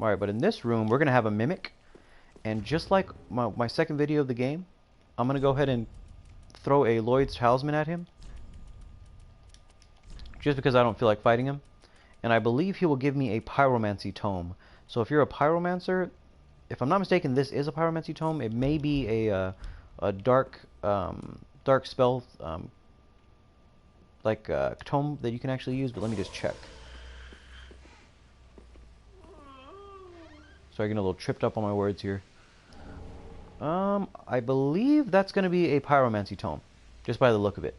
Alright, but in this room, we're going to have a mimic, and just like my second video of the game, I'm going to go ahead and throw a Lloyd's Talisman at him, just because I don't feel like fighting him, and I believe he will give me a Pyromancy Tome. So if you're a Pyromancer, if I'm not mistaken, this is a Pyromancy Tome. It may be a dark spell, like tome that you can actually use, but let me just check. Sorry, getting a little tripped up on my words here. I believe that's going to be a Pyromancy Tome, just by the look of it.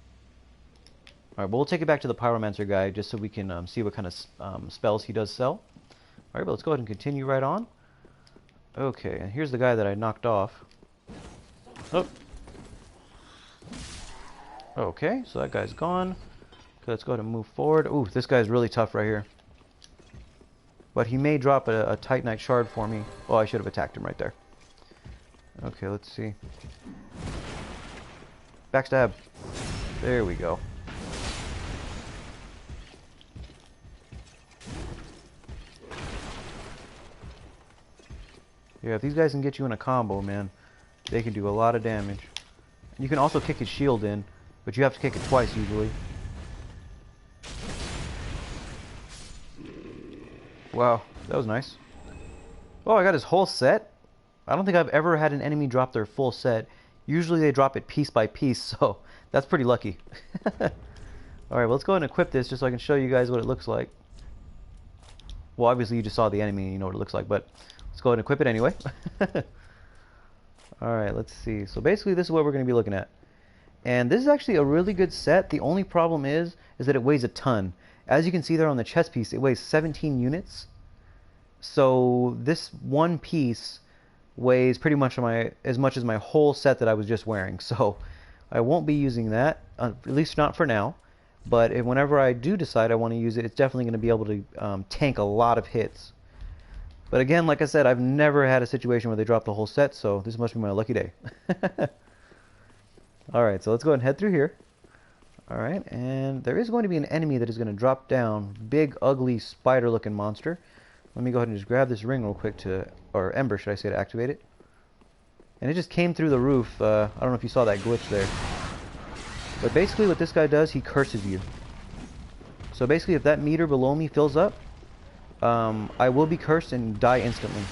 Alright, but we'll take it back to the Pyromancer guy, just so we can see what kind of spells he does sell. Alright, but let's go ahead and continue right on. Okay, and here's the guy that I knocked off. Oh. Okay, so that guy's gone. Okay, let's go ahead and move forward. Ooh, this guy's really tough right here. But he may drop a Titanite shard for me. Oh, I should have attacked him right there. Okay, let's see. Backstab. There we go. Yeah, if these guys can get you in a combo, man, they can do a lot of damage. You can also kick his shield in, but you have to kick it twice usually. Wow, that was nice. Oh, I got his whole set? I don't think I've ever had an enemy drop their full set. Usually they drop it piece by piece, so that's pretty lucky. Alright, well, let's go ahead and equip this just so I can show you guys what it looks like. Well, obviously you just saw the enemy and you know what it looks like, but let's go ahead and equip it anyway. Alright, let's see. So basically this is what we're going to be looking at. And this is actually a really good set. The only problem is that it weighs a ton. As you can see there on the chest piece, it weighs 17 units. So this one piece weighs pretty much as much as my whole set that I was just wearing. So I won't be using that, at least not for now. But whenever I do decide I want to use it, it's definitely going to be able to tank a lot of hits. But again, like I said, I've never had a situation where they drop the whole set, so this must be my lucky day. Alright, so let's go ahead and head through here. Alright, and there is going to be an enemy that is going to drop down. Big, ugly, spider-looking monster. Let me go ahead and just grab this ring real quick or ember, should I say, to activate it. And it just came through the roof. I don't know if you saw that glitch there. But basically what this guy does, he curses you. So basically if that meter below me fills up, I will be cursed and die instantly.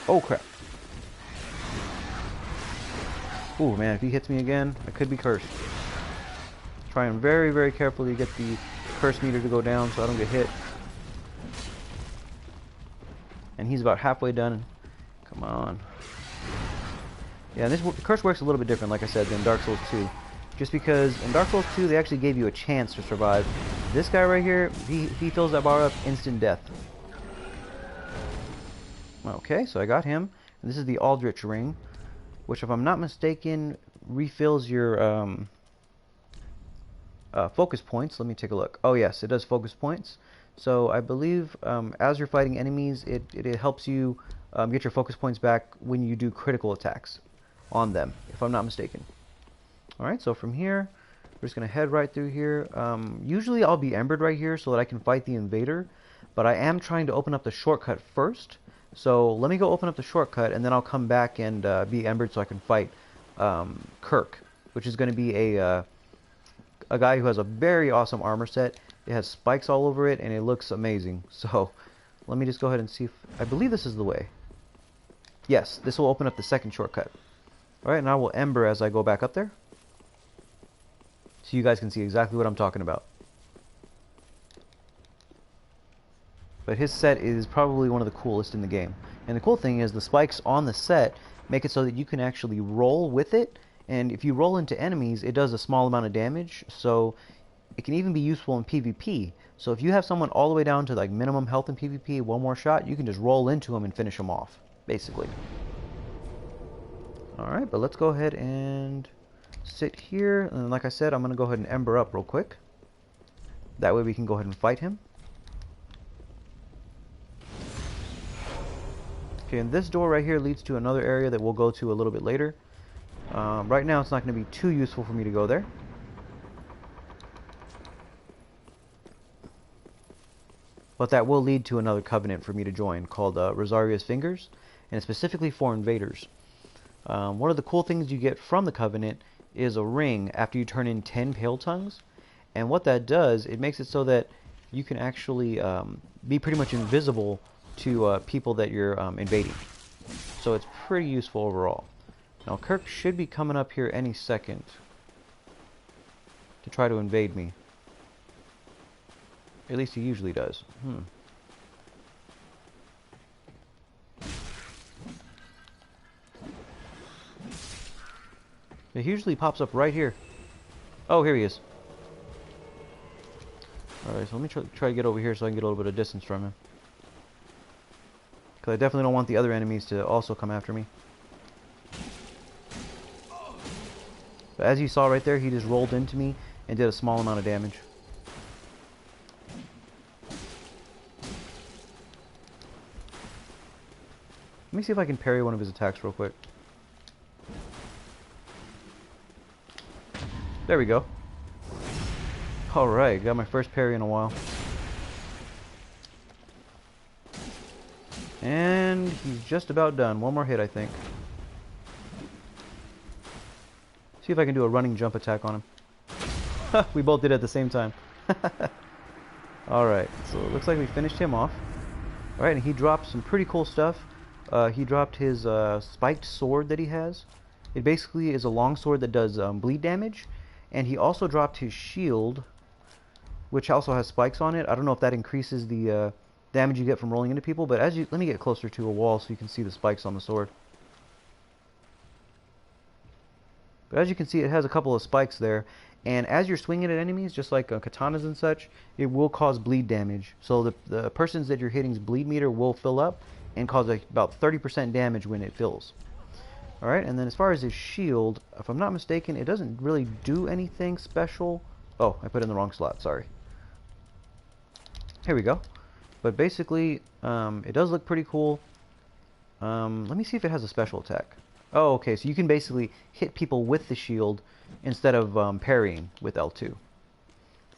Oh crap. Ooh man, if he hits me again, I could be cursed. Trying very, very carefully to get the curse meter to go down so I don't get hit. And he's about halfway done. Come on. Yeah, this curse works a little bit different, like I said, than Dark Souls 2. Just because in Dark Souls 2, they actually gave you a chance to survive. This guy right here, he fills that bar up, instant death. Okay, so I got him. And this is the Aldrich Ring, which, if I'm not mistaken, refills your focus points. Let me take a look. Oh yes, it does focus points. So I believe as you're fighting enemies, it helps you get your focus points back when you do critical attacks on them, if I'm not mistaken. Alright, so from here, we're just going to head right through here. Usually I'll be embered right here so that I can fight the invader, but I am trying to open up the shortcut first. So let me go open up the shortcut, and then I'll come back and be embered so I can fight Kirk, which is going to be a guy who has a very awesome armor set. It has spikes all over it, and it looks amazing. So let me just go ahead and see if... I believe this is the way. Yes, this will open up the second shortcut. Alright, and I will ember as I go back up there, so you guys can see exactly what I'm talking about. But his set is probably one of the coolest in the game. And the cool thing is the spikes on the set make it so that you can actually roll with it. And if you roll into enemies, it does a small amount of damage. So it can even be useful in PvP. So if you have someone all the way down to like minimum health in PvP, one more shot, you can just roll into them and finish them off, basically. Alright, but let's go ahead and sit here. And like I said, I'm going to go ahead and ember up real quick. That way we can go ahead and fight him. Okay, and this door right here leads to another area that we'll go to a little bit later. Right now it's not going to be too useful for me to go there. But that will lead to another covenant for me to join called Rosaria's Fingers, and it's specifically for invaders. One of the cool things you get from the covenant is a ring after you turn in 10 Pale Tongues. And what that does, it makes it so that you can actually be pretty much invisible to people that you're invading. So it's pretty useful overall. Now Kirk should be coming up here any second to try to invade me. At least he usually does. He usually pops up right here. Oh, here he is. Alright, so let me try to get over here so I can get a little bit of distance from him. Because I definitely don't want the other enemies to also come after me. But as you saw right there, he just rolled into me and did a small amount of damage. Let me see if I can parry one of his attacks real quick. There we go. Alright, got my first parry in a while. And he's just about done. One more hit, I think. See if I can do a running jump attack on him. We both did it at the same time. Alright, so it looks like we finished him off. Alright, and he dropped some pretty cool stuff. He dropped his spiked sword that he has. It basically is a long sword that does bleed damage. And he also dropped his shield, which also has spikes on it. I don't know if that increases the damage you get from rolling into people, but let me get closer to a wall so you can see the spikes on the sword. But as you can see, it has a couple of spikes there, and as you're swinging at enemies, just like katanas and such, it will cause bleed damage. So the persons that you're hitting's bleed meter will fill up and cause about 30% damage when it fills. Alright, and then as far as his shield, if I'm not mistaken, it doesn't really do anything special. Oh, I put it in the wrong slot, sorry. Here we go. But basically, it does look pretty cool. Let me see if it has a special attack. Oh, okay, so you can basically hit people with the shield instead of parrying with L2. So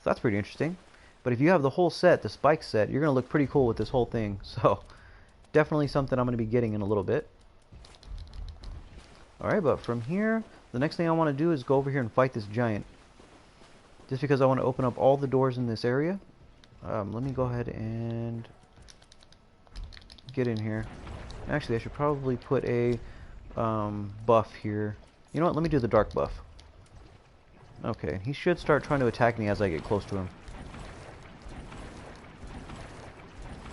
that's pretty interesting. But if you have the whole set, the spike set, you're going to look pretty cool with this whole thing. So, definitely something I'm going to be getting in a little bit. Alright, but from here, the next thing I want to do is go over here and fight this giant. Just because I want to open up all the doors in this area. Let me go ahead and get in here. Actually, I should probably put a buff here. You know what? Let me do the dark buff. Okay, he should start trying to attack me as I get close to him.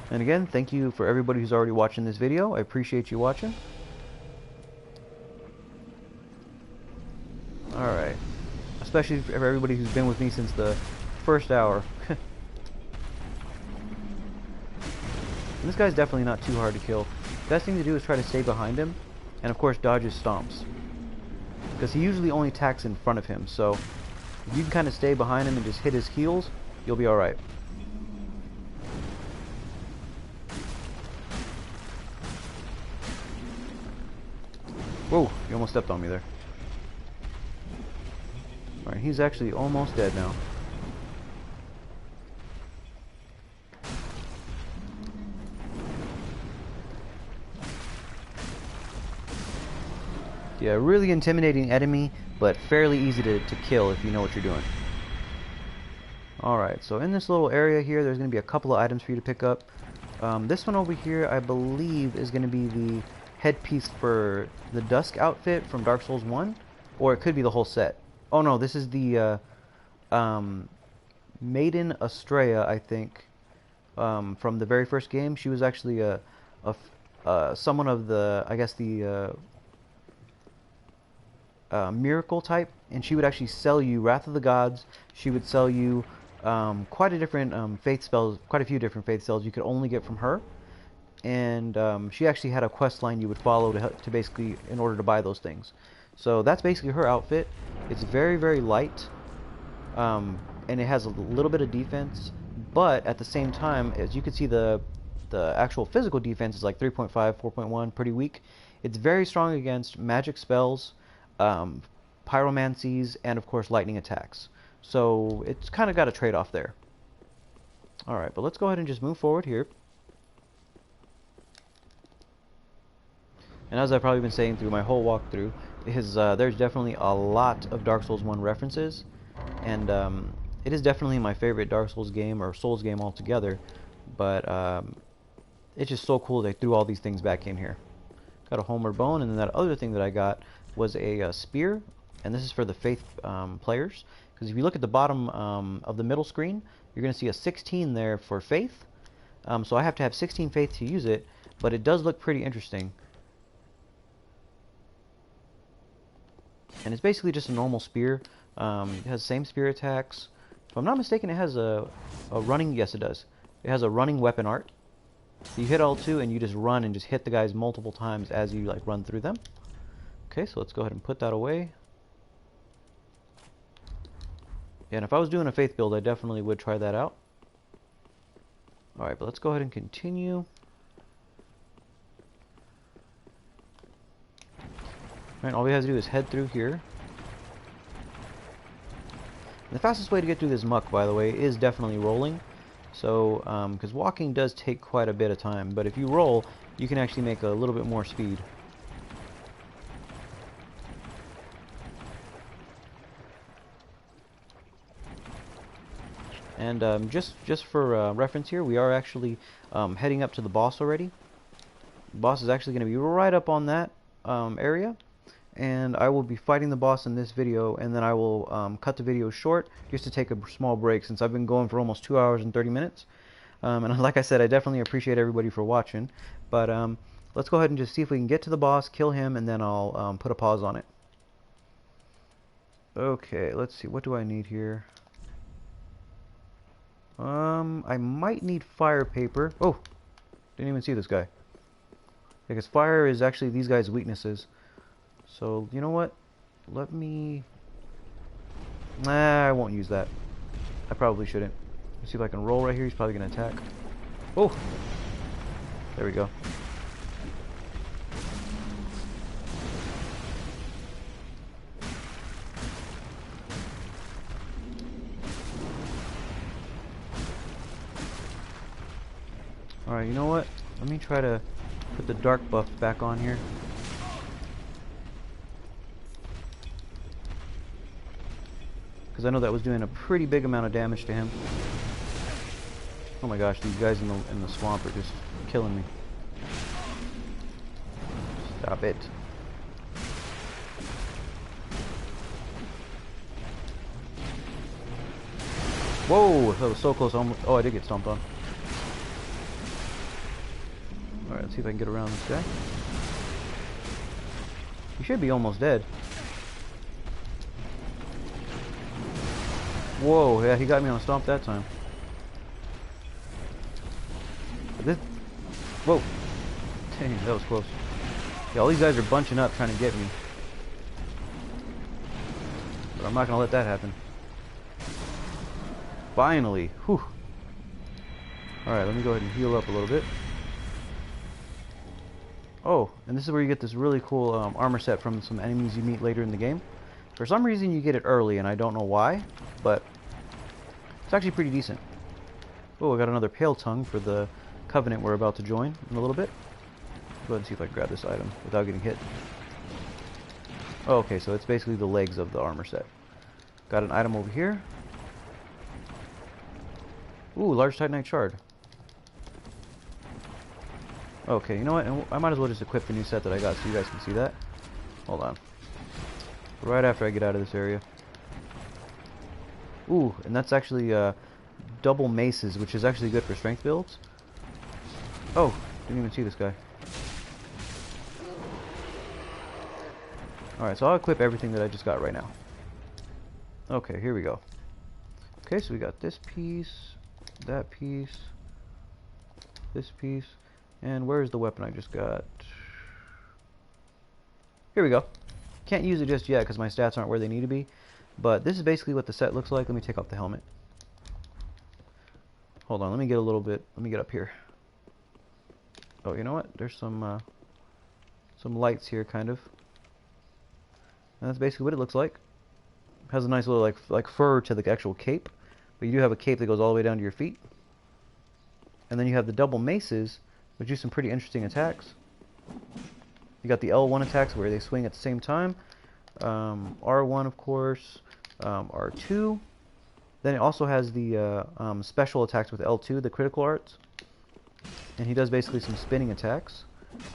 And again, thank you for everybody who's already watching this video. I appreciate you watching. Alright. Especially for everybody who's been with me since the first hour. This guy's definitely not too hard to kill. Best thing to do is try to stay behind him, and of course dodge his stomps. Because he usually only attacks in front of him, so if you can kind of stay behind him and just hit his heels, you'll be alright. Whoa, you almost stepped on me there. Alright, he's actually almost dead now. Yeah, really intimidating enemy, but fairly easy to kill if you know what you're doing. Alright, so in this little area here, there's going to be a couple of items for you to pick up. This one over here, I believe, is going to be the headpiece for the Dusk outfit from Dark Souls 1, or it could be the whole set. Oh no, this is the Maiden Astrea, I think, from the very first game. She was actually someone of the, I guess the miracle type and she would actually sell you Wrath of the Gods. She would sell you quite a few different faith spells you could only get from her. And she actually had a quest line you would follow to basically, in order to buy those things. So that's basically her outfit. It's very, very light, and it has a little bit of defense, but at the same time, as you can see, the actual physical defense is like 3.5, 4.1, pretty weak. It's very strong against magic spells, pyromancies, and of course lightning attacks. So it's kind of got a trade-off there. Alright, but let's go ahead and just move forward here. And as I've probably been saying through my whole walkthrough, there's definitely a lot of Dark Souls 1 references, and it is definitely my favorite Dark Souls game, or Souls game altogether, but it's just so cool they threw all these things back in here. Got a homeward bone, and then that other thing that I got was a spear, and this is for the faith players, because if you look at the bottom of the middle screen, you're going to see a 16 there for faith, so I have to have 16 faith to use it, but it does look pretty interesting. And it's basically just a normal spear. It has the same spear attacks. If I'm not mistaken, it has a running... Yes, it does. It has a running weapon art. So you hit L2 and you just run and just hit the guys multiple times as you like run through them. Okay, so let's go ahead and put that away. Yeah, and if I was doing a faith build, I definitely would try that out. Alright, but let's go ahead and continue. Alright, all we have to do is head through here. And the fastest way to get through this muck, by the way, is definitely rolling. So, because walking does take quite a bit of time, but if you roll, you can actually make a little bit more speed. And just for reference here, we are actually heading up to the boss already. The boss is actually going to be right up on that area. And I will be fighting the boss in this video, and then I will cut the video short just to take a small break, since I've been going for almost 2 hours and 30 minutes. And like I said, I definitely appreciate everybody for watching. But let's go ahead and just see if we can get to the boss, kill him, and then I'll put a pause on it. Okay, let's see. What do I need here? I might need fire paper. Oh, didn't even see this guy. Because fire is actually these guys' weaknesses. So, you know what? Let me... Nah, I won't use that. I probably shouldn't. Let's see if I can roll right here. He's probably going to attack. Oh! There we go. Alright, you know what? Let me try to put the dark buff back on here. Because I know that was doing a pretty big amount of damage to him. Oh my gosh, these guys in the swamp are just killing me. Stop it. Whoa, that was so close. Oh, I did get stomped on. Alright, let's see if I can get around this guy. He should be almost dead. Whoa, yeah, he got me on a stomp that time. Whoa. Dang, that was close. Yeah, all these guys are bunching up trying to get me. But I'm not going to let that happen. Finally. Whew. Alright, let me go ahead and heal up a little bit. Oh, and this is where you get this really cool armor set from some enemies you meet later in the game. For some reason you get it early, and I don't know why, but it's actually pretty decent. Oh, I got another Pale Tongue for the Covenant we're about to join in a little bit. Go ahead and see if I can grab this item without getting hit. Oh, okay, so it's basically the legs of the armor set. Got an item over here. Ooh, large Titanite shard. Okay, you know what? I might as well just equip the new set that I got so you guys can see that. Hold on. Right after I get out of this area. Ooh, and that's actually double maces, which is actually good for strength builds. Oh, didn't even see this guy. Alright, so I'll equip everything that I just got right now. Okay, here we go. Okay, so we got this piece, that piece, this piece, and where's the weapon I just got? Here we go. Can't use it just yet because my stats aren't where they need to be, but this is basically what the set looks like. Let me take off the helmet. Hold on, let me get a little bit, let me get up here. Oh, you know what? There's some lights here, kind of. And that's basically what it looks like. Has a nice little like fur to the actual cape, but you do have a cape that goes all the way down to your feet. And then you have the double maces, which do some pretty interesting attacks. You got the L1 attacks where they swing at the same time. R1, of course. R2. Then it also has the special attacks with L2, the critical arts. And he does basically some spinning attacks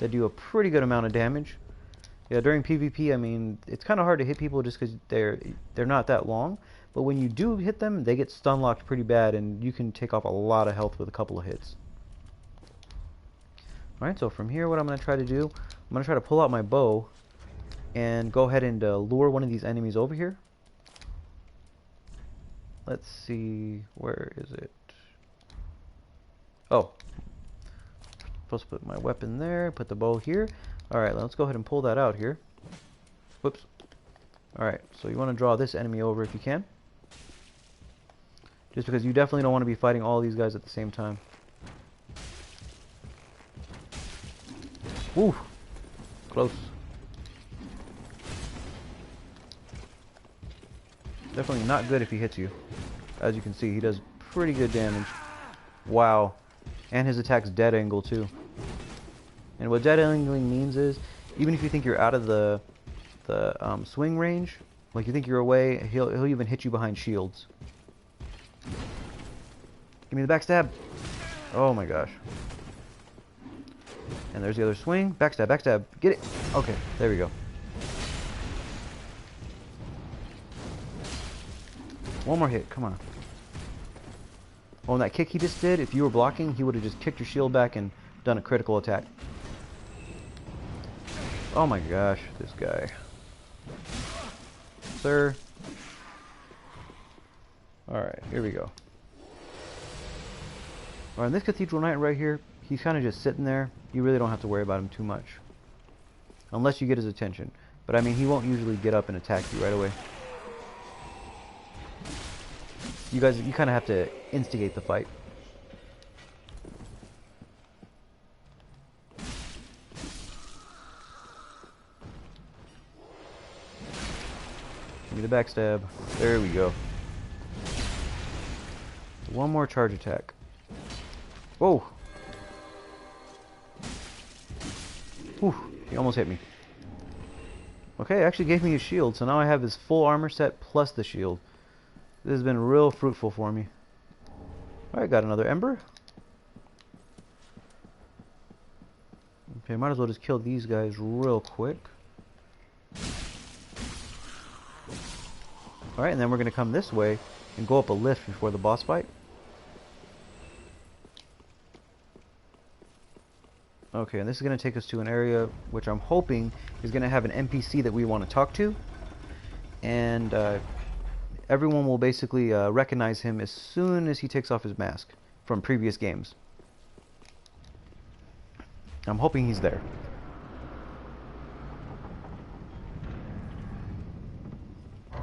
that do a pretty good amount of damage. Yeah, during PvP, I mean, it's kind of hard to hit people just because they're not that long. But when you do hit them, they get stun locked pretty bad, and you can take off a lot of health with a couple of hits. Alright, so from here, what I'm going to try to do, I'm going to try to pull out my bow and go ahead and lure one of these enemies over here. Let's see, where is it? Oh. Supposed to put my weapon there, put the bow here. Alright, let's go ahead and pull that out here. Whoops. Alright, so you want to draw this enemy over if you can. Just because you definitely don't want to be fighting all these guys at the same time. Woo! Close. Definitely not good if he hits you. As you can see, he does pretty good damage. Wow. And his attack's dead angle too. And what dead angling means is, even if you think you're out of the swing range, like you think you're away, he'll even hit you behind shields. Give me the backstab. Oh my gosh. And there's the other swing. Backstab, backstab. Get it. Okay, there we go. One more hit, come on. Oh, and that kick he just did, if you were blocking, he would have just kicked your shield back and done a critical attack. Oh my gosh, this guy. Sir. Alright, here we go. Alright, this Cathedral Knight right here, he's kind of just sitting there. You really don't have to worry about him too much. Unless you get his attention. But I mean, he won't usually get up and attack you right away. You kind of have to instigate the fight. Give me the backstab. There we go. One more charge attack. Whoa! Whew, he almost hit me. Okay, actually gave me a shield, so now I have his full armor set plus the shield. This has been real fruitful for me. Alright, got another ember. Okay, might as well just kill these guys real quick. Alright, and then we're going to come this way and go up a lift before the boss fight. Okay, and this is going to take us to an area which I'm hoping is going to have an NPC that we want to talk to. And everyone will basically recognize him as soon as he takes off his mask from previous games. I'm hoping he's there.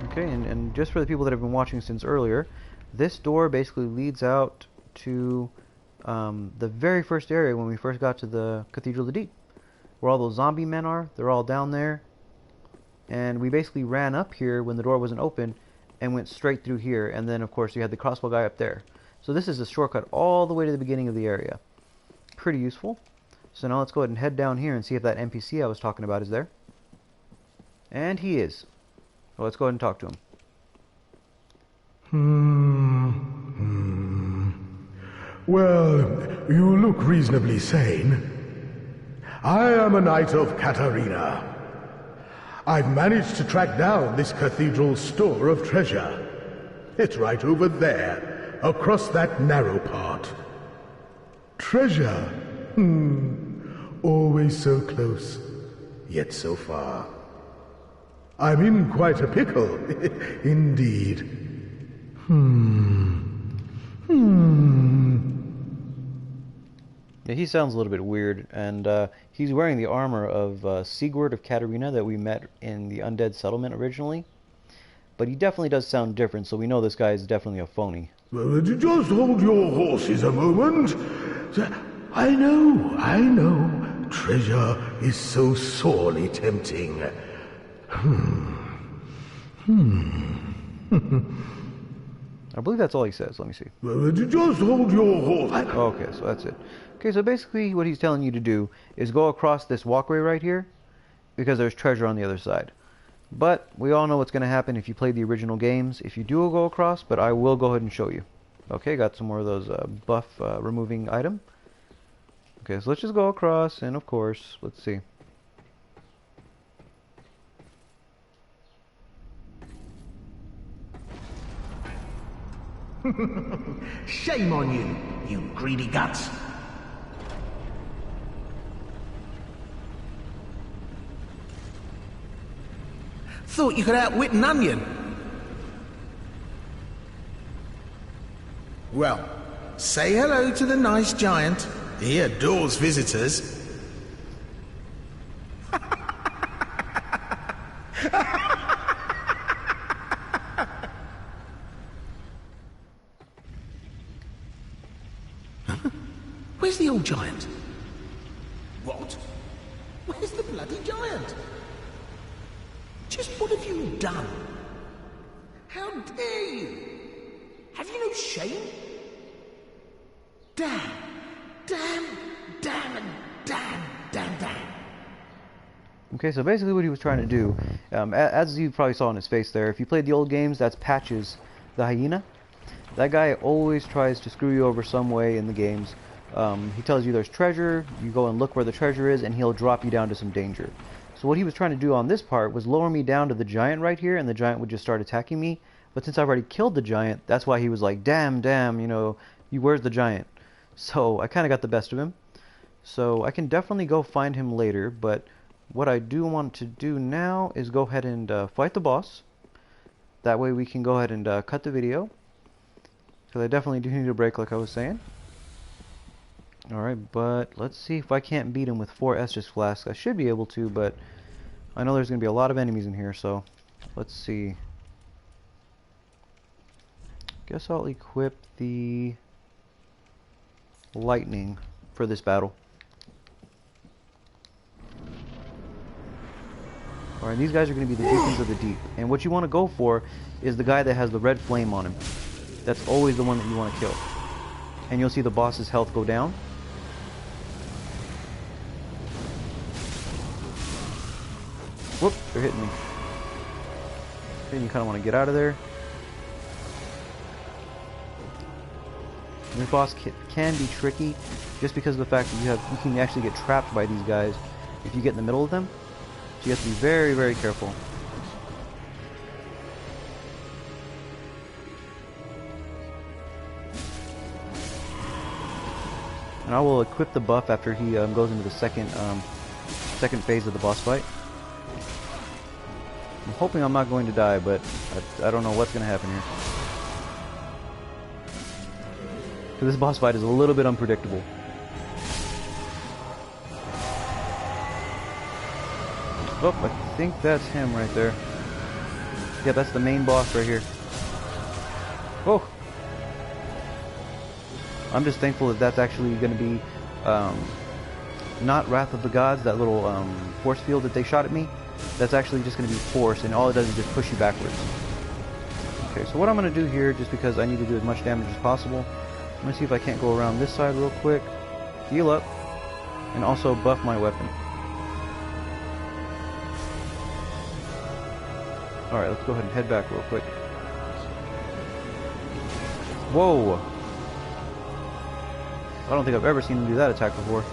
Okay, and just for the people that have been watching since earlier, this door basically leads out to the very first area when we first got to the Cathedral of the Deep. Where all those zombie men are, they're all down there. And we basically ran up here when the door wasn't open and went straight through here. And then, of course, you had the crossbow guy up there. So this is a shortcut all the way to the beginning of the area. Pretty useful. So now let's go ahead and head down here and see if that NPC I was talking about is there. And he is. So let's go ahead and talk to him. Well, you look reasonably sane. I am a knight of Katarina. I've managed to track down this cathedral's store of treasure. It's right over there, across that narrow part. Treasure? Always so close, yet so far. I'm in quite a pickle, indeed. Yeah, he sounds a little bit weird, and he's wearing the armor of Sigurd of Katarina that we met in the Undead Settlement originally. But he definitely does sound different, so we know this guy is definitely a phony. Just hold your horses a moment. I know. Treasure is so sorely tempting. I believe that's all he says. Let me see. Just hold your horse. Okay, so that's it. Okay, so basically what he's telling you to do is go across this walkway right here, because there's treasure on the other side. But we all know what's going to happen if you play the original games if you do go across, but I will go ahead and show you. Okay, got some more of those buff removing item. Okay, so let's just go across, and of course, let's see. Shame on you, you greedy guts. Thought you could outwit an onion. Well, say hello to the nice giant. He adores visitors. Where's the old giant? What? Where's the bloody giant? Just what have you done? How dare you? Have you no shame? Damn. Okay, so basically what he was trying to do, as you probably saw in his face there, if you played the old games, that's Patches, the hyena. That guy always tries to screw you over some way in the games. He tells you there's treasure, you go and look where the treasure is, and he'll drop you down to some danger. So what he was trying to do on this part was lower me down to the giant right here, and the giant would just start attacking me. But since I've already killed the giant, that's why he was like, damn, you know, where's the giant? So I kind of got the best of him. So I can definitely go find him later, but what I do want to do now is go ahead and fight the boss. That way we can go ahead and cut the video. Because I definitely do need a break like I was saying. Alright, but let's see if I can't beat him with 4 Estus flasks. I should be able to, but I know there's going to be a lot of enemies in here, so let's see. Guess I'll equip the lightning for this battle. Alright, these guys are going to be the deepens of the deep. And what you want to go for is the guy that has the red flame on him. That's always the one that you want to kill. And you'll see the boss's health go down. Whoop, they're hitting me. Then you kind of want to get out of there. This boss can be tricky just because of the fact that you can actually get trapped by these guys if you get in the middle of them. So you have to be very, very careful. And I will equip the buff after he goes into the second phase of the boss fight. I'm hoping I'm not going to die, but I don't know what's going to happen here. So this boss fight is a little bit unpredictable. Oh, I think that's him right there. Yeah, that's the main boss right here. Oh! I'm just thankful that that's actually going to be not Wrath of the Gods, that little force field that they shot at me. That's actually just going to be force, and all it does is just push you backwards. Okay, so what I'm going to do here, just because I need to do as much damage as possible, I'm going to see if I can't go around this side real quick, heal up, and also buff my weapon. Alright, let's go ahead and head back real quick. Whoa! I don't think I've ever seen him do that attack before.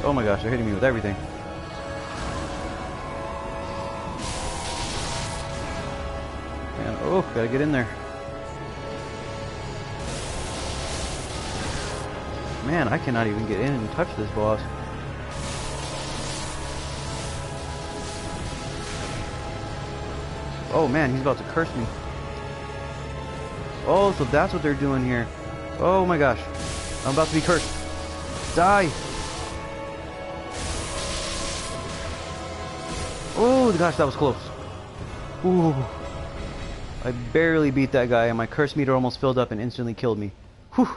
Oh my gosh, they're hitting me with everything. Man, oh, gotta get in there. Man, I cannot even get in and touch this boss. Oh man, he's about to curse me. Oh, so that's what they're doing here. Oh my gosh. I'm about to be cursed. Die! Oh gosh, that was close. Ooh. I barely beat that guy and my curse meter almost filled up and instantly killed me. Whew.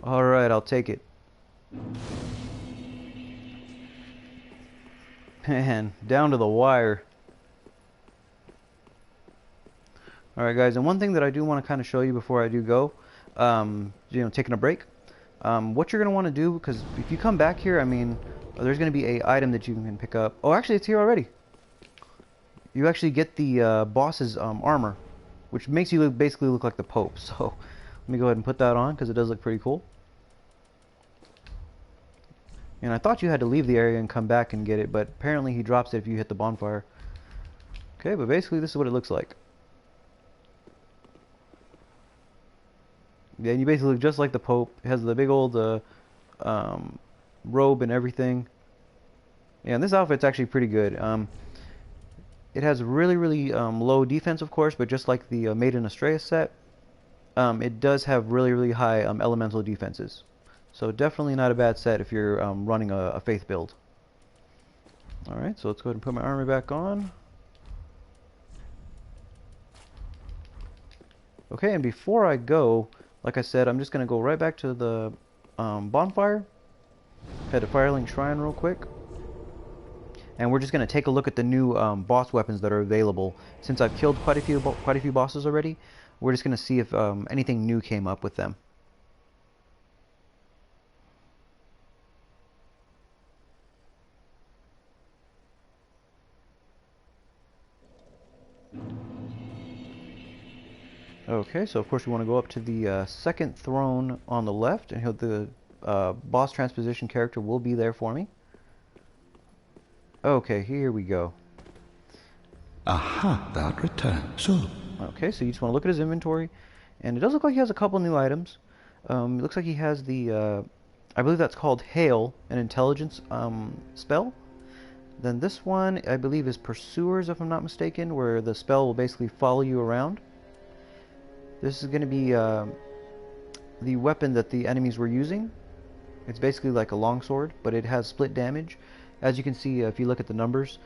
Alright, I'll take it. Man, down to the wire. Alright guys, and one thing that I do want to kind of show you before I do go, taking a break, what you're going to want to do, because if you come back here, I mean, there's going to be a item that you can pick up. Oh, actually, it's here already. You actually get the boss's armor, which makes you basically look like the Pope. So, let me go ahead and put that on, because it does look pretty cool. And I thought you had to leave the area and come back and get it, but apparently he drops it if you hit the bonfire. Okay, but basically this is what it looks like. Yeah, and you basically look just like the Pope. It has the big old robe and everything. Yeah, and this outfit's actually pretty good. It has really, really low defense, of course, but just like the Maiden Astrea set, it does have really, really high elemental defenses. So definitely not a bad set if you're running a faith build. Alright, so let's go ahead and put my armor back on. Okay, and before I go, like I said, I'm just going to go right back to the bonfire. Head to Firelink Shrine real quick. And we're just going to take a look at the new boss weapons that are available. Since I've killed quite a few bosses already, we're just going to see if anything new came up with them. Okay, so of course we want to go up to the second throne on the left, and the boss transposition character will be there for me. Okay, here we go. Aha, thou return. So. Okay, so you just want to look at his inventory, and it does look like he has a couple new items. It looks like he has the, I believe that's called Hail, an intelligence spell. Then this one, I believe, is Pursuers, if I'm not mistaken, where the spell will basically follow you around. This is going to be the weapon that the enemies were using. It's basically like a longsword, but it has split damage. As you can see, if you look at the numbers,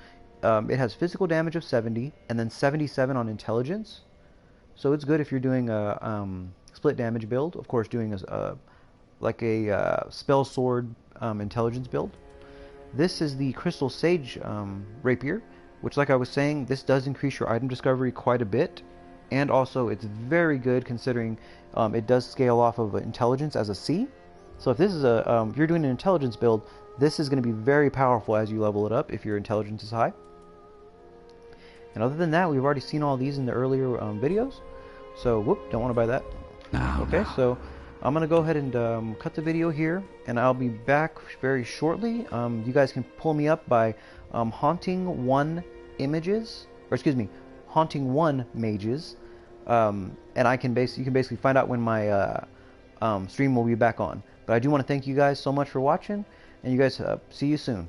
it has physical damage of 70, and then 77 on intelligence. So it's good if you're doing a split damage build. Of course, doing like a spell sword intelligence build. This is the Crystal Sage rapier, which, like I was saying, this does increase your item discovery quite a bit. And also, it's very good considering it does scale off of intelligence as a C. So if this is if you're doing an intelligence build, this is going to be very powerful as you level it up if your intelligence is high. And other than that, we've already seen all these in the earlier videos. So, whoop, don't want to buy that. Okay, so I'm going to go ahead and cut the video here, and I'll be back very shortly. You guys can pull me up by Haunting1mages's, or excuse me, Haunting1mages's. And you can basically find out when my stream will be back on. But I do want to thank you guys so much for watching, and you guys see you soon.